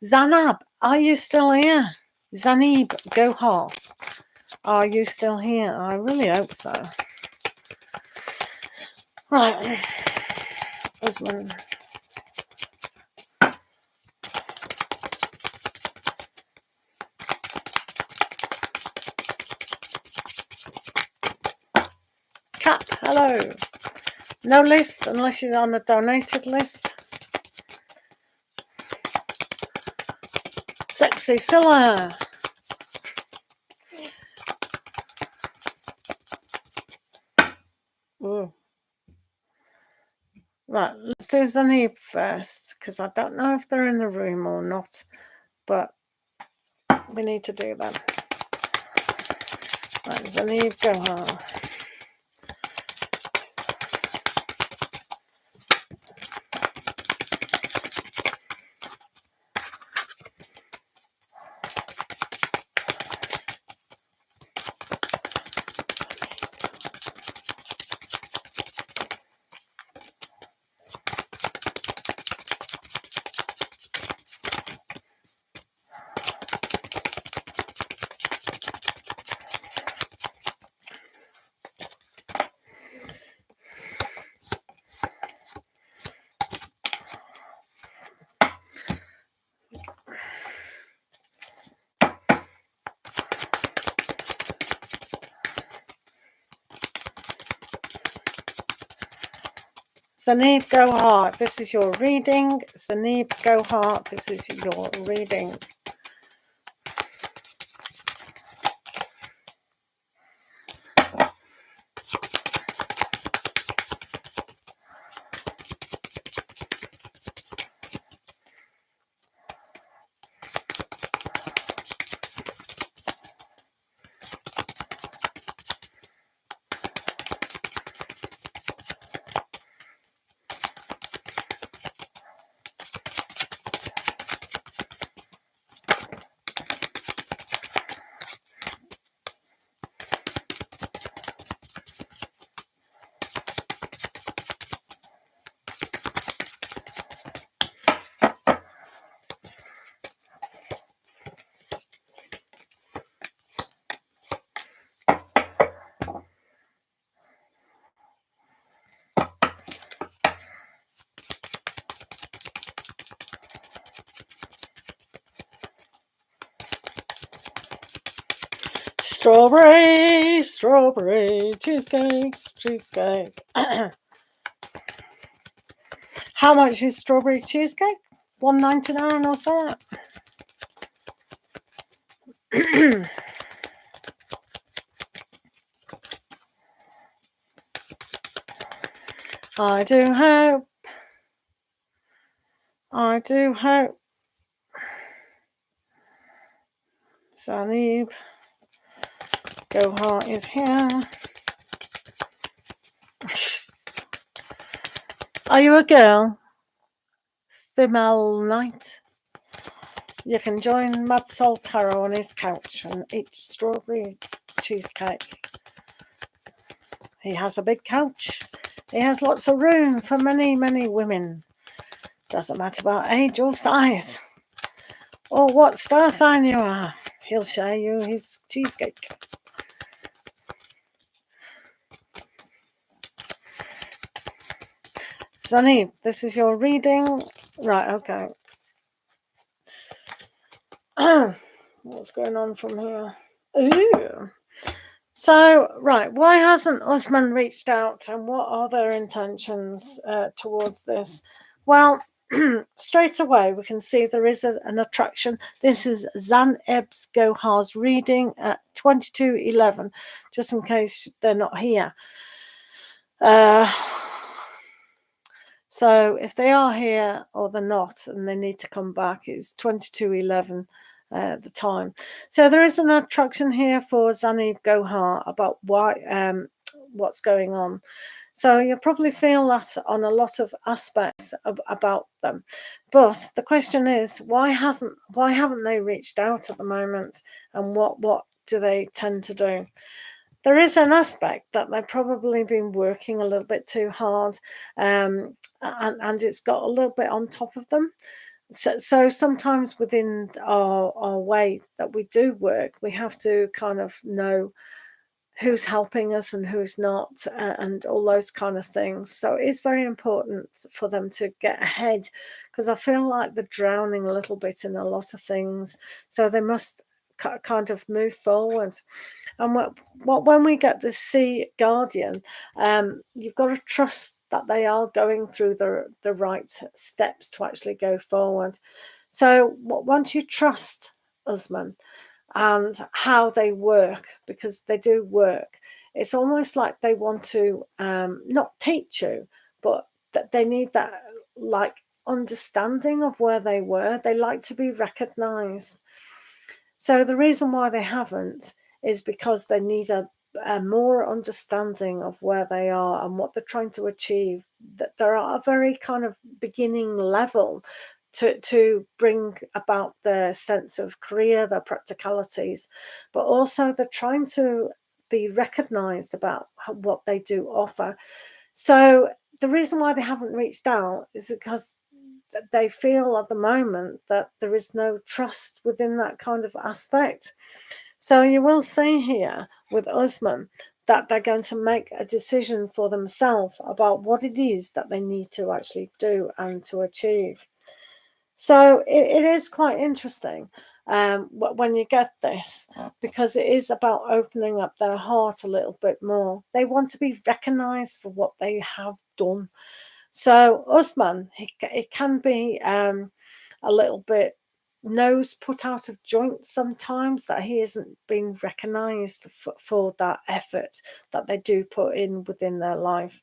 Zanab, are you still here? Zanib Gohar, are you still here? I really hope so. Right. Usman. Cat, hello. No list unless you're on a donated list. Sexy Scylla. Ooh. Right, let's do Zanib first, because I don't know if they're in the room or not, but we need to do that. Right, Zanib Gohar. Sanib, go heart. This is your reading. Sanib, go heart. This is your reading. Strawberry, strawberry, cheesecakes, cheesecake. How much is strawberry cheesecake? $1.99 or so. I do hope Sanib Go Heart is here. Are you a girl? Female knight? You can join Mad Soul Tarot on his couch and eat strawberry cheesecake. He has a big couch. He has lots of room for many, many women. Doesn't matter about age or size or what star sign you are. He'll share you his cheesecake. Zanib, this is your reading. Right, okay. What's going on from here? Ooh. So, right, why hasn't Usman reached out and what are their intentions towards this? Well, straight away we can see there is an attraction. This is Zaneb's Gohar's reading at 22:11, just in case they're not here. So if they are here or they're not and they need to come back, it's 22:11 the time. So there is an attraction here for Zanib Gohar about why what's going on. So you'll probably feel that on a lot of aspects about them. But the question is, why haven't they reached out at the moment, and what do they tend to do? There is an aspect that they've probably been working a little bit too hard, and it's got a little bit on top of them. So sometimes within our way that we do work, we have to kind of know who's helping us and who's not, and all those kind of things. So it is very important for them to get ahead, because I feel like they're drowning a little bit in a lot of things. So they must kind of move forward. And when we get the Sea Guardian, you've got to trust that they are going through the right steps to actually go forward. So once you trust Usman and how they work, because they do work, it's almost like they want to not teach you, but that they need that like understanding of where they were. They like to be recognized. So the reason why they haven't is because they need a more understanding of where they are and what they're trying to achieve. That they're at a very kind of beginning level to bring about their sense of career, their practicalities, but also they're trying to be recognized about what they do offer. So the reason why they haven't reached out is because they feel at the moment that there is no trust within that kind of aspect. So you will see here with Usman that they're going to make a decision for themselves about what it is that they need to actually do and to achieve. So it is quite interesting when you get this, because it is about opening up their heart a little bit more. They want to be recognized for what they have done. So Usman, he can be a little bit nose put out of joint sometimes, that he isn't being recognized for that effort that they do put in within their life.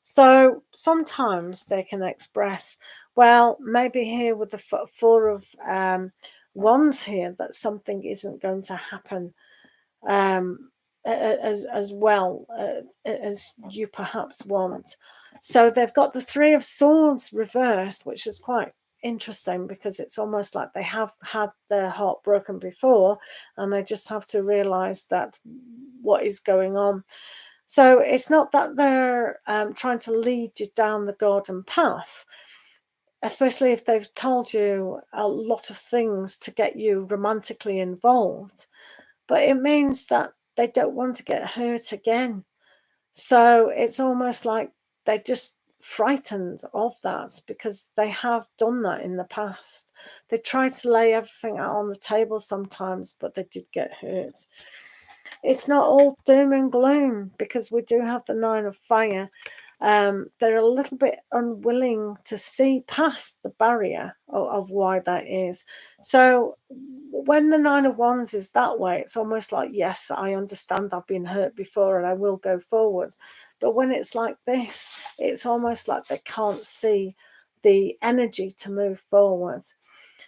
So sometimes they can express, well, maybe here with the four of wands here, that something isn't going to happen as well as you perhaps want. So they've got the Three of Swords reversed, which is quite interesting, because it's almost like they have had their heart broken before, and they just have to realize that what is going on. So it's not that they're trying to lead you down the garden path, especially if they've told you a lot of things to get you romantically involved, but it means that they don't want to get hurt again. So it's almost like they're just frightened of that, because they have done that in the past. They tried to lay everything out on the table sometimes, but they did get hurt. It's not all doom and gloom, because we do have the Nine of Fire. They're a little bit unwilling to see past the barrier of why that is. So when the Nine of Wands is that way, it's almost like, yes, I understand I've been hurt before and I will go forward. But when it's like this, it's almost like they can't see the energy to move forward.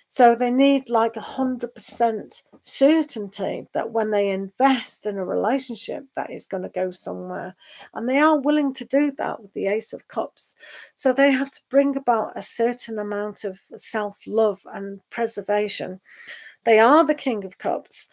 So they need like 100% certainty that when they invest in a relationship, that is going to go somewhere. And they are willing to do that with the Ace of Cups. So they have to bring about a certain amount of self-love and preservation. They are the King of Cups,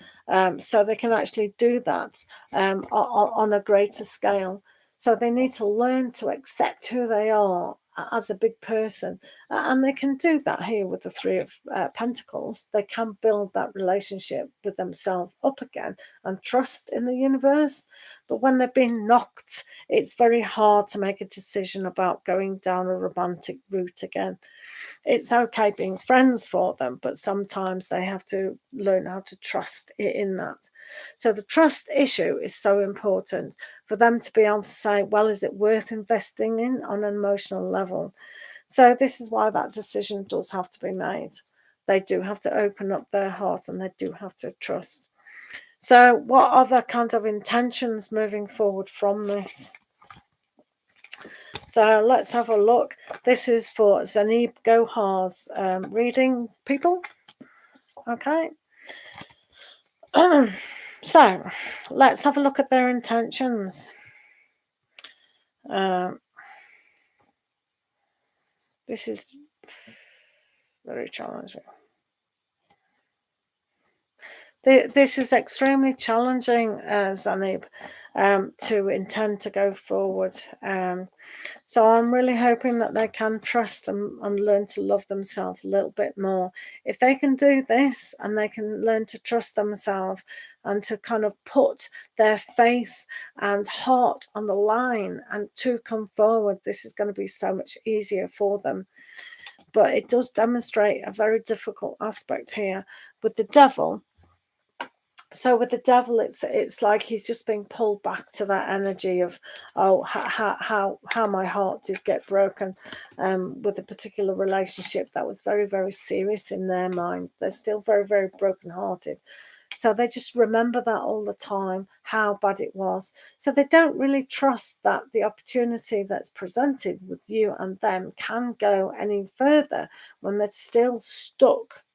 so they can actually do that on a greater scale. So they need to learn to accept who they are as a big person, and they can do that here with the Three of Pentacles. They can build that relationship with themselves up again and trust in the universe. But when they've been knocked, it's very hard to make a decision about going down a romantic route again. It's okay being friends for them, but sometimes they have to learn how to trust in that. So the trust issue is so important for them to be able to say, well, is it worth investing in on an emotional level? So this is why that decision does have to be made. They do have to open up their heart, and they do have to trust. So what other kind of intentions moving forward from this? So let's have a look. This is for Zanib Gohar's reading, people. Okay. So let's have a look at their intentions. This is very challenging. This is extremely challenging, Zanib, to intend to go forward. So I'm really hoping that they can trust and learn to love themselves a little bit more. If they can do this, and they can learn to trust themselves and to kind of put their faith and heart on the line and to come forward, this is going to be so much easier for them. But it does demonstrate a very difficult aspect here with the Devil. So with the Devil, it's like he's just being pulled back to that energy of, oh, how my heart did get broken with a particular relationship that was very, very serious in their mind. They're still very, very brokenhearted. So they just remember that all the time, how bad it was. So they don't really trust that the opportunity that's presented with you and them can go any further when they're still stuck,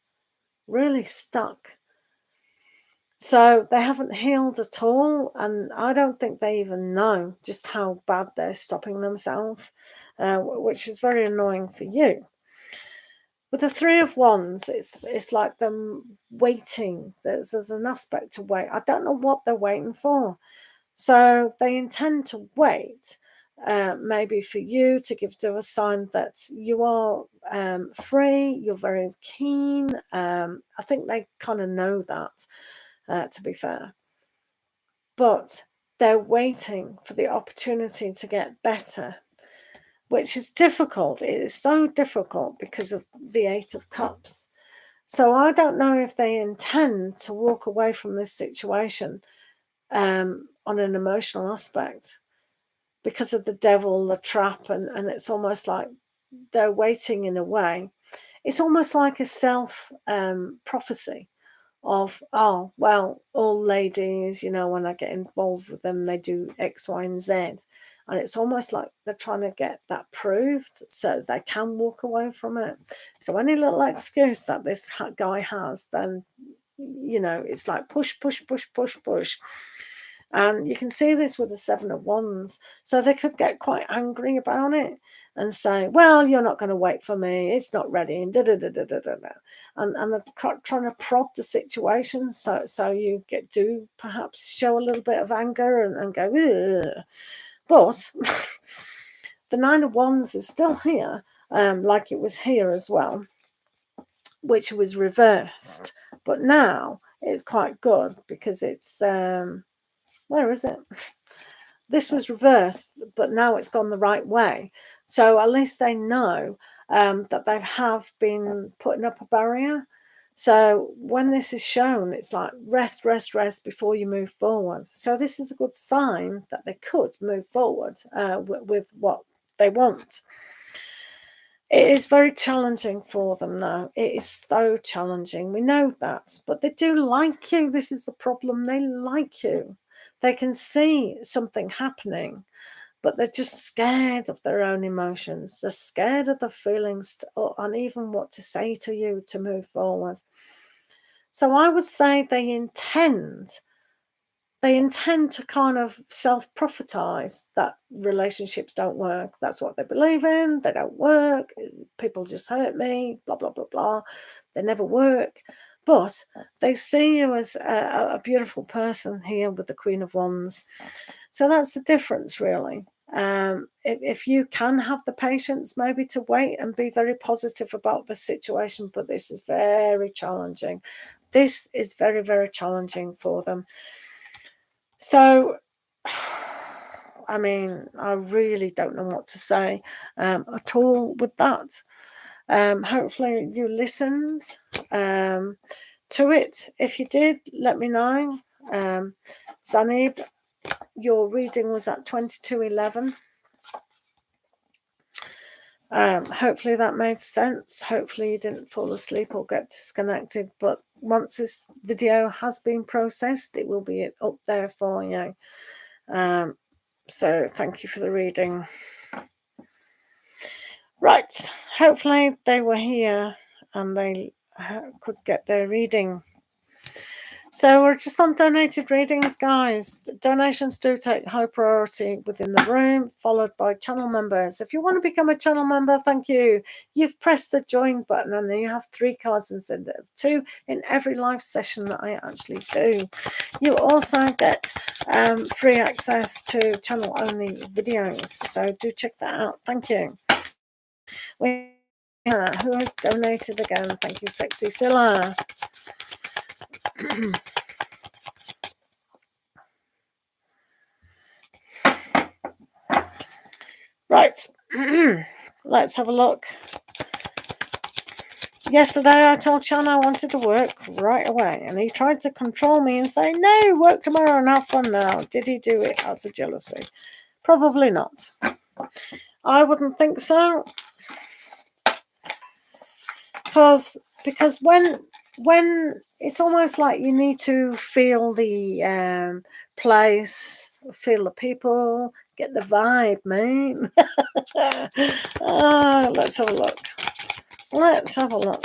really stuck. So they haven't healed at all, and I don't think they even know just how bad they're stopping themselves, which is very annoying for you. With the Three of Wands, it's like them waiting. There's an aspect to wait. I don't know what they're waiting for. So they intend to wait, maybe for you to give to a sign that you are free, you're very keen. I think they kind of know that, to be fair. But they're waiting for the opportunity to get better, which is difficult. It is so difficult because of the Eight of Cups. So I don't know if they intend to walk away from this situation on an emotional aspect, because of the devil, the trap, and it's almost like they're waiting in a way. It's almost like a self prophecy of, oh, well, all ladies, you know, when I get involved with them, they do X, Y, and Z. And it's almost like they're trying to get that proved so they can walk away from it. So any little excuse that this guy has, then, you know, it's like push, push, push, push, push. And you can see this with the Seven of Wands. So they could get quite angry about it and say, well, you're not going to wait for me. It's not ready. And And they're trying to prod the situation. So you do perhaps show a little bit of anger and go, ugh. But the Nine of Wands is still here, like it was here as well, which was reversed. But now it's quite good because it's... where is it? This was reversed, but now it's gone the right way. So at least they know that they have been putting up a barrier. So when this is shown, it's like rest, rest, rest before you move forward. So this is a good sign that they could move forward with what they want. It is very challenging for them now. It is so challenging. We know that. But they do like you. This is the problem. They like you. They can see something happening, but they're just scared of their own emotions. They're scared of the feelings and even what to say to you to move forward. So I would say they intend to kind of self-prophetize that relationships don't work. That's what they believe in. They don't work. People just hurt me, blah, blah, blah, blah. They never work. But they see you as a beautiful person here with the Queen of Wands. So that's the difference, really. If you can have the patience maybe to wait and be very positive about the situation, but this is very challenging. This is very, very challenging for them. So, I mean, I really don't know what to say at all with that. Hopefully you listened to it. If you did, let me know. Zanib, your reading was at 22:11. Hopefully that made sense. Hopefully you didn't fall asleep or get disconnected. But once this video has been processed, it will be up there for you. So thank you for the reading. Right. Hopefully they were here and they could get their reading. So we're just on donated readings, guys. Donations do take high priority within the room, followed by channel members. If you want to become a channel member, thank you. You've pressed the join button and then you have 3 cards instead of 2 in every live session that I actually do. You also get free access to channel only videos. So do check that out. Thank you. Who has donated again? Thank you, Sexy Silla. Right, let's have a look. Yesterday I told Chan I wanted to work right away, and he tried to control me and say, no, work tomorrow and have fun now. Did he do it out of jealousy? Probably not. I wouldn't think so. Because when it's almost like you need to feel the place, feel the people, get the vibe, man. Let's have a look. Let's have a look.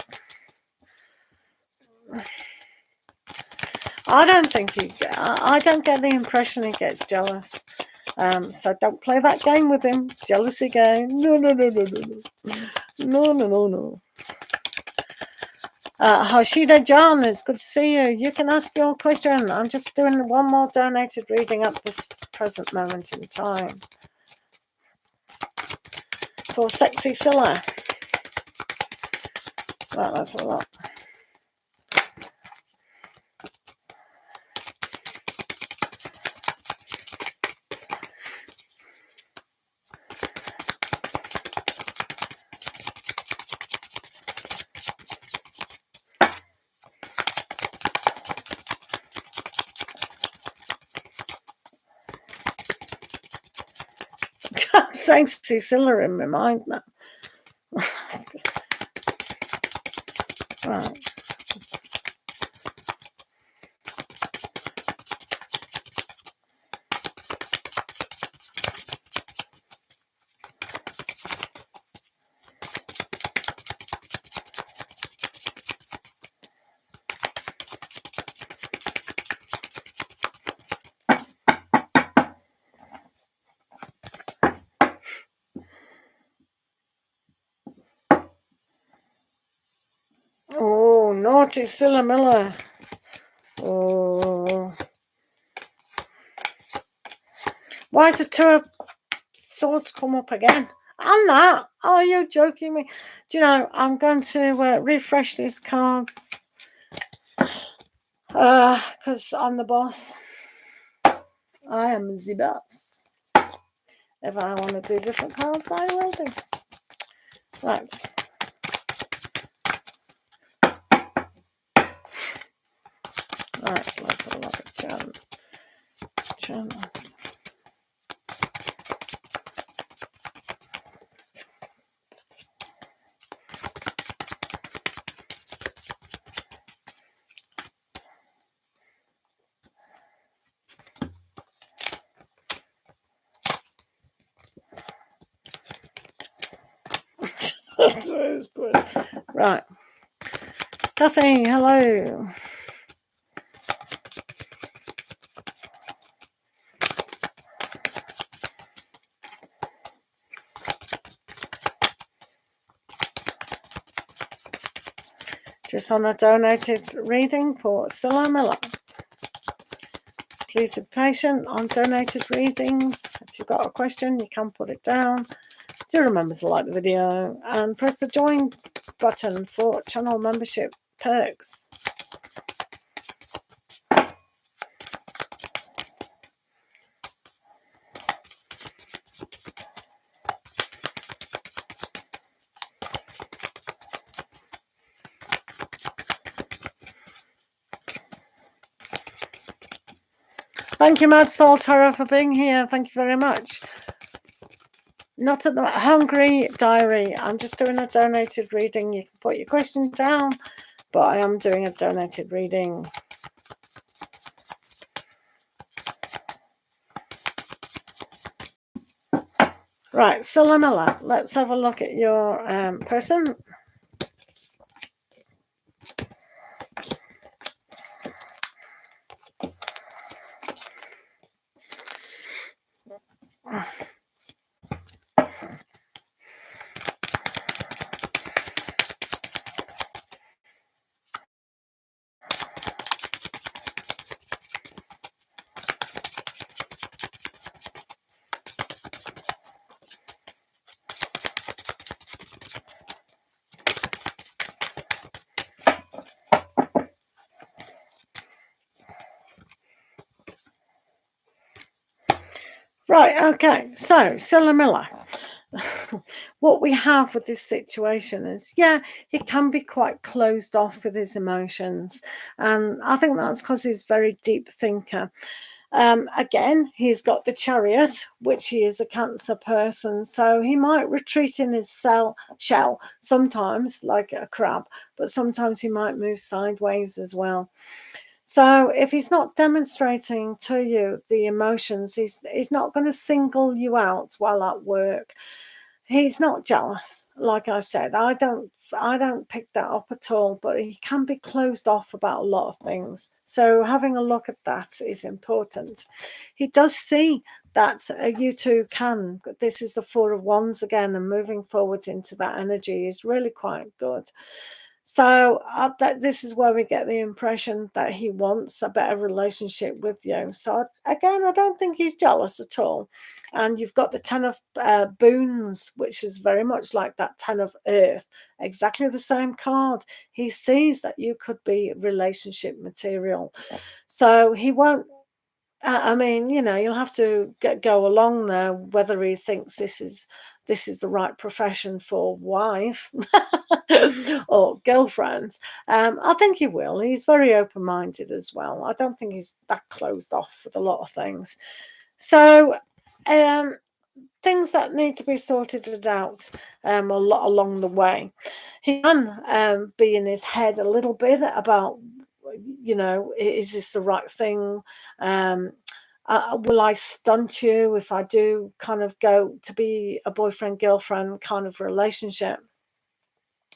I don't think I don't get the impression he gets jealous. So don't play that game with him. Jealousy game. No. Hashida John, it's good to see you. You can ask your question. I'm just doing one more donated reading at this present moment in time. For Sexy Silla. Right, that's a lot. I'm saying Cecilia in my mind now. Right. Oh, naughty Cilla Miller. Oh. Why is the Two of Swords come up again? I'm not. Are you joking me? Do you know, I'm going to refresh these cards. Because I'm the boss. I am the boss. If I want to do different cards, I will do. Right. Right, let's have a look at channels. That's good. Right. Kathy, hello. Just on a donated reading for Cilla Miller. Please be patient on donated readings. If you've got a question, you can put it down. Do remember to like the video and press the join button for channel membership perks. Thank you, Mad Soul Tarot, for being here. Thank you very much. Not at the Hungry Diary. I'm just doing a donated reading. You can put your question down, but I am doing a donated reading. Right, Cilla Miller, let's have a look at your person. Right, okay, so Cilla Miller. What we have with this situation is, yeah, he can be quite closed off with his emotions. And I think that's because he's a very deep thinker. Again, he's got the Chariot, which he is a Cancer person. So he might retreat in his shell sometimes, like a crab, but sometimes he might move sideways as well. So if he's not demonstrating to you the emotions, he's not going to single you out while at work. He's not jealous, like I said. I don't pick that up at all, but he can be closed off about a lot of things. So having a look at that is important. He does see that you two can. This is the Four of Wands again, and moving forwards into that energy is really quite good. So this is where we get the impression that he wants a better relationship with you. So again, I don't think he's jealous at all. And you've got the Ten of Boons, which is very much like that Ten of Earth, exactly the same card. He sees that you could be relationship material. So he won't, I mean, you know, you'll have to go along there whether he thinks this is the right profession for wife or girlfriend. I think he will. He's very open-minded as well. I don't think he's that closed off with a lot of things. So things that need to be sorted out a lot along the way. He can be in his head a little bit about, you know, is this the right thing? Will I stunt you if I do kind of go to be a boyfriend-girlfriend kind of relationship?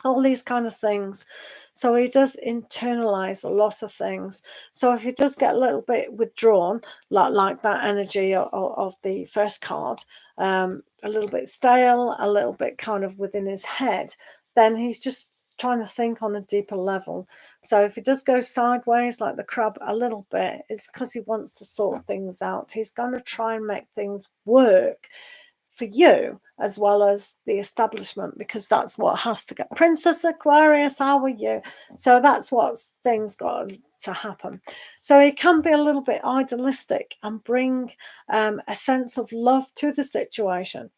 All these kind of things. So he does internalize a lot of things. So if he does get a little bit withdrawn, like that energy of the first card, a little bit stale, a little bit kind of within his head, then he's just trying to think on a deeper level. So if he does go sideways like the crab a little bit, it's because he wants to sort things out. He's going to try and make things work for you as well as the establishment, because that's what has to get. Princess Aquarius, how are you? So that's what things got to happen. So it can be a little bit idealistic and bring a sense of love to the situation.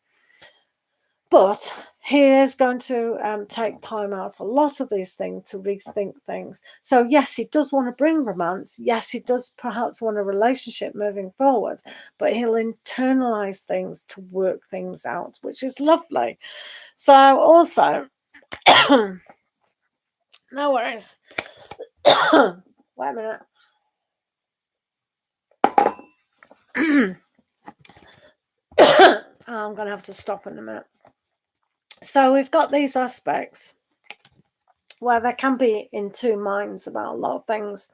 But he is going to take time out a lot of these things to rethink things. So yes, he does want to bring romance. Yes, he does perhaps want a relationship moving forward, but he'll internalize things to work things out, which is lovely. So also, no worries. Wait a minute. I'm going to have to stop in a minute. So we've got these aspects where they can be in two minds about a lot of things.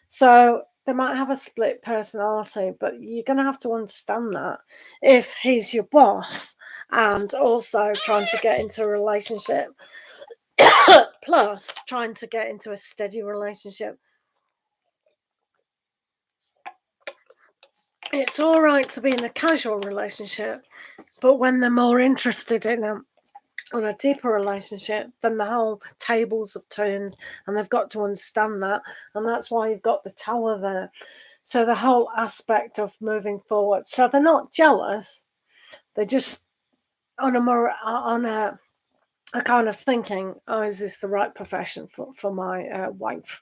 So they might have a split personality, but you're going to have to understand that if he's your boss and also trying to get into a relationship, plus trying to get into a steady relationship. It's all right to be in a casual relationship, but when they're more interested in on a deeper relationship, then the whole tables have turned, and they've got to understand that. And that's why you've got the Tower there. So the whole aspect of moving forward. So they're not jealous. They're just on a kind of thinking, oh, is this the right profession for my wife?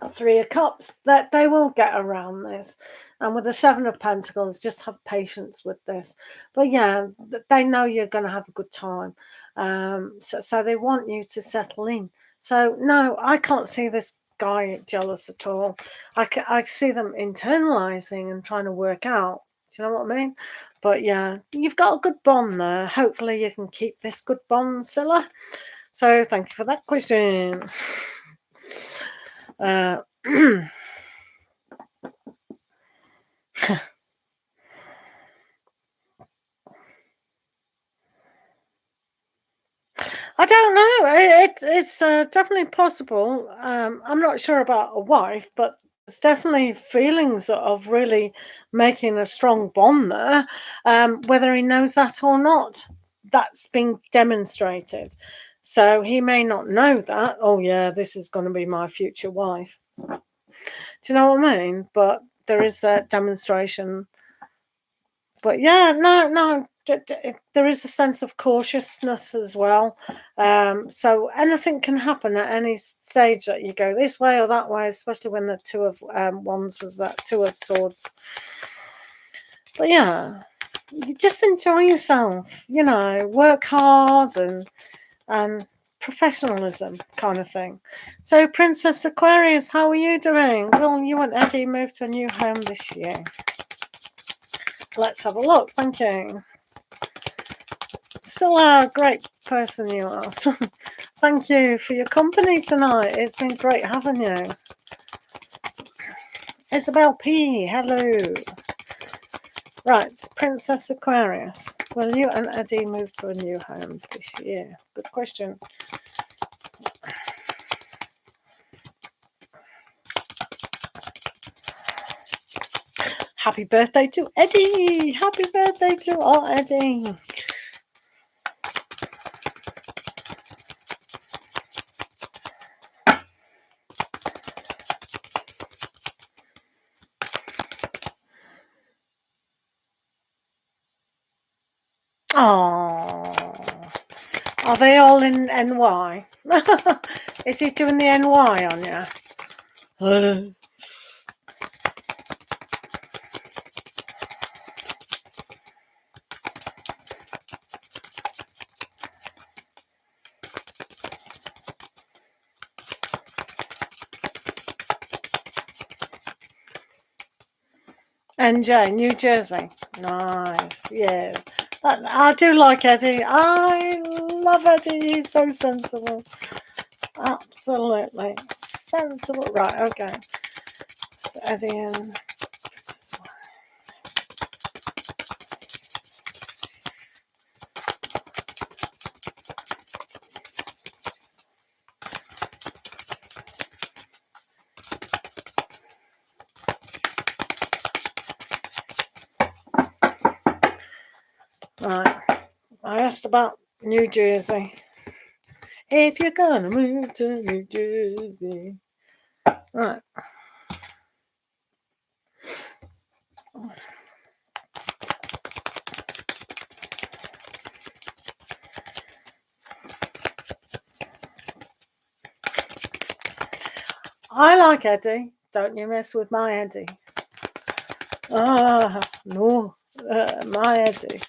Three of Cups, that they will get around this. And with the Seven of Pentacles, just have patience with this. But yeah, they know you're going to have a good time. So they want you to settle in. So no, I can't see this guy jealous at all. I see them internalizing and trying to work out. Do you know what I mean? But yeah, you've got a good bond there. Hopefully you can keep this good bond, Scylla. So thank you for that question. I don't know. It's definitely possible. I'm not sure about a wife, but there's definitely feelings of really making a strong bond there. Whether he knows that or not, that's been demonstrated. So he may not know that. Oh yeah, this is going to be my future wife. Do you know what I mean? But there is a demonstration. But yeah, no, there is a sense of cautiousness as well. So anything can happen at any stage that you go this way or that way, especially when the Two of Wands was that Two of Swords. But yeah, you just enjoy yourself, you know, work hard and professionalism kind of thing. So Princess Aquarius, how are you doing? Will you and Eddie move to a new home this year? Let's have a look. Thank you. Still a great person you are. Thank you for your company tonight. It's been great having you. Isabel P. Hello. Right, Princess Aquarius. Will you and Eddie move to a new home this year? Good question. Happy birthday to Eddie. Happy birthday to our Eddie. Oh, are they all in NY? Is he doing the NY on you? NJ, New Jersey. Nice. Yeah. I do like Eddie. I love Eddie. He's so sensible. Absolutely. Sensible. Right, okay. So Eddie and... Right. I asked about New Jersey. If you're gonna move to New Jersey. Right. I like Eddie. Don't you mess with my Eddie. Ah, no. My Eddie.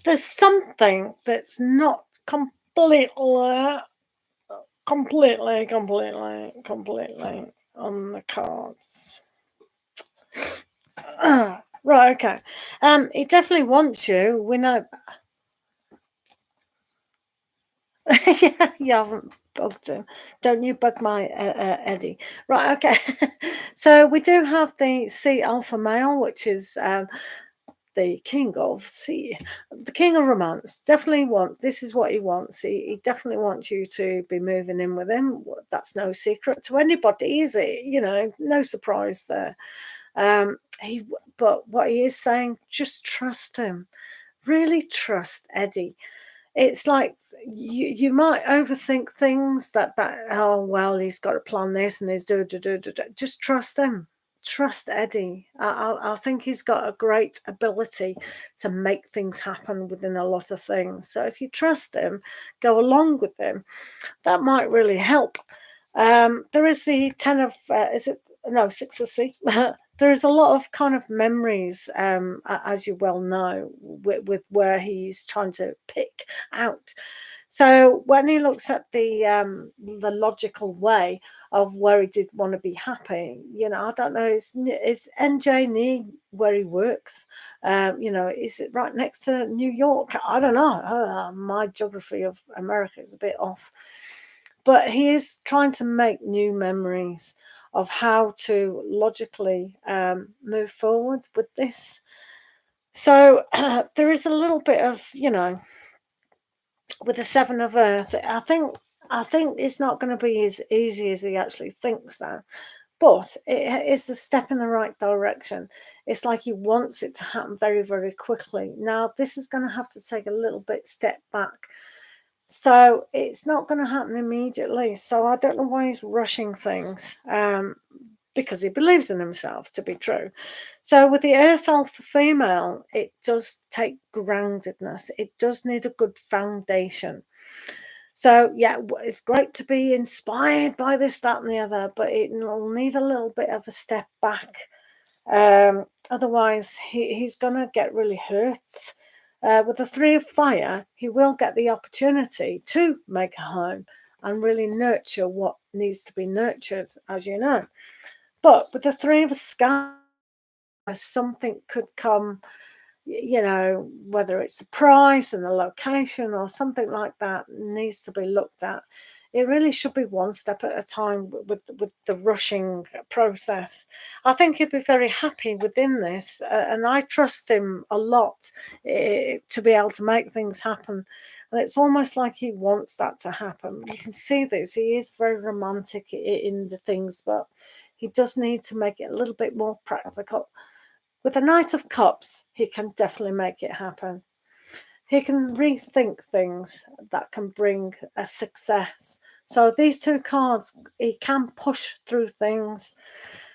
There's something that's not completely on the cards. Right, okay. He definitely wants you. We know that. Yeah, you haven't bugged him. Don't you bug my Eddie. Right, okay. So we do have the C alpha male, which is the king of romance. Definitely this is what he wants. He definitely wants you to be moving in with him. That's no secret to anybody, is it? You know, no surprise there. But what he is saying, just trust him. Really trust Eddie. It's like you might overthink things that oh well, he's got to plan this and he's do. Just trust him. Trust Eddie. I think he's got a great ability to make things happen within a lot of things. So if you trust him, go along with him. That might really help. There is the 10 of, is it? No, 6 of C. There is a lot of kind of memories, as you well know, with where he's trying to pick out. So when he looks at the logical way of where he did want to be happy, you know, I don't know, is NJ near where he works? You know, is it right next to New York? I don't know. My geography of America is a bit off. But he is trying to make new memories of how to logically move forward with this. So there is a little bit of, you know, with the 7 of Earth, I think it's not going to be as easy as he actually thinks that. But it is a step in the right direction. It's like he wants it to happen very, very quickly. Now, this is going to have to take a little bit step back. So it's not going to happen immediately. So I don't know why he's rushing things, because he believes in himself to be true. So with the Earth Alpha female, it does take groundedness. It does need a good foundation. So yeah, it's great to be inspired by this, that, and the other, but it will need a little bit of a step back. Otherwise, he's going to get really hurt. With the 3 of Fire, he will get the opportunity to make a home and really nurture what needs to be nurtured, as you know. But with the 3 of Sky, something could come, you know, whether it's the price and the location or something like that needs to be looked at. It really should be one step at a time with the rushing process. I think he'd be very happy within this, and I trust him a lot to be able to make things happen. And it's almost like he wants that to happen. You can see this. He is very romantic in the things, but he does need to make it a little bit more practical. With the Knight of Cups, he can definitely make it happen. He can rethink things that can bring a success. So these 2 cards, he can push through things.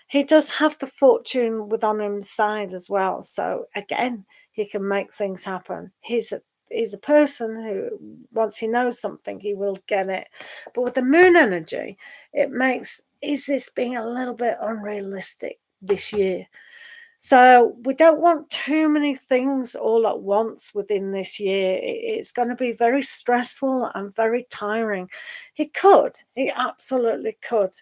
He does have the fortune on his side as well. So again, he can make things happen. He's he's a person who, once he knows something, he will get it. But with the moon energy, it makes, is this being a little bit unrealistic this year? So we don't want too many things all at once within this year. It's going to be very stressful and very tiring. He absolutely could.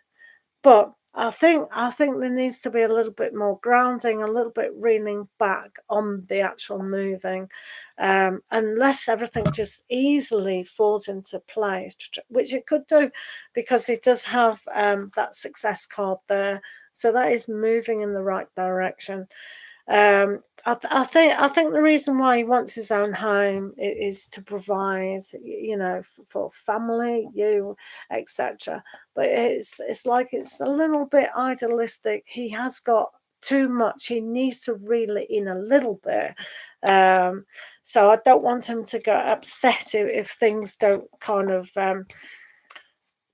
But I think there needs to be a little bit more grounding, a little bit reeling back on the actual moving, unless everything just easily falls into place, which it could do, because it does have that success card there. So that is moving in the right direction. I think the reason why he wants his own home is to provide, for family, you, etc. But it's like it's a little bit idealistic. He has got too much. He needs to reel it in a little bit. So I don't want him to get upset if things don't kind of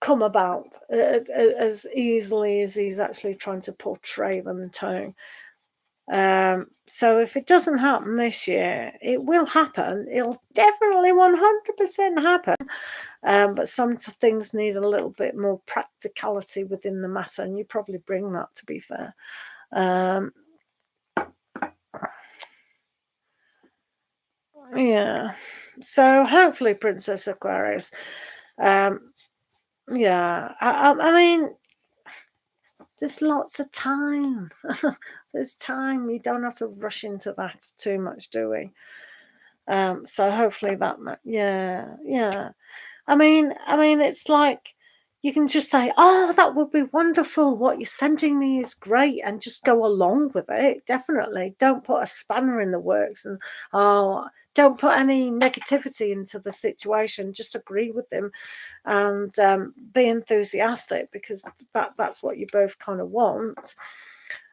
come about as easily as he's actually trying to portray them to. So if it doesn't happen this year, it will happen. It'll definitely 100% happen. But some things need a little bit more practicality within the matter, and you probably bring that, to be fair. Yeah. So hopefully, Princess Aquarius. Yeah. I mean, there's lots of time. There's time. You don't have to rush into that too much, do we? So hopefully that, yeah. I mean, it's like you can just say, "Oh, that would be wonderful. What you're sending me is great," and just go along with it. Definitely, don't put a spanner in the works, and don't put any negativity into the situation. Just agree with them and be enthusiastic, because that's what you both kind of want.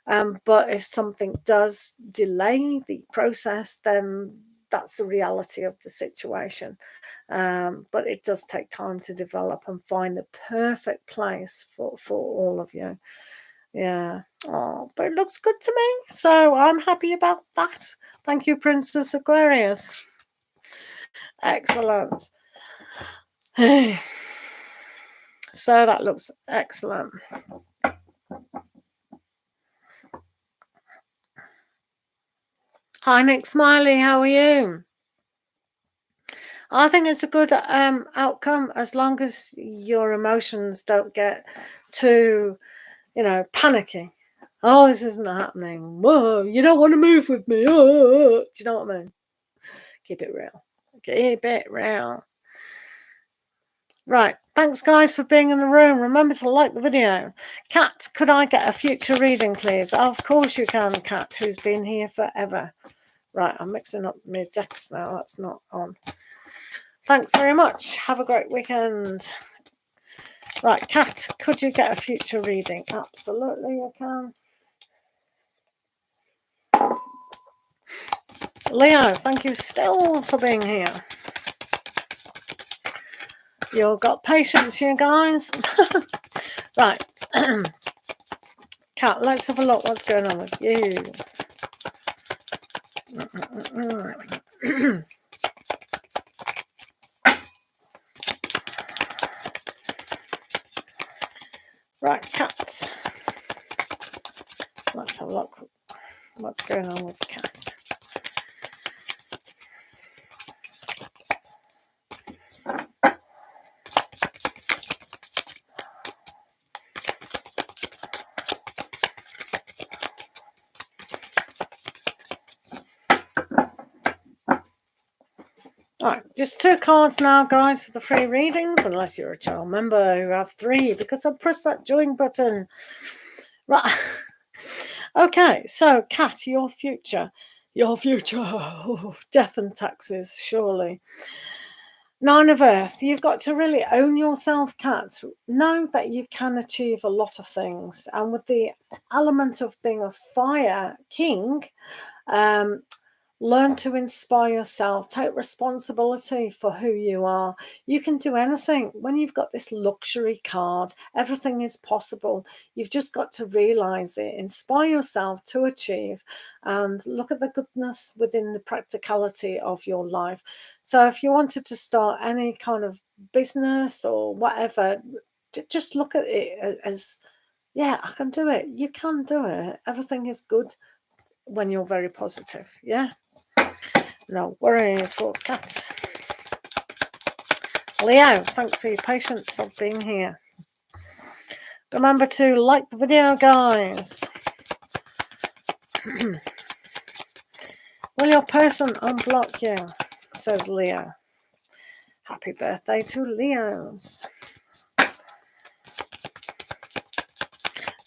But if something does delay the process, then that's the reality of the situation. But it does take time to develop and find the perfect place for all of you. Yeah. Oh, but it looks good to me. So I'm happy about that. Thank you, Princess Aquarius. Excellent. So that looks excellent. Hi, Nick Smiley. How are you? I think it's a good outcome, as long as your emotions don't get too, panicky. Oh, this isn't happening. Whoa, you don't want to move with me. Oh. Do you know what I mean? Keep it real. Keep it real. Right. Thanks, guys, for being in the room. Remember to like the video. Kat, could I get a future reading, please? Of course you can, Kat, who's been here forever. Right, I'm mixing up my decks now. That's not on. Thanks very much. Have a great weekend. Right, Kat, could you get a future reading? Absolutely, I can. Leo, thank you still for being here. You've got patience, you guys. Right. Kat, let's have a look what's going on with you. Right, Kat. Let's have a look what's going on with Kat. Right, just 2 cards now, guys, for the free readings, unless you're a child member who have 3, because I pressed that join button. Right. Okay, so Kat, your future. Oh, death and taxes, surely. 9 of Earth. You've got to really own yourself, Kat. Know that you can achieve a lot of things, and with the element of being a fire king, Learn to inspire yourself. Take responsibility for who you are. You can do anything. When you've got this luxury card, everything is possible. You've just got to realize it. Inspire yourself to achieve and look at the goodness within the practicality of your life. So if you wanted to start any kind of business or whatever, just look at it as, yeah, I can do it. You can do it. Everything is good when you're very positive. Yeah. No worries for cats. Leo, thanks for your patience of being here. Remember to like the video, guys. Will your person unblock you? Says Leo. Happy birthday to Leos.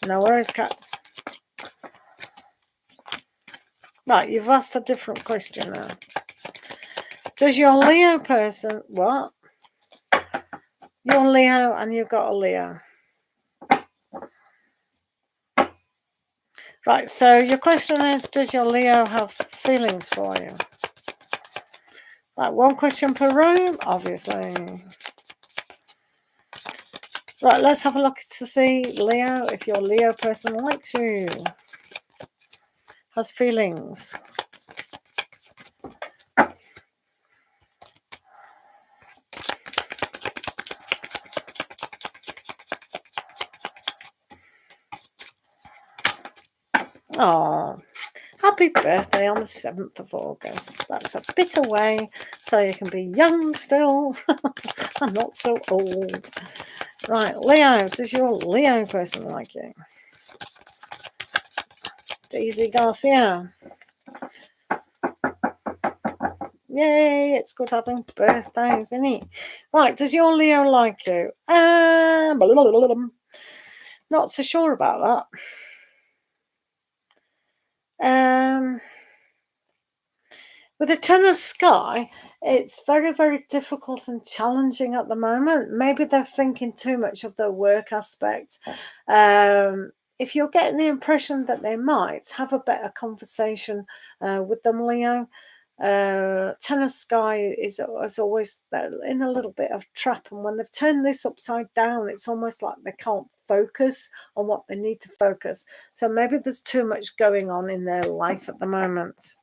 No worries, cats. Right, you've asked a different question now. Does your Leo person... What? You're Leo and you've got a Leo. Right, so your question is, does your Leo have feelings for you? Right, one question per room, obviously. Right, let's have a look to see, Leo, if your Leo person likes you. Has feelings. Oh, happy birthday on the 7th of August. That's a bit away, so you can be young still and not so old. Right, Leo, does your Leo person like you? Daisy Garcia. Yay, it's good having birthdays, isn't it? Right, does your Leo like you? Not so sure about that. With the Ten of Sky, it's very, very difficult and challenging at the moment. Maybe they're thinking too much of their work aspect. If you're getting the impression that they might, have a better conversation with them, Leo. Ten of Sky is always in a little bit of trap, and when they've turned this upside down, it's almost like they can't focus on what they need to focus. So maybe there's too much going on in their life at the moment.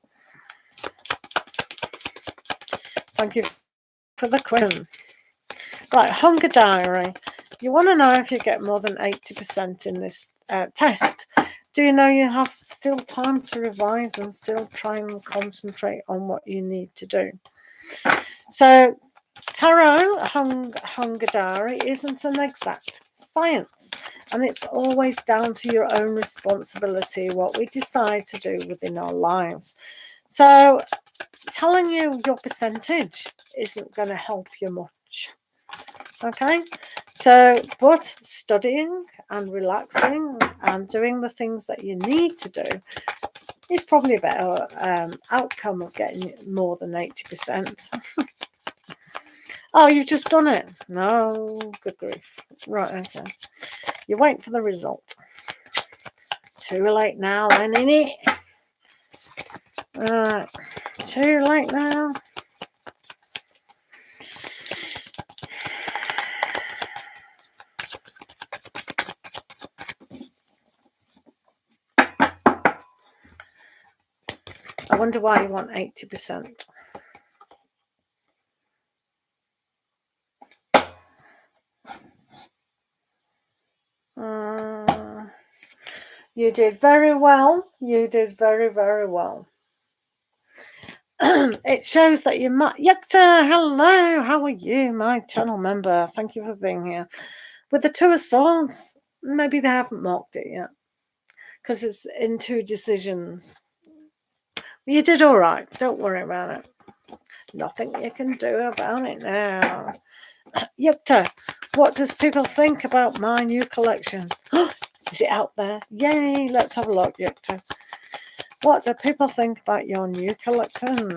Thank you for the question. Right, Hunger Diary. You want to know if you get more than 80% in this test. Do you know you have still time to revise and still try and concentrate on what you need to do? So, tarot, Hunger Diary, isn't an exact science. And it's always down to your own responsibility what we decide to do within our lives. So, telling you your percentage isn't going to help you much. Okay, so but studying and relaxing and doing the things that you need to do is probably a better outcome of getting more than 80%. Oh, you've just done it. No, good grief. Right, okay. You wait for the result. Too late now, then, innit? Right, too late now. I wonder why you want 80%. You did very well. You did very, very well. It shows that you might... Yekta, hello. How are you, my channel member? Thank you for being here. With the Two of Swords, maybe they haven't marked it yet because it's in 2 decisions. You did all right. Don't worry about it. Nothing you can do about it now. Yukta, what does people think about my new collection? Is it out there? Yay, let's have a look, Yukta. What do people think about your new collection?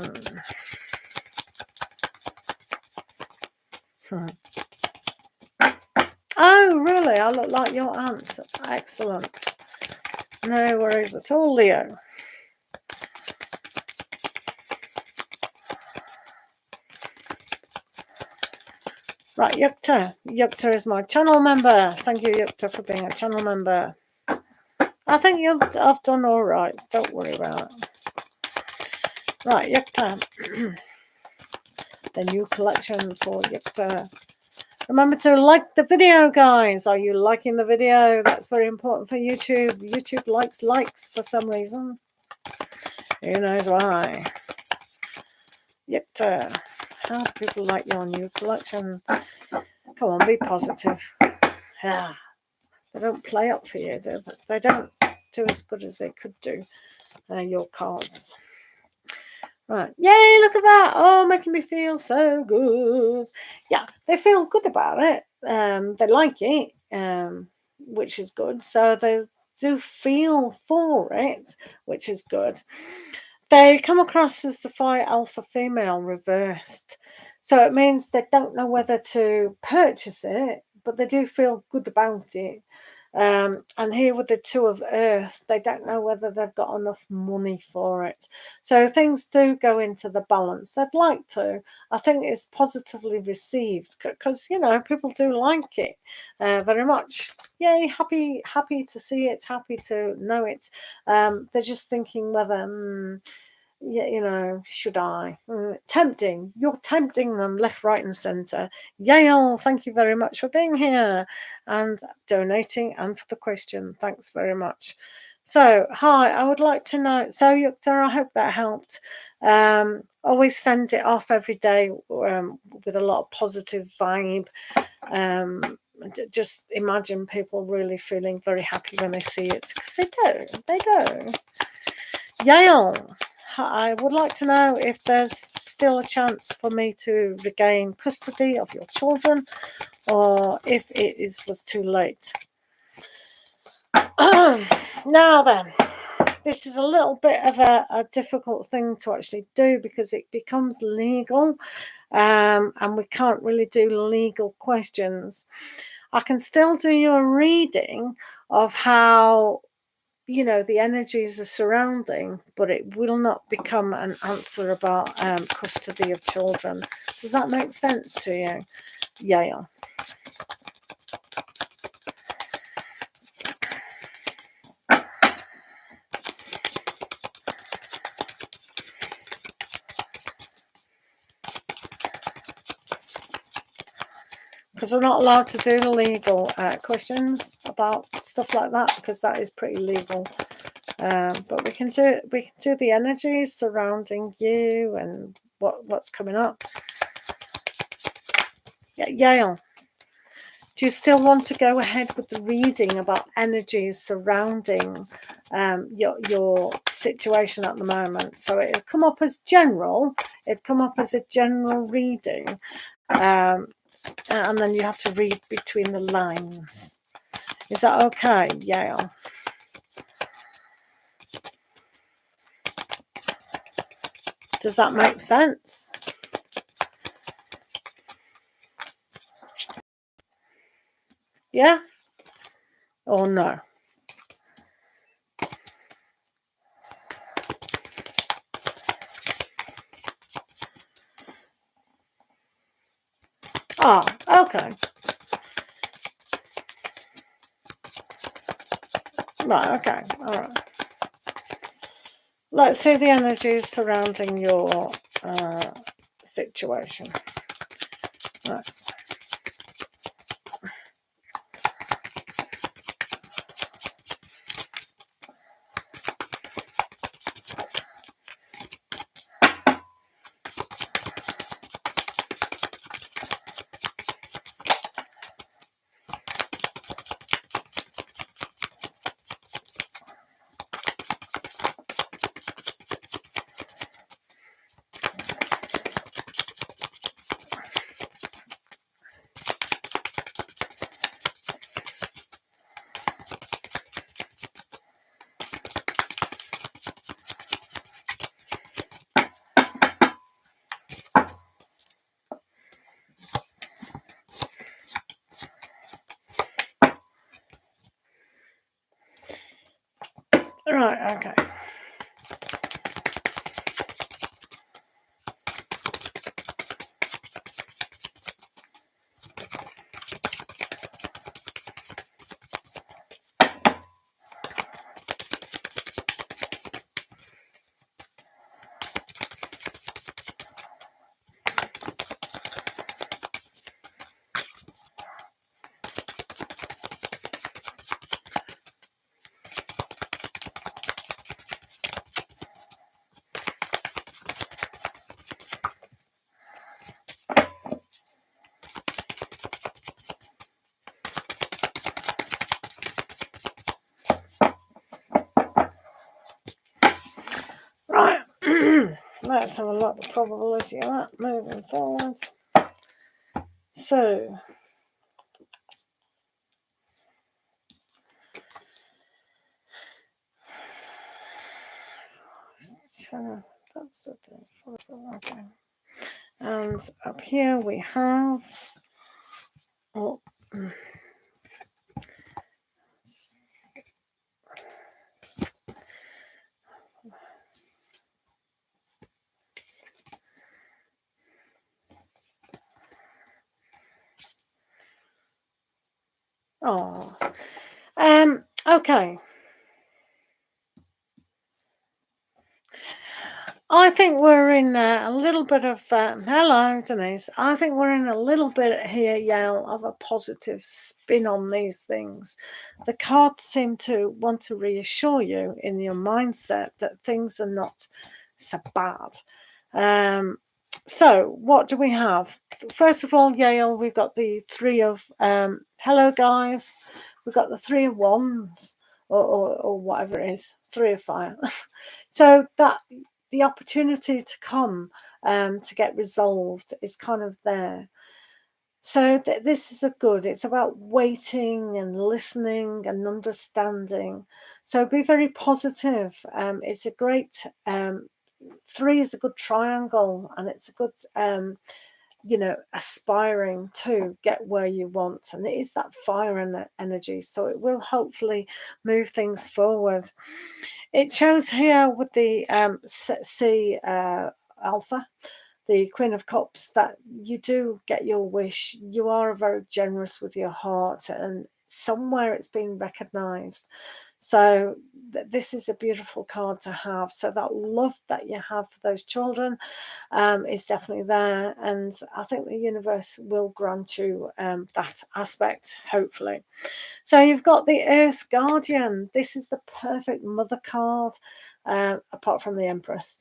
Oh, really? I look like your aunt. Excellent. No worries at all, Leo. Right, Yukta. Yukta is my channel member. Thank you, Yukta, for being a channel member. I think I've done all right. Don't worry about it. Right, Yukta. The new collection for Yukta. Remember to like the video, guys. Are you liking the video? That's very important for YouTube. YouTube likes for some reason. Who knows why? Yukta. How do people like your new collection? Come on, be positive. Yeah. They don't play up for you, do they? They don't do as good as they could do, your cards. Right. Yay, look at that. Oh, making me feel so good. Yeah, they feel good about it. They like it, which is good. So they do feel for it, which is good. They come across as the fire alpha female reversed. So it means they don't know whether to purchase it, but they do feel good about it. And here with the Two of Earth, they don't know whether they've got enough money for it. So things do go into the balance. They'd like to. I think it's positively received because, people do like it very much. Yay, happy to see it, happy to know it. They're just thinking whether... should I? Tempting. You're tempting them left, right, and centre. Yale, thank you very much for being here and donating and for the question. Thanks very much. So, hi, I would like to know. So, Yukta, I hope that helped. Always send it off every day with a lot of positive vibe. Just imagine people really feeling very happy when they see it because they do. Yale. I would like to know if there's still a chance for me to regain custody of your children or if it was too late. Now then, this is a little bit of a difficult thing to actually do because it becomes legal and we can't really do legal questions. I can still do you a reading of how the energies are surrounding, but it will not become an answer about custody of children. Does that make sense to you? Yeah. Because we're not allowed to do the legal questions about stuff like that because that is pretty legal. But we can do the energies surrounding you and what's coming up. Yeah. Do you still want to go ahead with the reading about energies surrounding your situation at the moment? So it'll come up as general. It'll come up as a general reading. And then you have to read between the lines. Is that okay? Yeah. Does that make sense? Yeah? Or no? Ah, okay. Right, okay. All right. Let's see the energies surrounding your situation. Right. let's have a look at the probability of that moving forwards. So, that's okay. And up here we have, oh, okay. I think we're in a little bit of, hello, Denise. I think we're in a little bit here, Yale, of a positive spin on these things. The cards seem to want to reassure you in your mindset that things are not so bad. So what do we have? First of all, Yale, we've got the three of, hello, guys. We've got the three of wands, or whatever it is, three of fire. So that the opportunity to come to get resolved is kind of there. So this is a good, it's about waiting and listening and understanding. So be very positive. It's a great, three is a good triangle, and it's a good, aspiring to get where you want. And it is that fire energy. So it will hopefully move things forward. It shows here with the C Alpha, the Queen of Cups, that you do get your wish. You are very generous with your heart, and somewhere it's been recognized. So this is a beautiful card to have. So that love that you have for those children is definitely there. And I think the universe will grant you that aspect, hopefully. So you've got the Earth Guardian. This is the perfect mother card, apart from the Empress.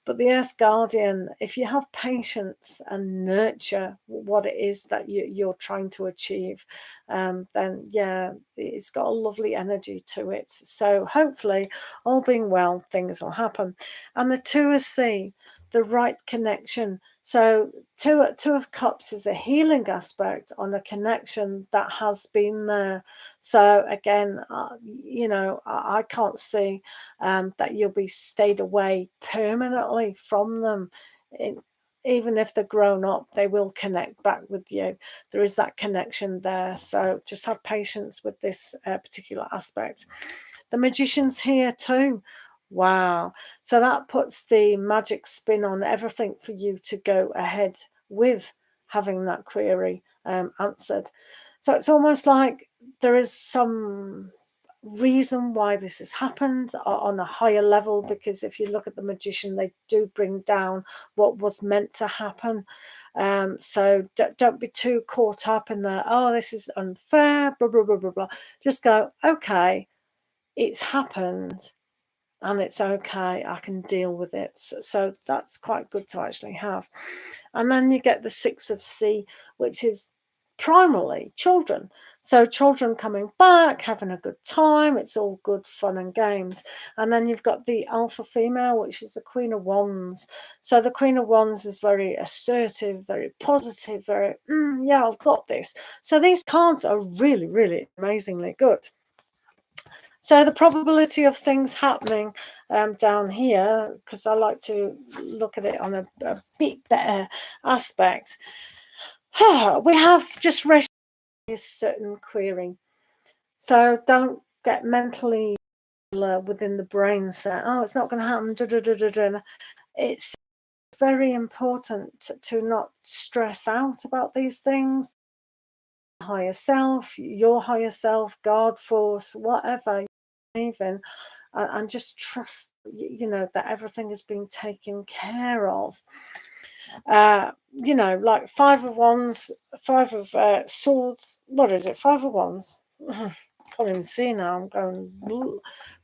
But the Earth Guardian, if you have patience and nurture what it is that you're trying to achieve, then yeah, it's got a lovely energy to it. So hopefully, all being well, things will happen. And the Two of Sea, the right connection. So two of Cups is a healing aspect on a connection that has been there. So again, I can't see that you'll be stayed away permanently from them. Even if they're grown up, they will connect back with you. There is that connection there. So just have patience with this particular aspect. The Magician's here too. Wow. So that puts the magic spin on everything for you to go ahead with having that query answered. So it's almost like there is some reason why this has happened on a higher level, because if you look at the Magician, they do bring down what was meant to happen. So don't be too caught up in the, oh, this is unfair, blah, blah, blah, blah, blah. Just go, okay, it's happened and it's okay, I can deal with it. So that's quite good to actually have. And then you get the Six of Sea, which is primarily children. So children coming back, having a good time. It's all good fun and games. And then you've got the Alpha female, which is the Queen of Wands. So the Queen of Wands is very assertive, very positive, very, yeah, I've got this. So these cards are really, really amazingly good. So the probability of things happening down here, because I like to look at it on a bit better aspect, we have just rescued a certain query. So don't get mentally within the brain set, oh, it's not going to happen. It's very important to not stress out about these things. Higher self, your higher self, God force, whatever, even, and just trust, that everything is being taken care of. Like Five of Wands, Five of Swords. What is it? Five of Wands. Can't even see now. I'm going.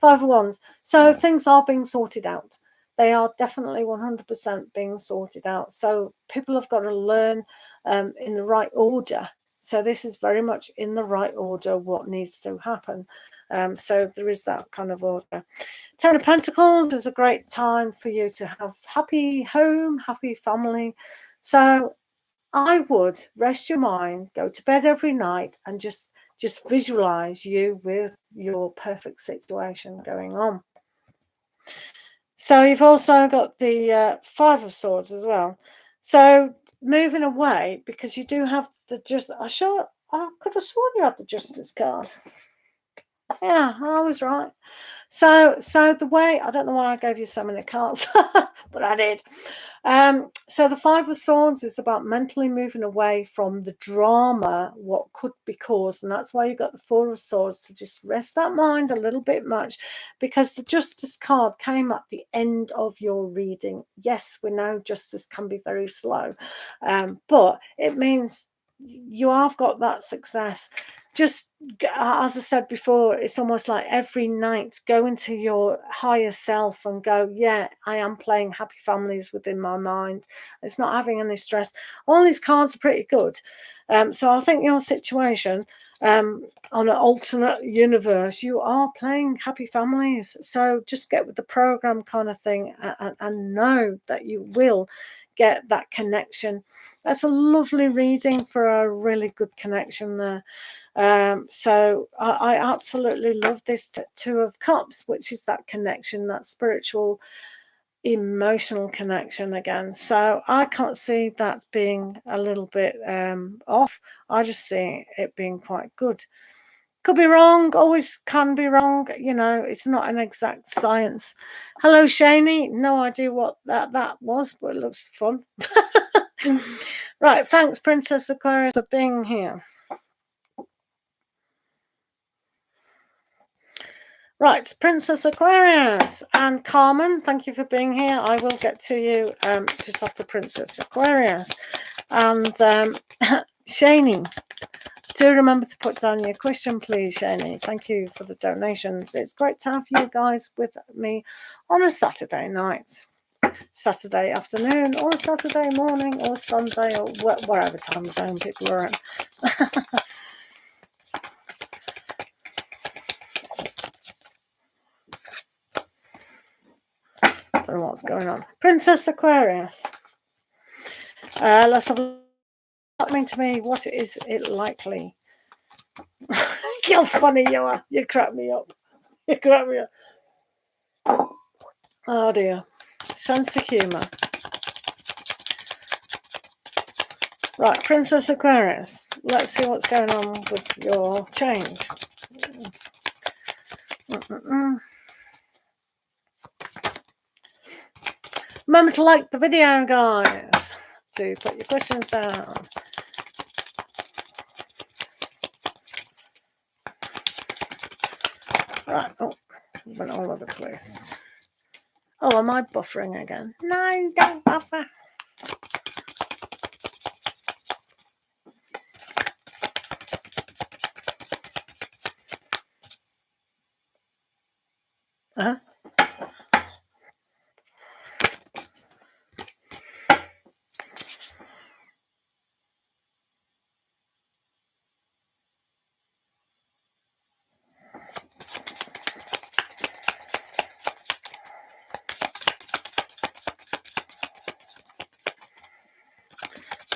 Five of Wands. So things are being sorted out. They are definitely 100% being sorted out. So people have got to learn in the right order. So this is very much in the right order what needs to happen. So there is that kind of order. Ten of Pentacles is a great time for you to have happy home, happy family. So I would rest your mind, go to bed every night, and just visualize you with your perfect situation going on. So you've also got the Five of Swords as well. So moving away, because you do have the I could have sworn you had the Justice card. Yeah, I was right. So the way, I don't know why I gave you so many cards, but I did. So the Five of Swords is about mentally moving away from the drama, what could be caused, and that's why you got the Four of Swords, to just rest that mind a little bit much, because the Justice card came at the end of your reading. Yes, we know Justice can be very slow, but it means you have got that success. Just as I said before, it's almost like every night go into your higher self and go, yeah, I am playing happy families within my mind. It's not having any stress. All these cards are pretty good. So I think your situation on an alternate universe, you are playing happy families. So just get with the program kind of thing, and know that you will get that connection. That's a lovely reading for a really good connection there. So I absolutely love this Two of Cups, which is that connection, that spiritual, emotional connection again. So I can't see that being a little bit off. I just see it being quite good. Could be wrong, always can be wrong. You know, it's not an exact science. Hello, Shani. No idea what that was, but it looks fun. Right, thanks, Princess Aquarius, for being here. Right, Princess Aquarius and Carmen, thank you for being here. I will get to you just after Princess Aquarius. And Shani, do remember to put down your question, please, Shani. Thank you for the donations. It's great to have you guys with me on a Saturday night, Saturday afternoon, or Saturday morning, or Sunday, or whatever time zone people are in. Don't know what's going on. Princess Aquarius. Let's have a look. Mean to me, what is it likely? How funny you are. You crack me up. You crack me up. Oh dear. Sense of humour. Right, Princess Aquarius. Let's see what's going on with your change. Remember to like the video, guys. To put your questions down. Right, oh, went all over the place. Oh, am I buffering again? No, don't buffer. Uh-huh.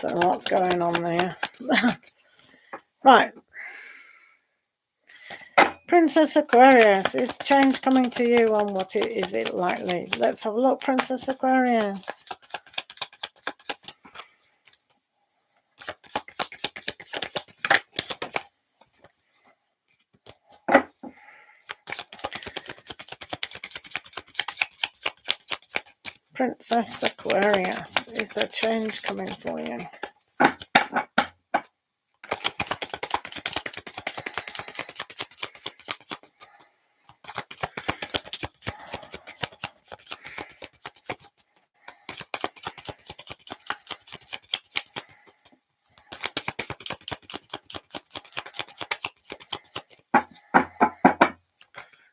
Don't know what's going on there. Right. Princess Aquarius, is change coming to you on what is it likely? Let's have a look, Princess Aquarius. Princess Aquarius, is there change coming for you?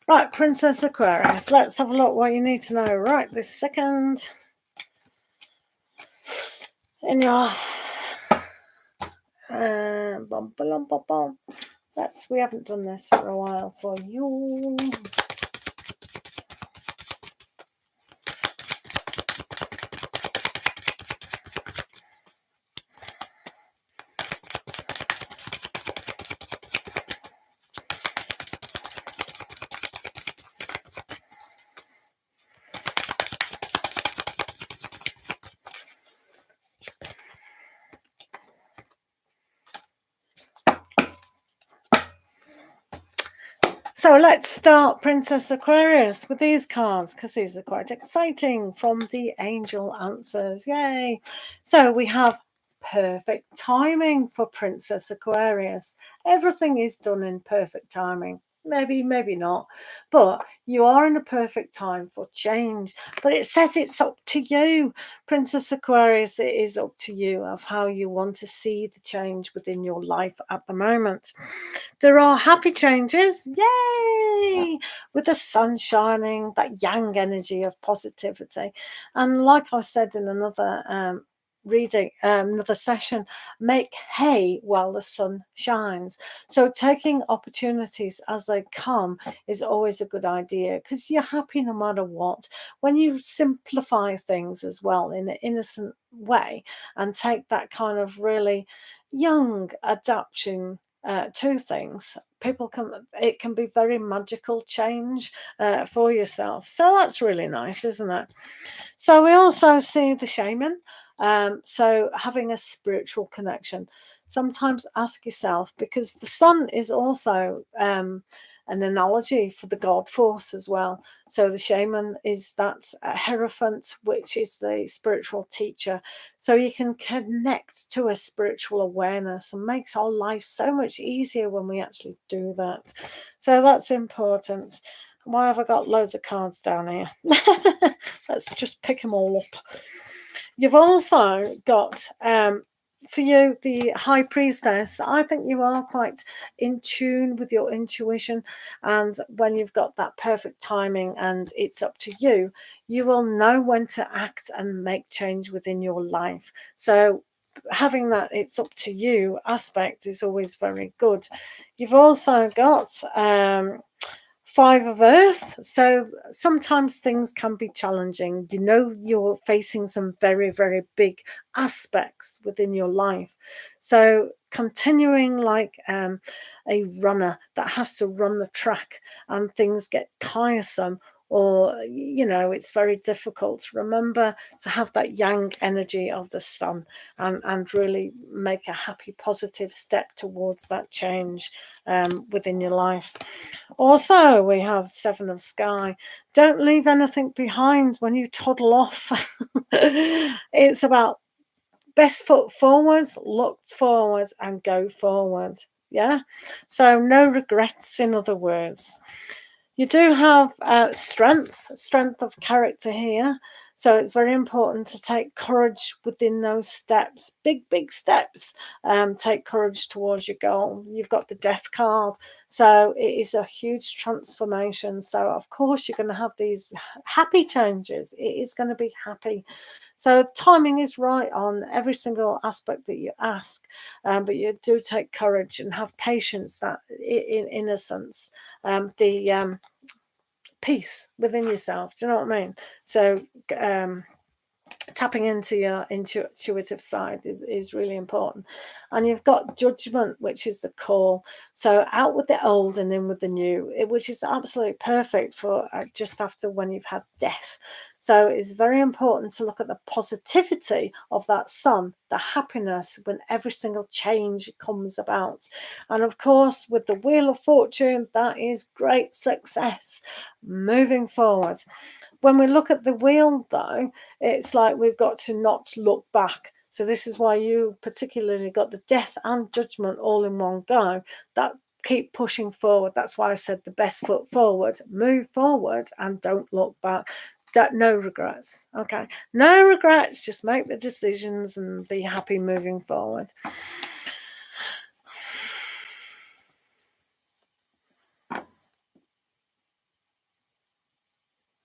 Right, Princess Aquarius, let's have a look what you need to know right this second. In your We haven't done this for a while for you. So let's start Princess Aquarius with these cards, because these are quite exciting, from the Angel Answers. Yay! So we have perfect timing for Princess Aquarius. Everything is done in perfect timing. Maybe, maybe not. But you are in a perfect time for change. But it says it's up to you. Princess Aquarius, it is up to you of how you want to see the change within your life at the moment. There are happy changes. Yay! With the sun shining, that yang energy of positivity. And like I said in another reading, another session, make hay while the sun shines. So taking opportunities as they come is always a good idea, because you're happy no matter what. When you simplify things as well in an innocent way and take that kind of really young adaptation to things, it can be very magical change for yourself. So that's really nice, isn't it? So we also see the shaman. So having a spiritual connection. Sometimes ask yourself, because the sun is also an analogy for the God force as well. So the shaman is that hierophant, which is the spiritual teacher. So you can connect to a spiritual awareness, and makes our life so much easier when we actually do that. So that's important. Why have I got loads of cards down here? Let's just pick them all up. You've also got, for you, the High Priestess. I think you are quite in tune with your intuition. And when you've got that perfect timing and it's up to you, you will know when to act and make change within your life. So having that it's up to you aspect is always very good. You've also got Five of Earth. So sometimes things can be challenging. You know, you're facing some very, very big aspects within your life. So continuing like a runner that has to run the track, and things get tiresome, or, you know, it's very difficult. Remember to have that yang energy of the sun, and really make a happy, positive step towards that change within your life. Also, we have Seven of Sky. Don't leave anything behind when you toddle off. It's about best foot forwards, look forwards, and go forward. Yeah. So no regrets, in other words. You do have strength of character here. So it's very important to take courage within those steps, big steps. Take courage towards your goal. You've got the Death card. So it is a huge transformation. So of course you're going to have these happy changes. It is going to be happy. So timing is right on every single aspect that you ask. But you do take courage and have patience, that in innocence, the peace within yourself. Do you know what I mean? So tapping into your intuitive side is really important. And you've got Judgment, which is the call. So out with the old and in with the new, which is absolutely perfect for just after when you've had death. So it's very important to look at the positivity of that sun, the happiness when every single change comes about. And of course, with the Wheel of Fortune, that is great success moving forward. When we look at the wheel, though, it's like we've got to not look back. So this is why you particularly got the Death and Judgment all in one go. That keep pushing forward. That's why I said the best foot forward, move forward, and don't look back. No regrets. Okay, no regrets. Just make the decisions and be happy moving forward.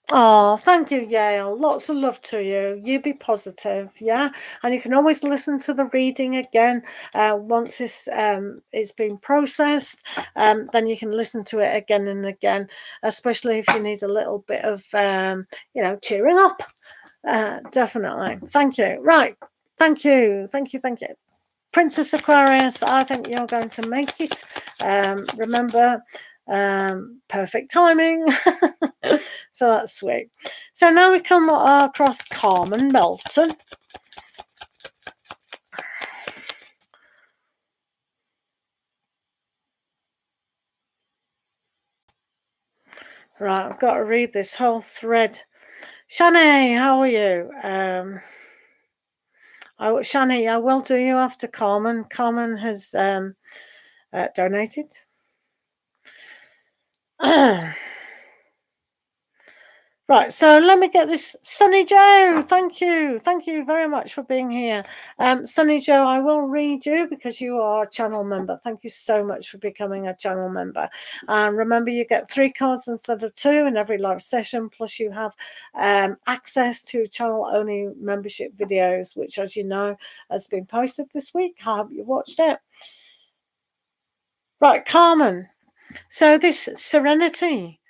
Oh, thank you, Yale. Lots of love to you. You be positive, yeah? And you can always listen to the reading again once it's been processed. Then you can listen to it again and again, especially if you need a little bit of, cheering up. Definitely. Thank you. Right. Thank you. Thank you. Thank you. Princess Aquarius, I think you're going to make it. Remember, perfect timing. So that's sweet. So now we come across Carmen Melton. Right, I've got to read this whole thread. Shani, how are you? Shani, I will do you after Carmen. Carmen has donated. Right, so let me get this. Sunny Joe, thank you. Thank you very much for being here. Sunny Joe, I will read you because you are a channel member. Thank you so much for becoming a channel member. And remember, you get 3 cards instead of 2 in every live session. Plus, you have access to channel-only membership videos, which, as you know, has been posted this week. I hope you watched it. Right, Carmen. So this Serenity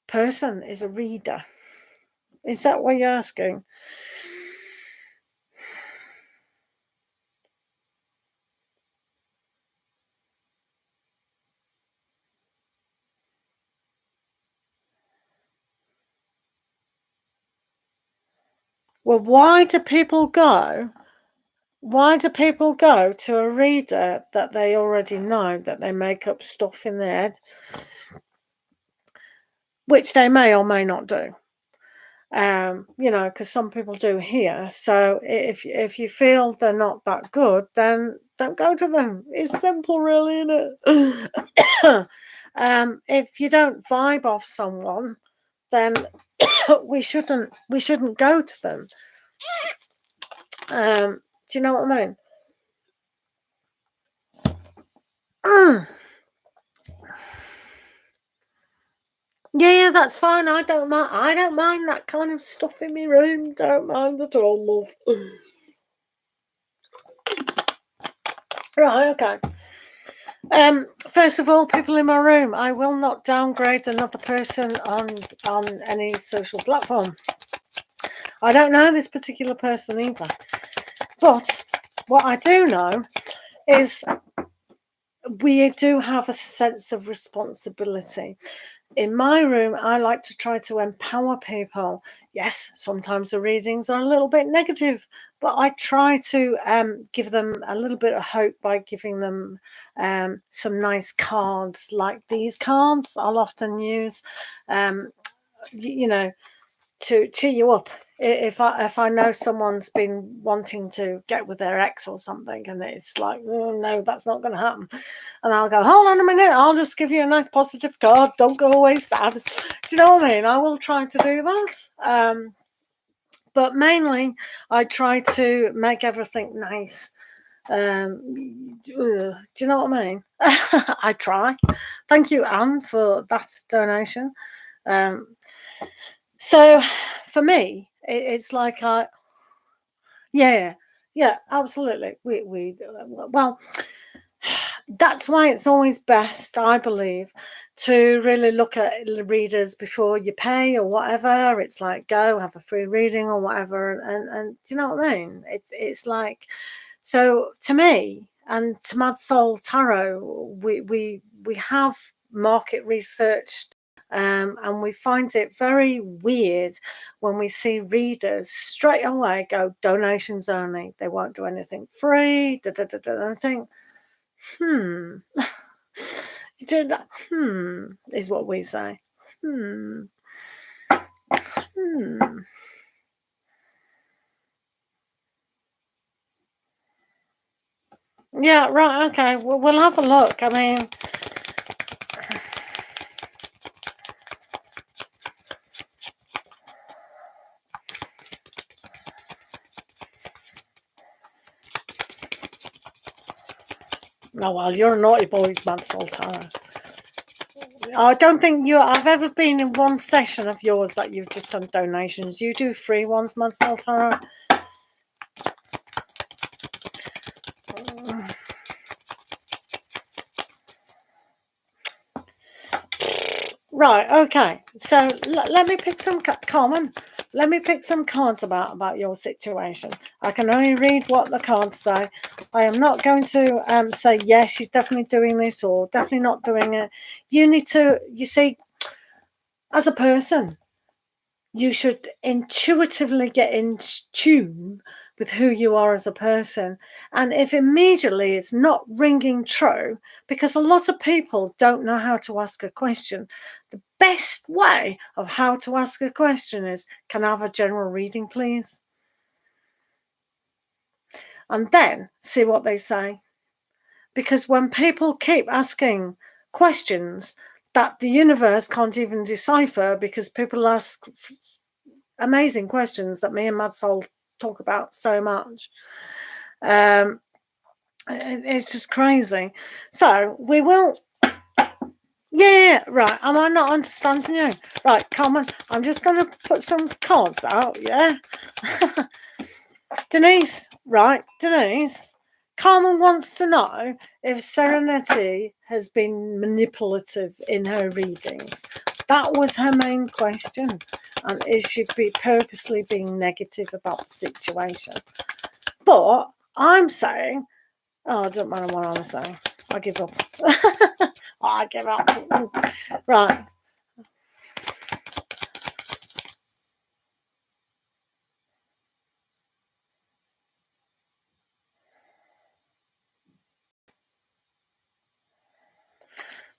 person is a reader. Is that what you're asking? Well, why do people go? Why do people go to a reader that they already know, that they make up stuff in their head, which they may or may not do? Because some people do here. So if you feel they're not that good, then don't go to them. It's simple, really, isn't it? If you don't vibe off someone, then we shouldn't go to them. Do you know what I mean? Yeah, that's fine. I don't mind that kind of stuff in my room. Don't mind at all, love. Right, okay. First of all, people in my room, I will not downgrade another person on any social platform. I don't know this particular person either. But what I do know is we do have a sense of responsibility. In my room, I like to try to empower people. Yes, sometimes the readings are a little bit negative, but I try to give them a little bit of hope by giving them some nice cards like these cards. I'll often use, to cheer you up. If I know someone's been wanting to get with their ex or something, and it's like, oh no, that's not going to happen, and I'll go, hold on a minute, I'll just give you a nice positive card. Don't go away sad. Do you know what I mean? I will try to do that, but mainly I try to make everything nice. Do you know what I mean? I try. Thank you, Anne, for that donation. So for me, it's like yeah, absolutely. Well, that's why it's always best, I believe, to really look at the readers before you pay or whatever. It's like, go have a free reading or whatever, and do you know what I mean? It's like, so to me and to Mad Soul Tarot, we have market research. And we find it very weird when we see readers straight away go donations only. They won't do anything free. And I think, you do that? Is what we say. Yeah, right. Okay. Well, we'll have a look. I mean, oh well, you're a naughty boy, Mad Soul Tarot. I don't think I've ever been in one session of yours that you've just done donations. You do free ones, Mansell Tarot. Right, okay. So let me pick some common. Let me pick some cards about your situation. I can only read what the cards say. I am not going to say, yes, she's definitely doing this or definitely not doing it. You need to, you see, as a person, you should intuitively get in tune with who you are as a person. And if immediately it's not ringing true, because a lot of people don't know how to ask a question, the best way of how to ask a question is, can I have a general reading, please? And then see what they say. Because when people keep asking questions that the universe can't even decipher, because people ask amazing questions that me and Mad Soul talk about so much, it's just crazy. So we will. Yeah, right. Am I not understanding you? Right, Carmen, I'm just going to put some cards out, yeah? Denise, right, Denise. Carmen wants to know if Serenity has been manipulative in her readings. That was her main question. And is she purposely being negative about the situation? But I'm saying, oh, it doesn't matter what I'm saying. I give up. I give up. Right.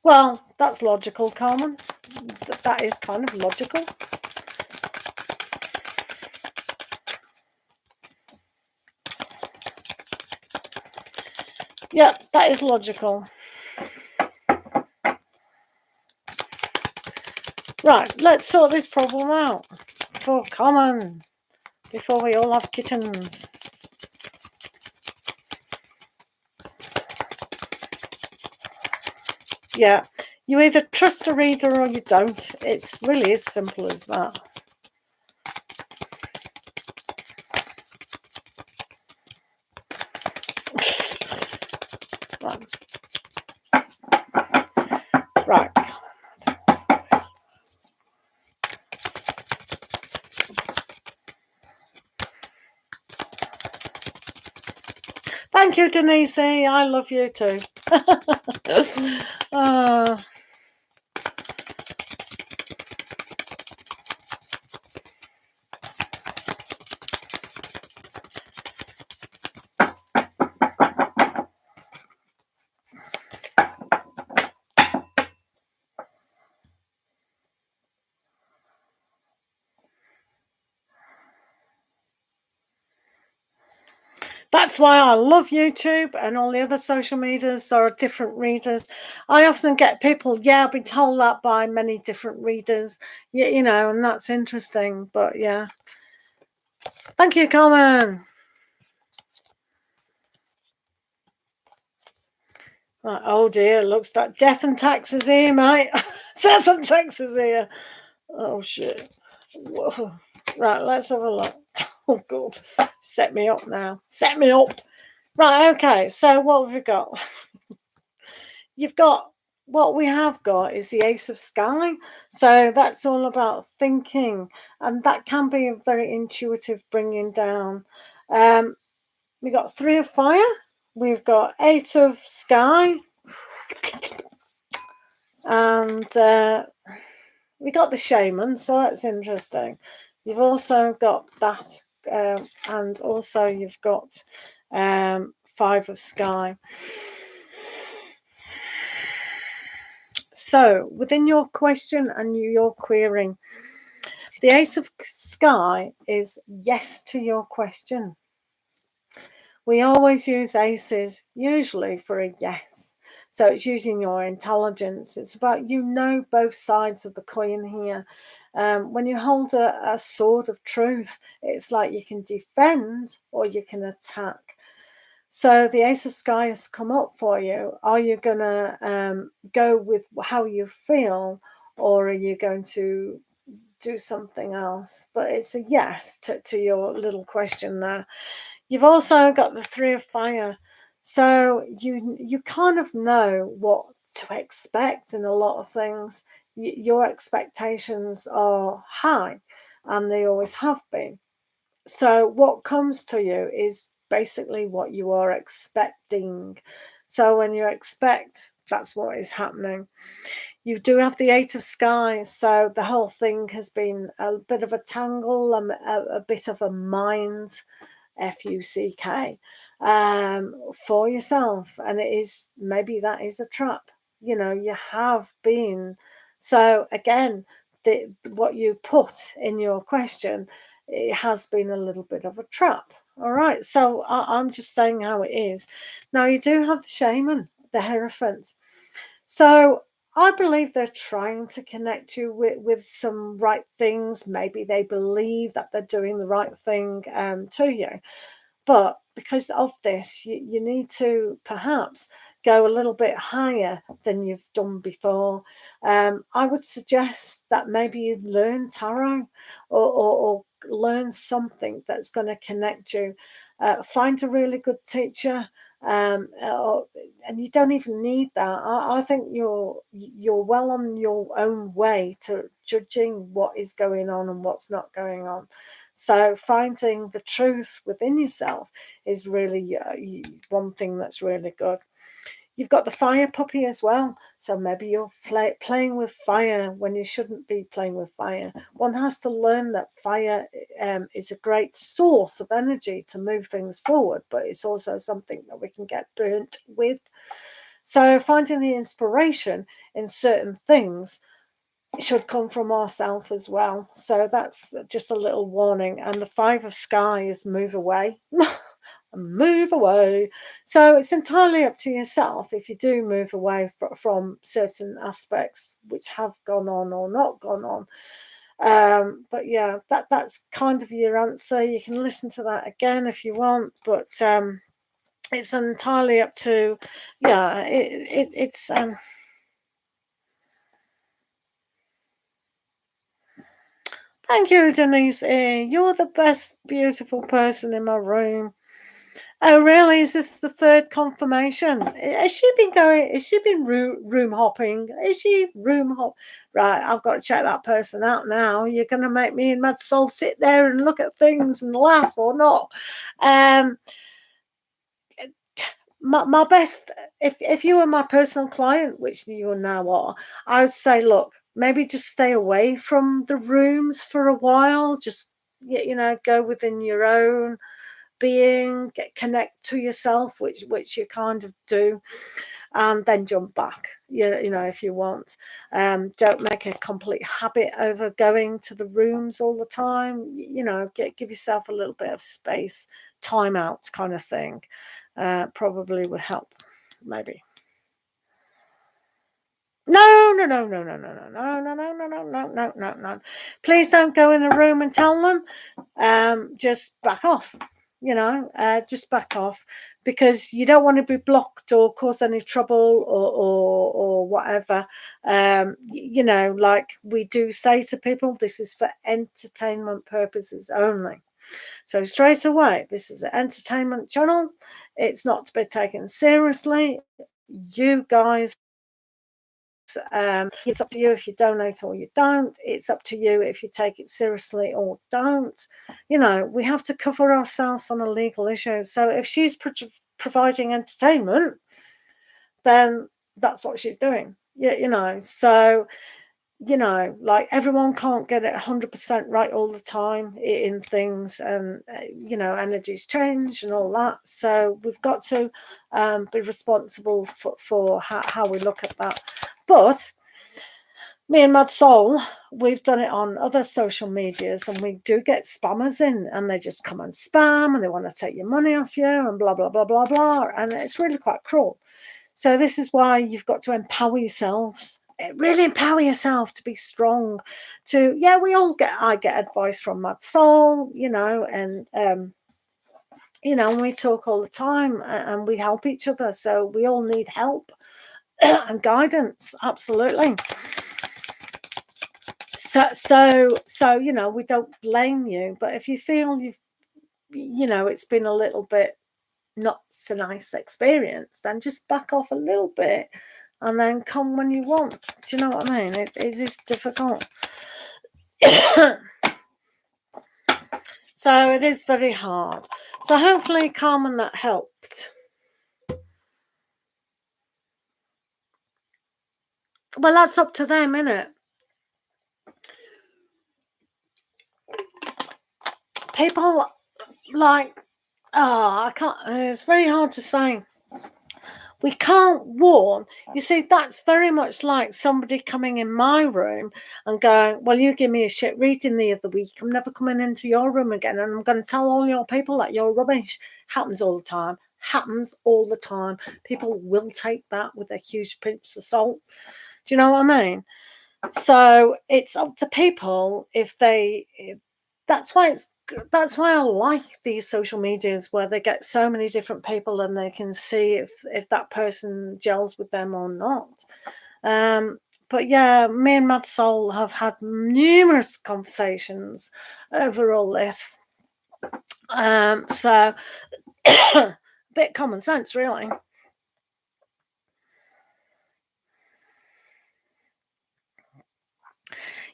Well, that's logical, Carmen. That is kind of logical. Yeah, that is logical. Right, let's sort this problem out for Carmen before we all have kittens. Yeah, you either trust a reader or you don't. It's really as simple as that. Right. Thank you, Denise. I love you too. That's why I love YouTube and all the other social medias. There are different readers. I often get people, yeah, I've been told that by many different readers, you know, and that's interesting. But yeah. Thank you, Carmen. Right, oh dear, looks like death and taxes here, mate. Death and taxes here. Oh shit. Whoa. Right, let's have a look. Oh god. Set me up now. Set me up. Right, okay, so what have we got? You've got, what we have got is the Ace of Sky. So that's all about thinking, and that can be a very intuitive bringing down. We got Three of Fire. We've got Eight of Sky. And we got the Shaman, so that's interesting. You've also got that, and also you've got Five of Sky. So within your question and your querying, the Ace of Sky is yes to your question. We always use aces usually for a yes. So it's using your intelligence. It's about, you know, both sides of the coin here. When you hold a sword of truth, it's like you can defend or you can attack. So the Ace of Sky has come up for you. Are you going to go with how you feel, or are you going to do something else? But it's a yes to your little question there. You've also got the Three of Fire. So you kind of know what to expect in a lot of things. Your expectations are high, and they always have been. So what comes to you is basically what you are expecting. So when you expect, that's what is happening. You do have the Eight of Sky, so the whole thing has been a bit of a tangle, a bit of a mind, FUCK, for yourself. And it is, maybe that is a trap. You know, you have been. So again, what you put in your question, it has been a little bit of a trap. All right, so I'm just saying how it is. Now, you do have the Shaman, the Hierophant. So I believe they're trying to connect you with some right things. Maybe they believe that they're doing the right thing to you. But because of this, you need to perhaps go a little bit higher than you've done before. I would suggest that maybe you learn tarot, or learn something that's going to connect you. Find a really good teacher. And you don't even need that. I think you're well on your own way to judging what is going on and what's not going on. So finding the truth within yourself is really one thing that's really good. You've got the fire puppy as well. So maybe you're playing with fire when you shouldn't be playing with fire. One has to learn that fire is a great source of energy to move things forward, but it's also something that we can get burnt with. So finding the inspiration in certain things should come from ourselves as well. So that's just a little warning. And the Five of Sky is move away. Move away. So it's entirely up to yourself if you do move away from certain aspects which have gone on or not gone on. But yeah, that's kind of your answer. You can listen to that again if you want, but it's entirely up to, yeah, it's thank you, Denise. You're the best beautiful person in my room. Oh, really? Is this the third confirmation? Has she been going? Has she been room hopping? Is she room hop? Right, I've got to check that person out now. You're going to make me and Mad Soul sit there and look at things and laugh or not? My best, if you were my personal client, which you now are, I would say, look, maybe just stay away from the rooms for a while. Just go within your own being, connect to yourself, which you kind of do, and then jump back. If you want. Don't make a complete habit over going to the rooms all the time. Give yourself a little bit of space, time out, kind of thing. Probably would help, maybe. No. Please don't go in the room and tell them. Just back off. Just back off, because you don't want to be blocked or cause any trouble or whatever. Like we do say to people, this is for entertainment purposes only. So straight away, this is an entertainment channel. It's not to be taken seriously. You guys, it's up to you if you donate or you don't. It's up to you if you take it seriously or don't. We have to cover ourselves on a legal issue. So if she's providing entertainment, then that's what she's doing. So like everyone can't get it 100% right all the time in things, and energies change and all that. So we've got to be responsible for how we look at that. But me and Mad Soul, we've done it on other social medias, and we do get spammers in, and they just come and spam, and they want to take your money off you, and blah blah blah blah blah, and it's really quite cruel. So this is why you've got to empower yourselves. Really empower yourself to be strong. I get advice from Mad Soul, and you know, and we talk all the time and we help each other. So we all need help and guidance. Absolutely. So, you know, we don't blame you, but if you feel you know, it's been a little bit not so nice experience, then just back off a little bit and then come when you want. Do you know what I mean? It is difficult. So it is very hard. So hopefully, Carmen, that helped. Well, that's up to them, innit? People like, I can't, it's very hard to say. We can't warn. You see, that's very much like somebody coming in my room and going, well, you give me a shit reading the other week. I'm never coming into your room again. And I'm going to tell all your people that you're rubbish. Happens all the time. Happens all the time. People will take that with a huge pinch of salt. Do you know what I mean? So it's up to people if they... That's why I like these social medias where they get so many different people and they can see if that person gels with them or not. But yeah, me and Mad Soul have had numerous conversations over all this. So a bit common sense, really.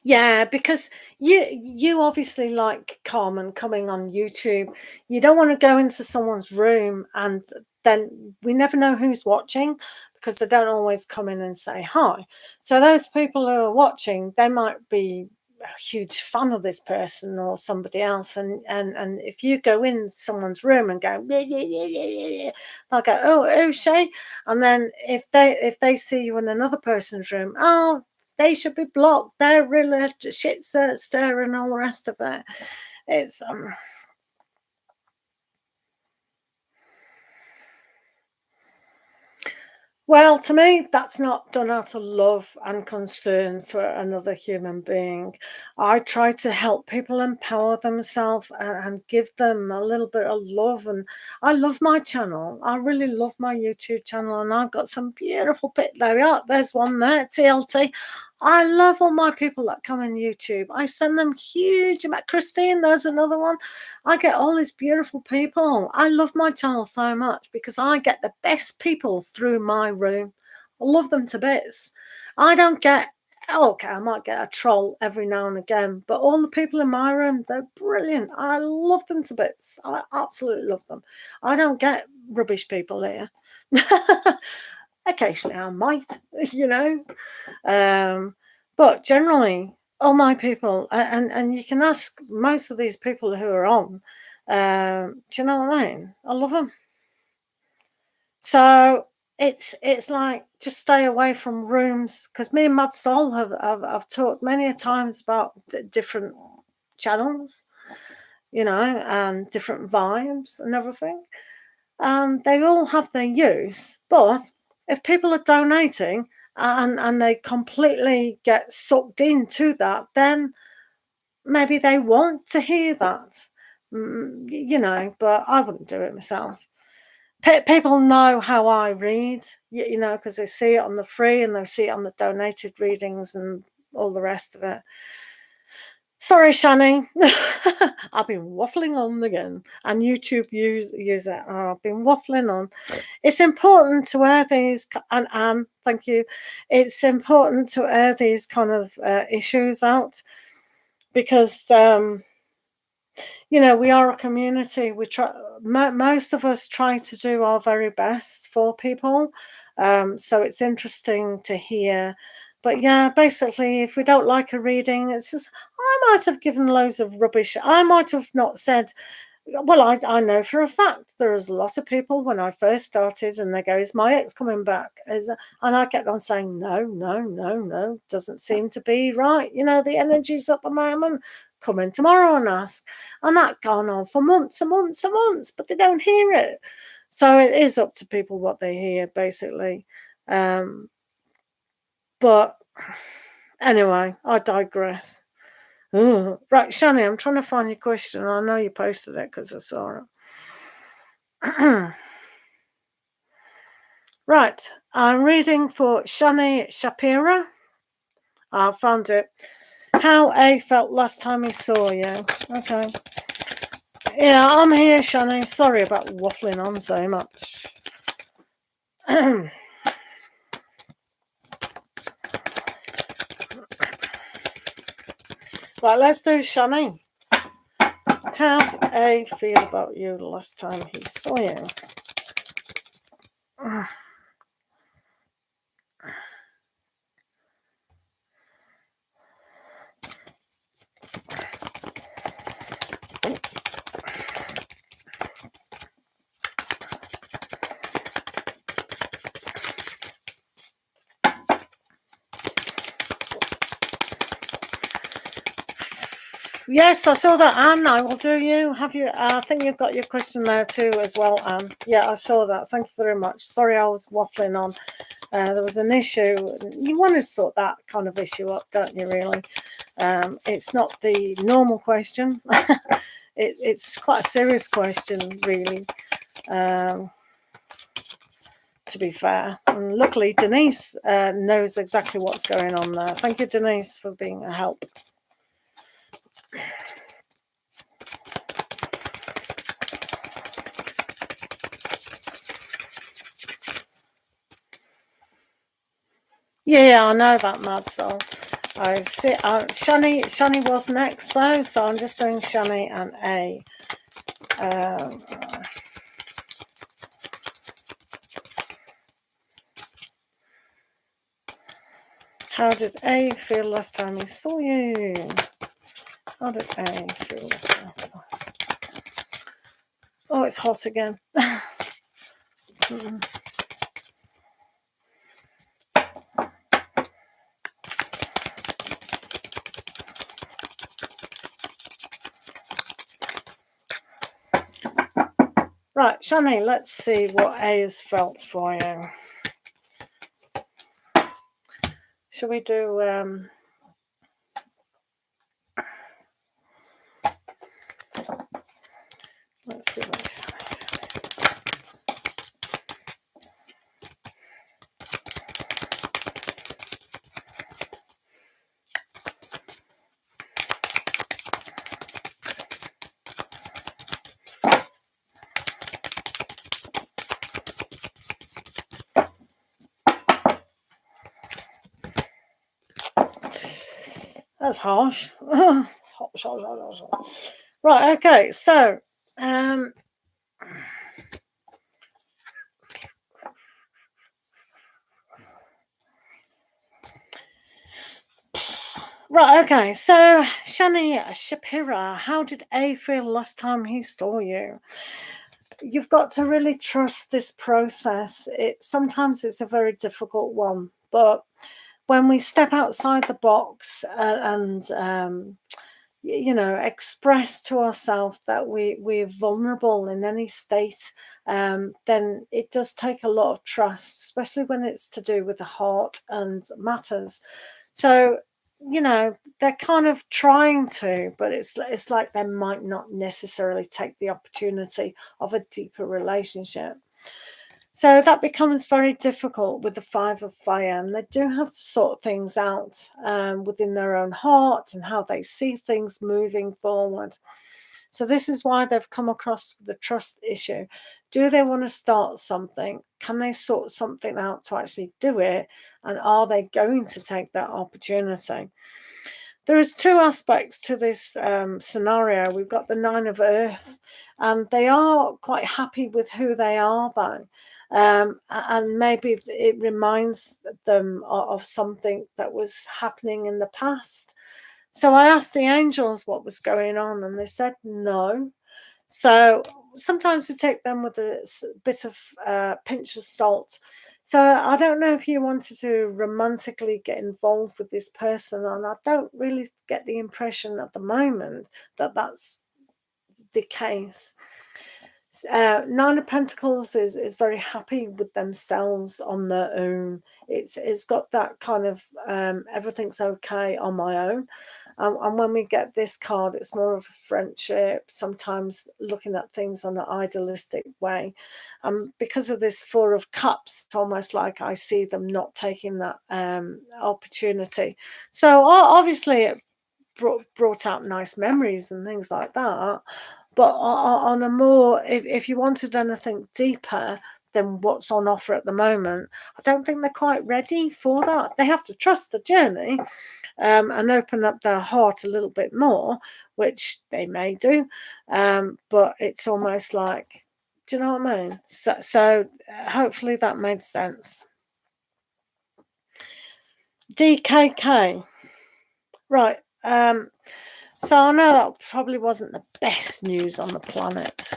Yeah, because you obviously like Carmen coming on YouTube. You don't want to go into someone's room and then we never know who's watching because they don't always come in and say hi. So those people who are watching, they might be a huge fan of this person or somebody else, and if you go in someone's room and go, yeah, yeah, yeah, yeah, yeah, they'll go, oh Shay, and then if they see you in another person's room, oh, they should be blocked. They're really shit stir and all the rest of it. It's well, to me, that's not done out of love and concern for another human being. I try to help people empower themselves and give them a little bit of love. And I love my channel. I really love my YouTube channel. And I've got some beautiful there we are. There's one there, TLT. I love all my people that come on YouTube. I send them huge amount. Christine, there's another one. I get all these beautiful people. I love my channel so much because I get the best people through my room. I love them to bits. I don't get, okay, I might get a troll every now and again, but all the people in my room, they're brilliant. I love them to bits. I absolutely love them. I don't get rubbish people here. Occasionally I might, you know. But generally, all my people, and you can ask most of these people who are on, do you know what I mean? I love them. So it's like just stay away from rooms, because me and Mad Soul have talked many a times about different channels, you know, and different vibes and everything. And they all have their use, but if people are donating and they completely get sucked into that, then maybe they want to hear that, you know, but I wouldn't do it myself. People know how I read, you know, because they see it on the free and they see it on the donated readings and all the rest of it. Sorry, Shani. I've been waffling on again. And YouTube use it. Oh, I've been waffling on. It's important to air these, and Anne, thank you. It's important to air these kind of issues out because, you know, we are a community. We try. Most of us try to do our very best for people. So it's interesting to hear. But yeah, basically, if we don't like a reading, it's just, I might have given loads of rubbish. I might have not said, well, I know for a fact there was a lot of people when I first started and they go, is my ex coming back? And I kept on saying, no, doesn't seem to be right. You know, the energies at the moment, come in tomorrow and ask. And that gone on for months and months and months, but they don't hear it. So it is up to people what they hear, basically. But anyway, I digress. Ooh. Right, Shani, I'm trying to find your question. I know you posted it because I saw it. Right, I'm reading for Shani Shapira. I found it. How A felt last time he saw you. Okay. Yeah, I'm here, Shani. Sorry about waffling on so much. Right, let's do Shani. How did A feel about you the last time he saw you? Yes, I saw that, Anne. I will do you. Have you? I think you've got your question there too as well, Anne. Yeah, I saw that. Thank you very much. Sorry, I was waffling on. There was an issue. You want to sort that kind of issue up, don't you? Really, it's not the normal question. It's quite a serious question, really. To be fair, and luckily Denise knows exactly what's going on there. Thank you, Denise, for being a help. Yeah, I know that, Mad Soul. I see. Shani was next though, so I'm just doing Shani and A. How did A feel last time he saw you? How did A feel last time he saw you? Oh, it's hot again. Right, Shani, let's see what A has felt for you. Shall we do let's do that. That's harsh. Harsh. Right, okay, so right, okay, so Shani Shapira, how did A feel last time he saw you? You've got to really trust this process. Sometimes it's a very difficult one, but when we step outside the box and express to ourselves that we're vulnerable in any state, then it does take a lot of trust, especially when it's to do with the heart and matters. So they're kind of trying to, but it's like they might not necessarily take the opportunity of a deeper relationship. So that becomes very difficult with the Five of Fire, and they do have to sort things out within their own heart and how they see things moving forward. So this is why they've come across the trust issue. Do they want to start something? Can they sort something out to actually do it? And are they going to take that opportunity? There is two aspects to this scenario. We've got the Nine of Earth, and they are quite happy with who they are, though. And maybe it reminds them of something that was happening in the past. So I asked the angels what was going on, and they said no. So sometimes we take them with a bit of pinch of salt. So I don't know if you wanted to romantically get involved with this person, and I don't really get the impression at the moment that that's the case. Nine of Pentacles is very happy with themselves on their own. It's got that kind of everything's okay on my own. And when we get this card, it's more of a friendship, sometimes looking at things on an idealistic way. Because of this Four of Cups, it's almost like I see them not taking that opportunity. So obviously it brought out nice memories and things like that. But on a more, if you wanted anything deeper than what's on offer at the moment, I don't think they're quite ready for that. They have to trust the journey and open up their heart a little bit more, which they may do. But it's almost like, do you know what I mean? So hopefully that made sense. DKK. Right. So I know that probably wasn't the best news on the planet.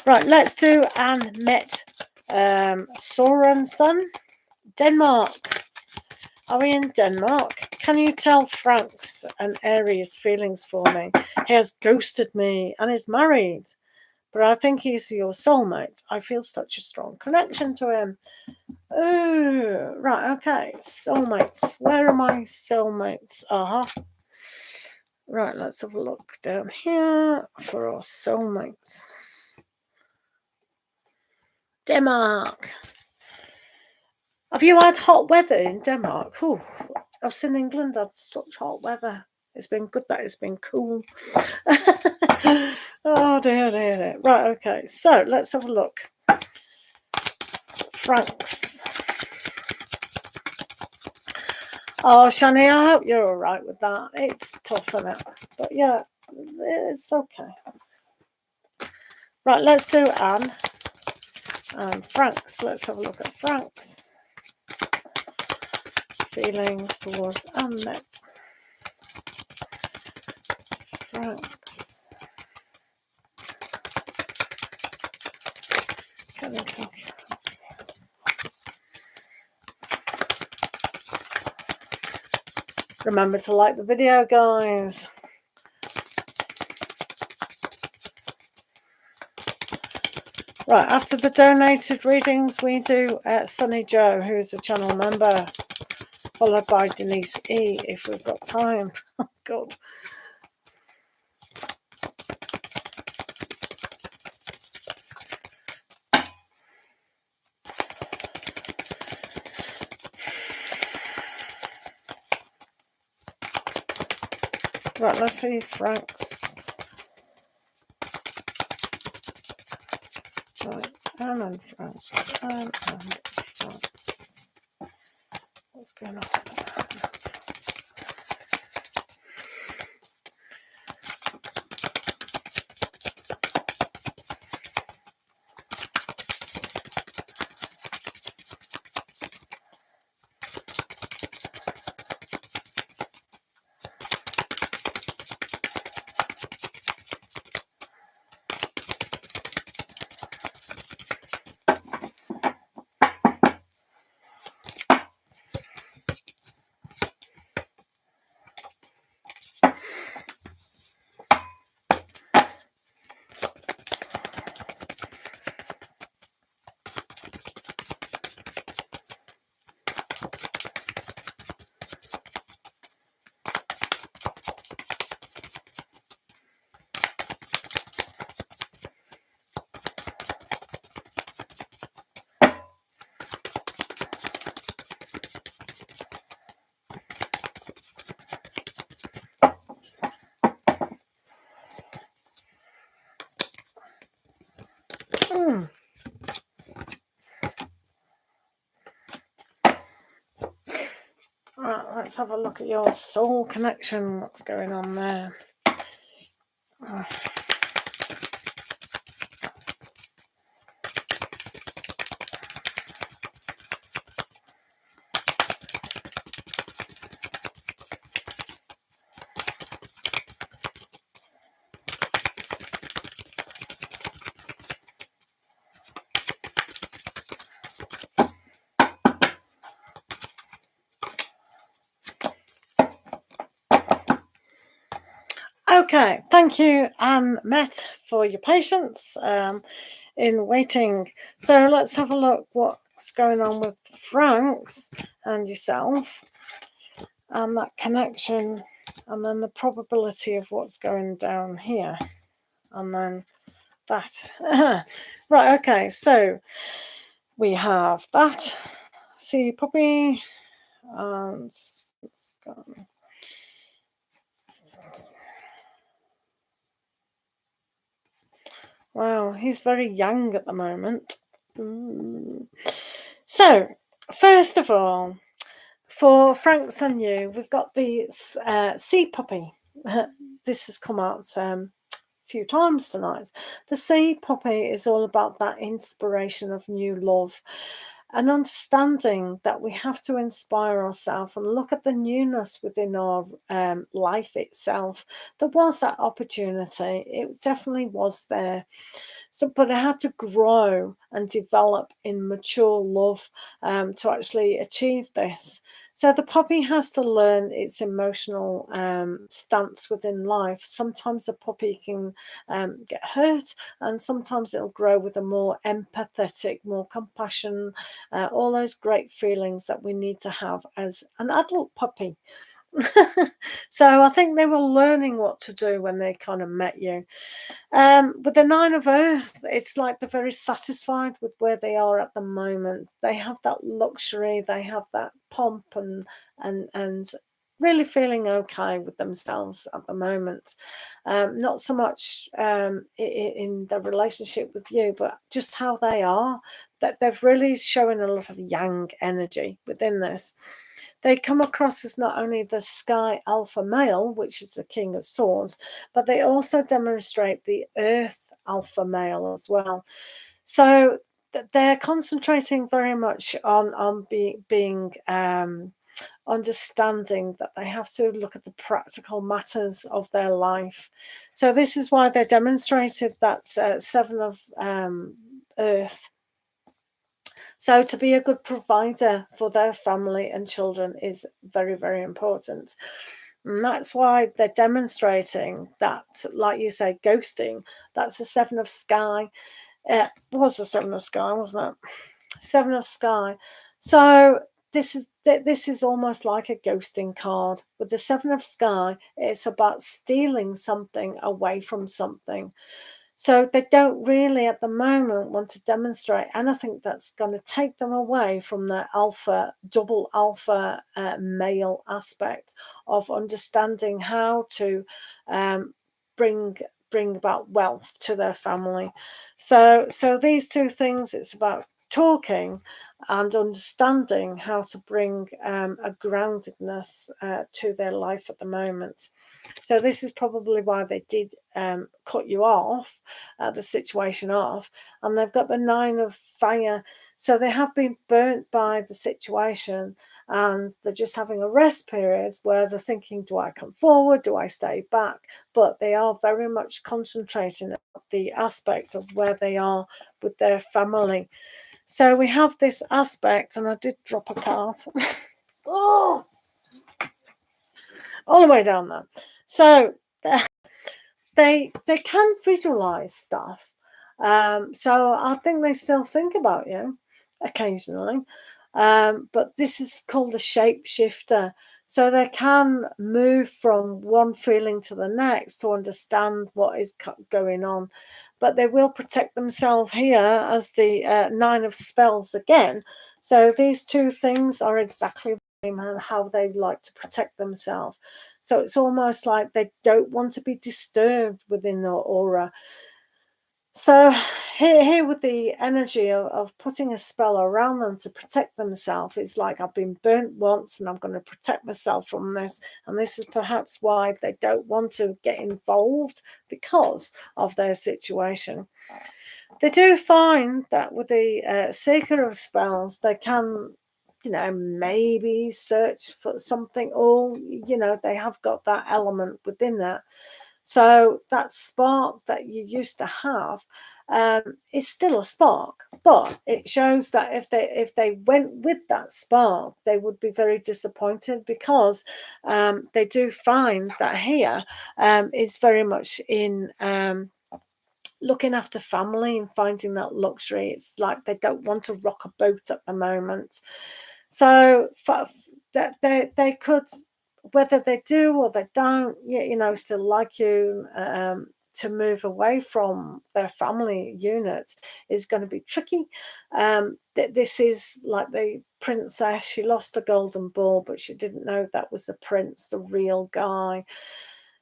Right, let's do Annette Sorensen. Denmark. Are we in Denmark? Can you tell Frank's and Aries' feelings for me? He has ghosted me and is married, but I think he's your soulmate. I feel such a strong connection to him. Oh, right, okay. Soulmates. Where are my soulmates? Right, let's have a look down here for our soulmates. Denmark. Have you had hot weather in Denmark? Oh, us in England had such hot weather. It's been good that it's been cool. Oh dear. Right, okay. So let's have a look. Franks. Oh, Shani, I hope you're all right with that. It's tough, isn't it? But yeah, it's okay. Right, let's do Anne and Franks. Let's have a look at Franks. Feelings towards Annette. Franks. Can I tell Franks? Remember to like the video, guys. Right, after the donated readings, we do Sunny Joe, who's a channel member, followed by Denise E, if we've got time. Oh, God. Right, let's see Frank's. Right, Anne and Frank's. Anne and Frank's. What's going on? Right, let's have a look at your soul connection. What's going on there? Okay, thank you, Annette, for your patience in waiting. So let's have a look what's going on with Franks and yourself. and that connection, and then the probability of what's going down here, and then that. Right, okay, so we have that. See puppy, and it's gone. Wow, he's very young at the moment. So, first of all, for Frank's and you, we've got the sea puppy. This has come out a few times tonight. The sea puppy is all about that inspiration of new love, an understanding that we have to inspire ourselves and look at the newness within our life itself. There was that opportunity. It definitely was there. So, but it had to grow and develop in mature love to actually achieve this. So the puppy has to learn its emotional stance within life. Sometimes the puppy can get hurt, and sometimes it'll grow with a more empathetic, more compassion, all those great feelings that we need to have as an adult puppy. So I think they were learning what to do when they kind of met you. With the Nine of Earth, it's like they're very satisfied with where they are at the moment. They have that luxury, they have that pomp, and really feeling okay with themselves at the moment. Not so much in the relationship with you, but just how they are. That they're really showing a lot of yang energy within this. They come across as not only the sky alpha male, which is the king of swords, but they also demonstrate the earth alpha male as well. So they're concentrating very much on being understanding that they have to look at the practical matters of their life. So this is why they demonstrated that seven of earth. So to be a good provider for their family and children is very, very important. And that's why they're demonstrating that, like you say, ghosting. That's a seven of sky. It was a seven of sky, wasn't it? Seven of sky. So this is almost like a ghosting card. With the seven of sky, it's about stealing something away from something. So they don't really at the moment want to demonstrate anything that's going to take them away from the alpha, double alpha male aspect of understanding how to bring about wealth to their family. So these two things, it's about talking and understanding how to bring a groundedness to their life at the moment. So this is probably why they did cut you off, the situation off, and they've got the nine of fire. So they have been burnt by the situation, and they're just having a rest period where they're thinking, do I come forward? Do I stay back? But they are very much concentrating on the aspect of where they are with their family. So we have this aspect, and I did drop a card. Oh, all the way down there. So they can visualize stuff. So I think they still think about you occasionally. But this is called the shapeshifter. So they can move from one feeling to the next to understand what is going on. But they will protect themselves here as the nine of spells again. So these two things are exactly the same and how they like to protect themselves. So it's almost like they don't want to be disturbed within their aura. So here with the energy of putting a spell around them to protect themselves, it's like I've been burnt once and I'm going to protect myself from this. And this is perhaps why they don't want to get involved because of their situation. They do find that with the seeker of spells, they can, maybe search for something, or, they have got that element within that. So that spark that you used to have is still a spark, but it shows that if they went with that spark, they would be very disappointed because they do find that here is very much in looking after family and finding that luxury. It's like they don't want to rock a boat at the moment. So that they could whether they do or they don't, you know, still like you, to move away from their family unit is going to be tricky. This is like the princess. She lost a golden ball, but she didn't know that was the prince, the real guy.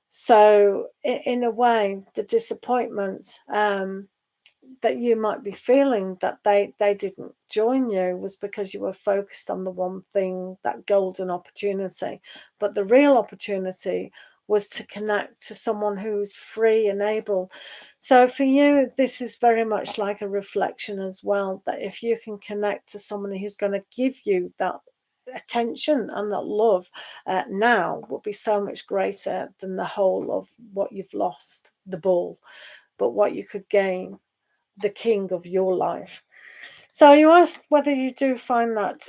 So in a way, the disappointment that you might be feeling that they didn't join you was because you were focused on the one thing, that golden opportunity. But the real opportunity was to connect to someone who's free and able. So for you, this is very much like a reflection as well, that if you can connect to someone who's going to give you that attention and that love, now will be so much greater than the whole of what you've lost, the ball, but what you could gain, the king of your life. So you asked whether you do find that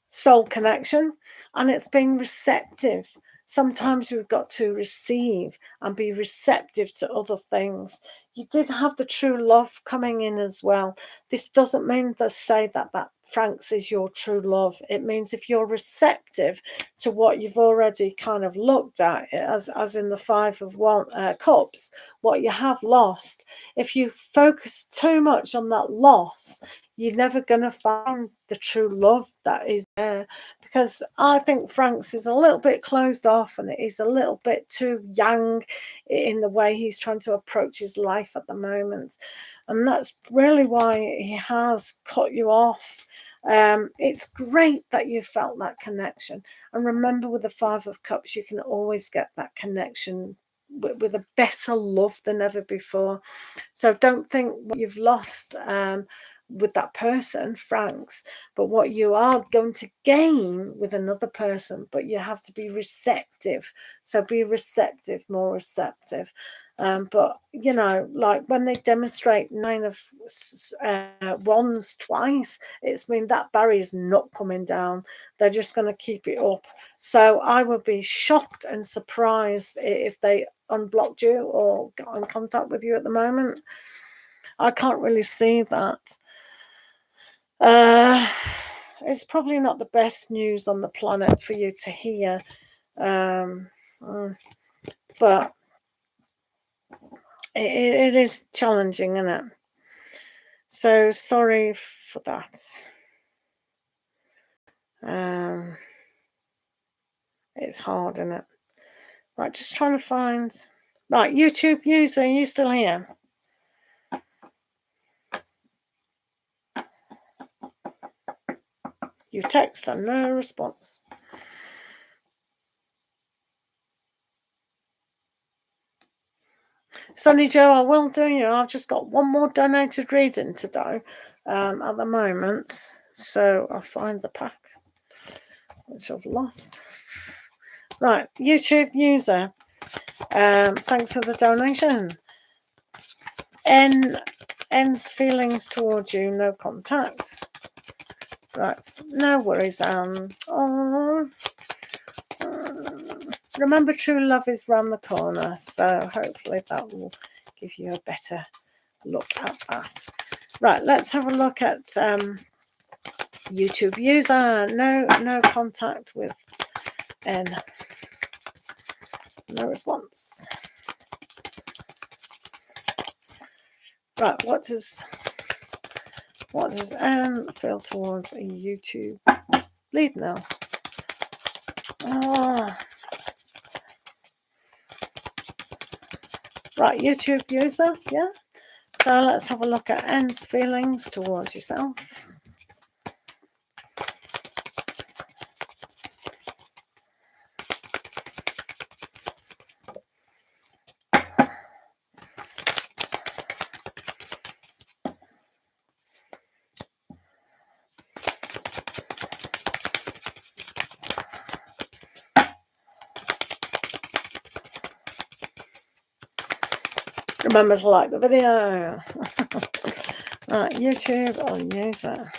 soul connection, and it's being receptive. Sometimes we've got to receive and be receptive to other things. You did have the true love coming in as well. This doesn't mean to say that Frank's is your true love. It means if you're receptive to what you've already kind of looked at, as in the Five of Cups, what you have lost, if you focus too much on that loss, you're never going to find the true love that is there. Because I think Frank's is a little bit closed off, and he's a little bit too young in the way he's trying to approach his life at the moment. And that's really why he has cut you off. It's great that you felt that connection. And remember, with the Five of Cups, you can always get that connection with a better love than ever before. So don't think what you've lost with that person, Frank's, but what you are going to gain with another person. But you have to be receptive. So be receptive, more receptive. But you know, like when they demonstrate Nine of Wands twice, it's mean that barrier's not coming down. They're just going to keep it up. So I would be shocked and surprised if they unblocked you or got in contact with you at the moment. I can't really see that. It's probably not the best news on the planet for you to hear, but it is challenging, isn't it? So sorry for that. It's hard, isn't it? Right, just trying to find. Right, YouTube user, are you still here? You text and no response. Sonny Joe, I will do you. I've just got one more donated reading to do at the moment. So I'll find the pack, which I've lost. Right, YouTube user. Thanks for the donation. N's feelings towards you, no contact. Right, no worries, remember, true love is round the corner, so hopefully that will give you a better look at that. Right, let's have a look at YouTube user. No contact with N. No response. Right, what does N feel towards a YouTube lead now? Right, YouTube user, yeah. So let's have a look at N's feelings towards yourself. Remember to like the video. Right, YouTube or user.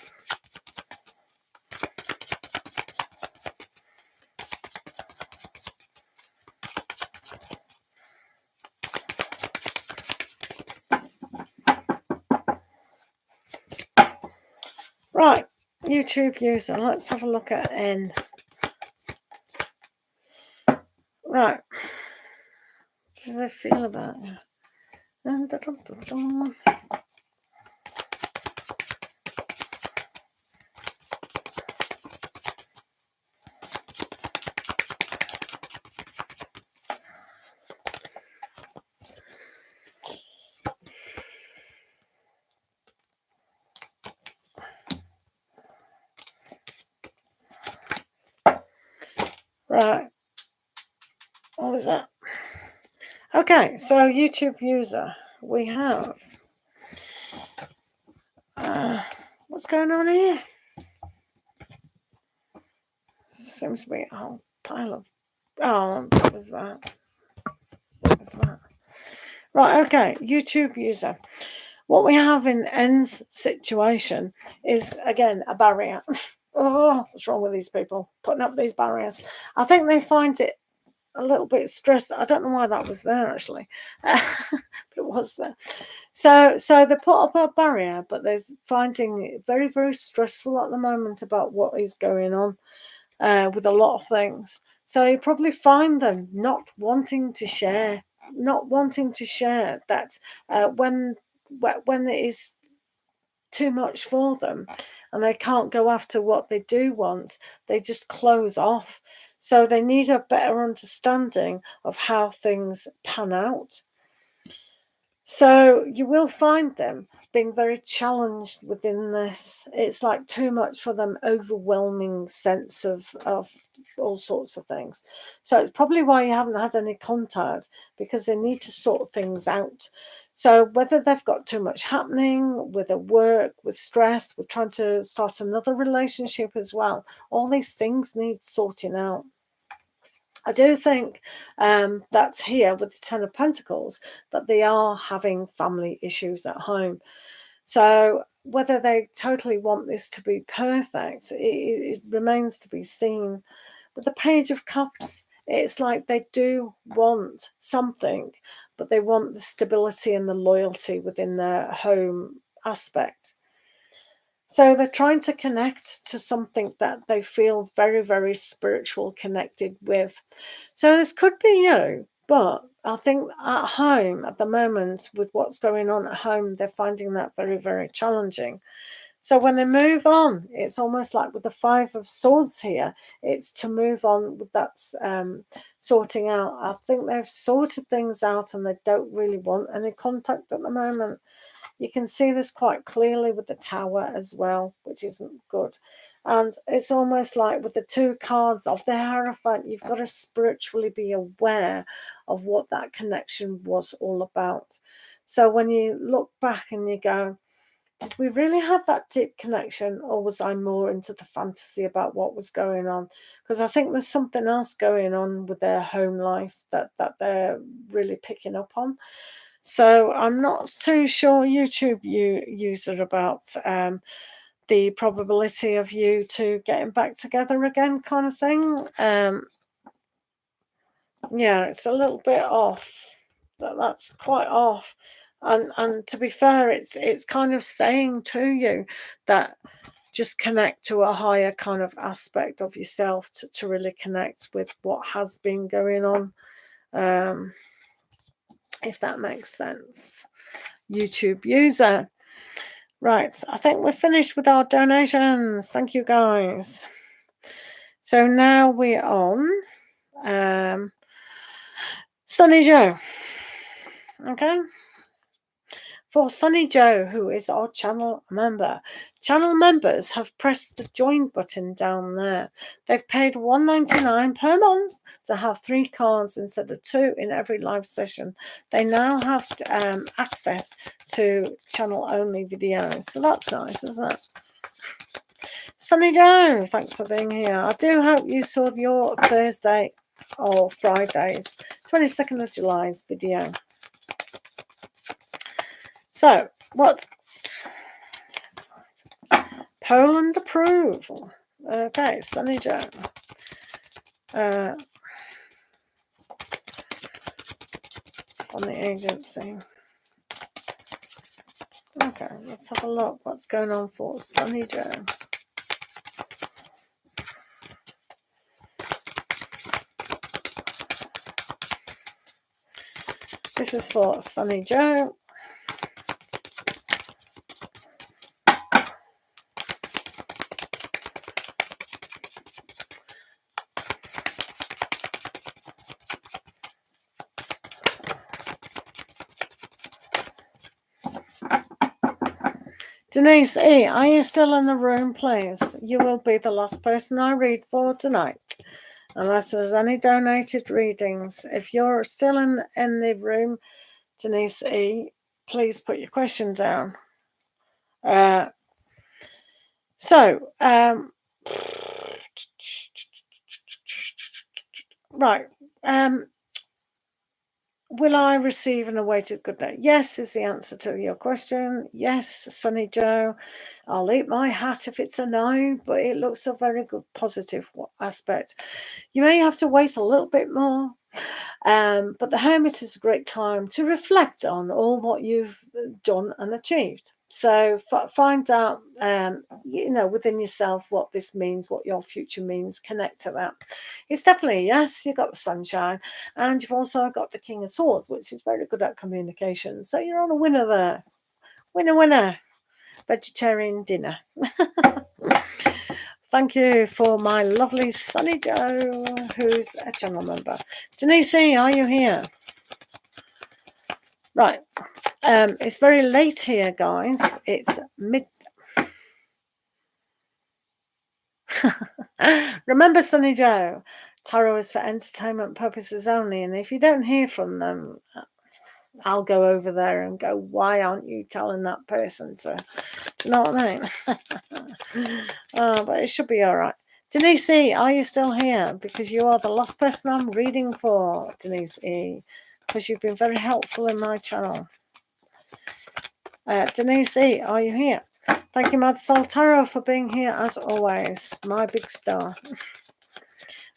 Right, YouTube user. Let's have a look at N. Right. What do they feel about it? Right. What was that? Okay, so YouTube user, we have. What's going on here? Seems to be a whole pile of. Oh, what was that? What was that? Right, okay, YouTube user. What we have in N's situation is, again, a barrier. Oh, what's wrong with these people putting up these barriers? I think they find it a little bit stressed. I don't know why that was there, actually. But it was there. So they put up a barrier, but they're finding it very, very stressful at the moment about what is going on with a lot of things. So you probably find them not wanting to share that when it is too much for them and they can't go after what they do want, they just close off. So they need a better understanding of how things pan out. So you will find them being very challenged within this. It's like too much for them, overwhelming sense of all sorts of things. So it's probably why you haven't had any contact, because they need to sort things out. So whether they've got too much happening with their work, with stress, with trying to start another relationship as well, all these things need sorting out. I do think that's here with the Ten of Pentacles, that they are having family issues at home. So whether they totally want this to be perfect, it remains to be seen. With the Page of Cups, it's like they do want something, but they want the stability and the loyalty within their home aspect. So they're trying to connect to something that they feel very, very spiritual connected with. So this could be you, but I think at home at the moment, with what's going on at home, they're finding that very, very challenging. So when they move on, it's almost like with the Five of Swords here, it's to move on with that sorting out. I think they've sorted things out and they don't really want any contact at the moment. You can see this quite clearly with the Tower as well, which isn't good. And it's almost like with the two cards of the Hierophant, you've got to spiritually be aware of what that connection was all about. So when you look back and you go, did we really have that deep connection, or was I more into the fantasy about what was going on? Because I think there's something else going on with their home life that they're really picking up on. So I'm not too sure, YouTube user, about the probability of you two getting back together again, kind of thing. Yeah, it's a little bit off. That's quite off. And to be fair, it's kind of saying to you that just connect to a higher kind of aspect of yourself to really connect with what has been going on. If that makes sense. YouTube user. Right, I think we're finished with our donations. Thank you, guys. So now we're on Sunny Joe. Okay. For Sunny Joe, who is our channel member. Channel members have pressed the join button down there. They've paid $1.99 per month to have 3 cards instead of 2 in every live session. They now have access to channel-only videos. So that's nice, isn't it? Sunny Joe, thanks for being here. I do hope you saw your Thursday or Friday's 22nd of July's video. So, what's Poland approval? Okay, Sunny Joe. On the agency. Okay, let's have a look. What's going on for Sunny Joe? This is for Sunny Joe. Denise E., are you still in the room, please? You will be the last person I read for tonight, unless there's any donated readings. If you're still in the room, Denise E., please put your question down. Right. Will I receive an awaited good night? Yes is the answer to your question. Yes, Sunny Joe. I'll eat my hat if it's a no, but it looks a very good positive aspect. You may have to wait a little bit more, but the Hermit is a great time to reflect on all what you've done and achieved. So find out, within yourself what this means, what your future means. Connect to that. It's definitely yes. You've got the sunshine, and you've also got the King of Swords, which is very good at communication. So you're on a winner there. Winner. Vegetarian dinner. Thank you for my lovely Sunny Joe, who's a channel member. Denise, are you here? Right. It's very late here, guys. It's mid. Remember, Sunny Joe, tarot is for entertainment purposes only. And if you don't hear from them, I'll go over there and go, why aren't you telling that person to? Do you know what I mean? But it should be all right. Denise E., are you still here? Because you are the last person I'm reading for, Denise E., because you've been very helpful in my channel. Denise E., are you here? Thank you, Mad Soul Tarot, for being here as always. My big star.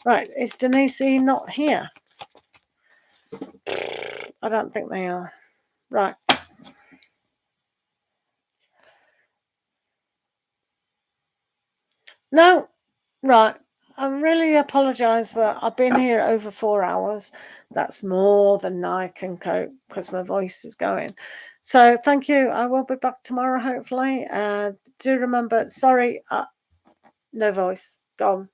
Right, is Denise E. not here? I don't think they are. Right. No. Right. I really apologise, but I've been here over 4 hours. That's more than I can cope because my voice is going. So thank you. I will be back tomorrow, hopefully. Do remember, sorry, no voice. Gone.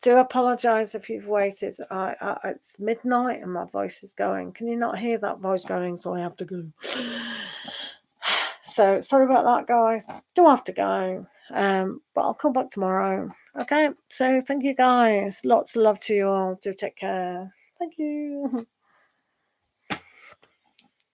Do apologise if you've waited. It's midnight and my voice is going. Can you not hear that voice going? So I have to go. So sorry about that, guys. Do have to go. But I'll come back tomorrow. Okay. So thank you, guys. Lots of love to you all. Do take care. Thank you.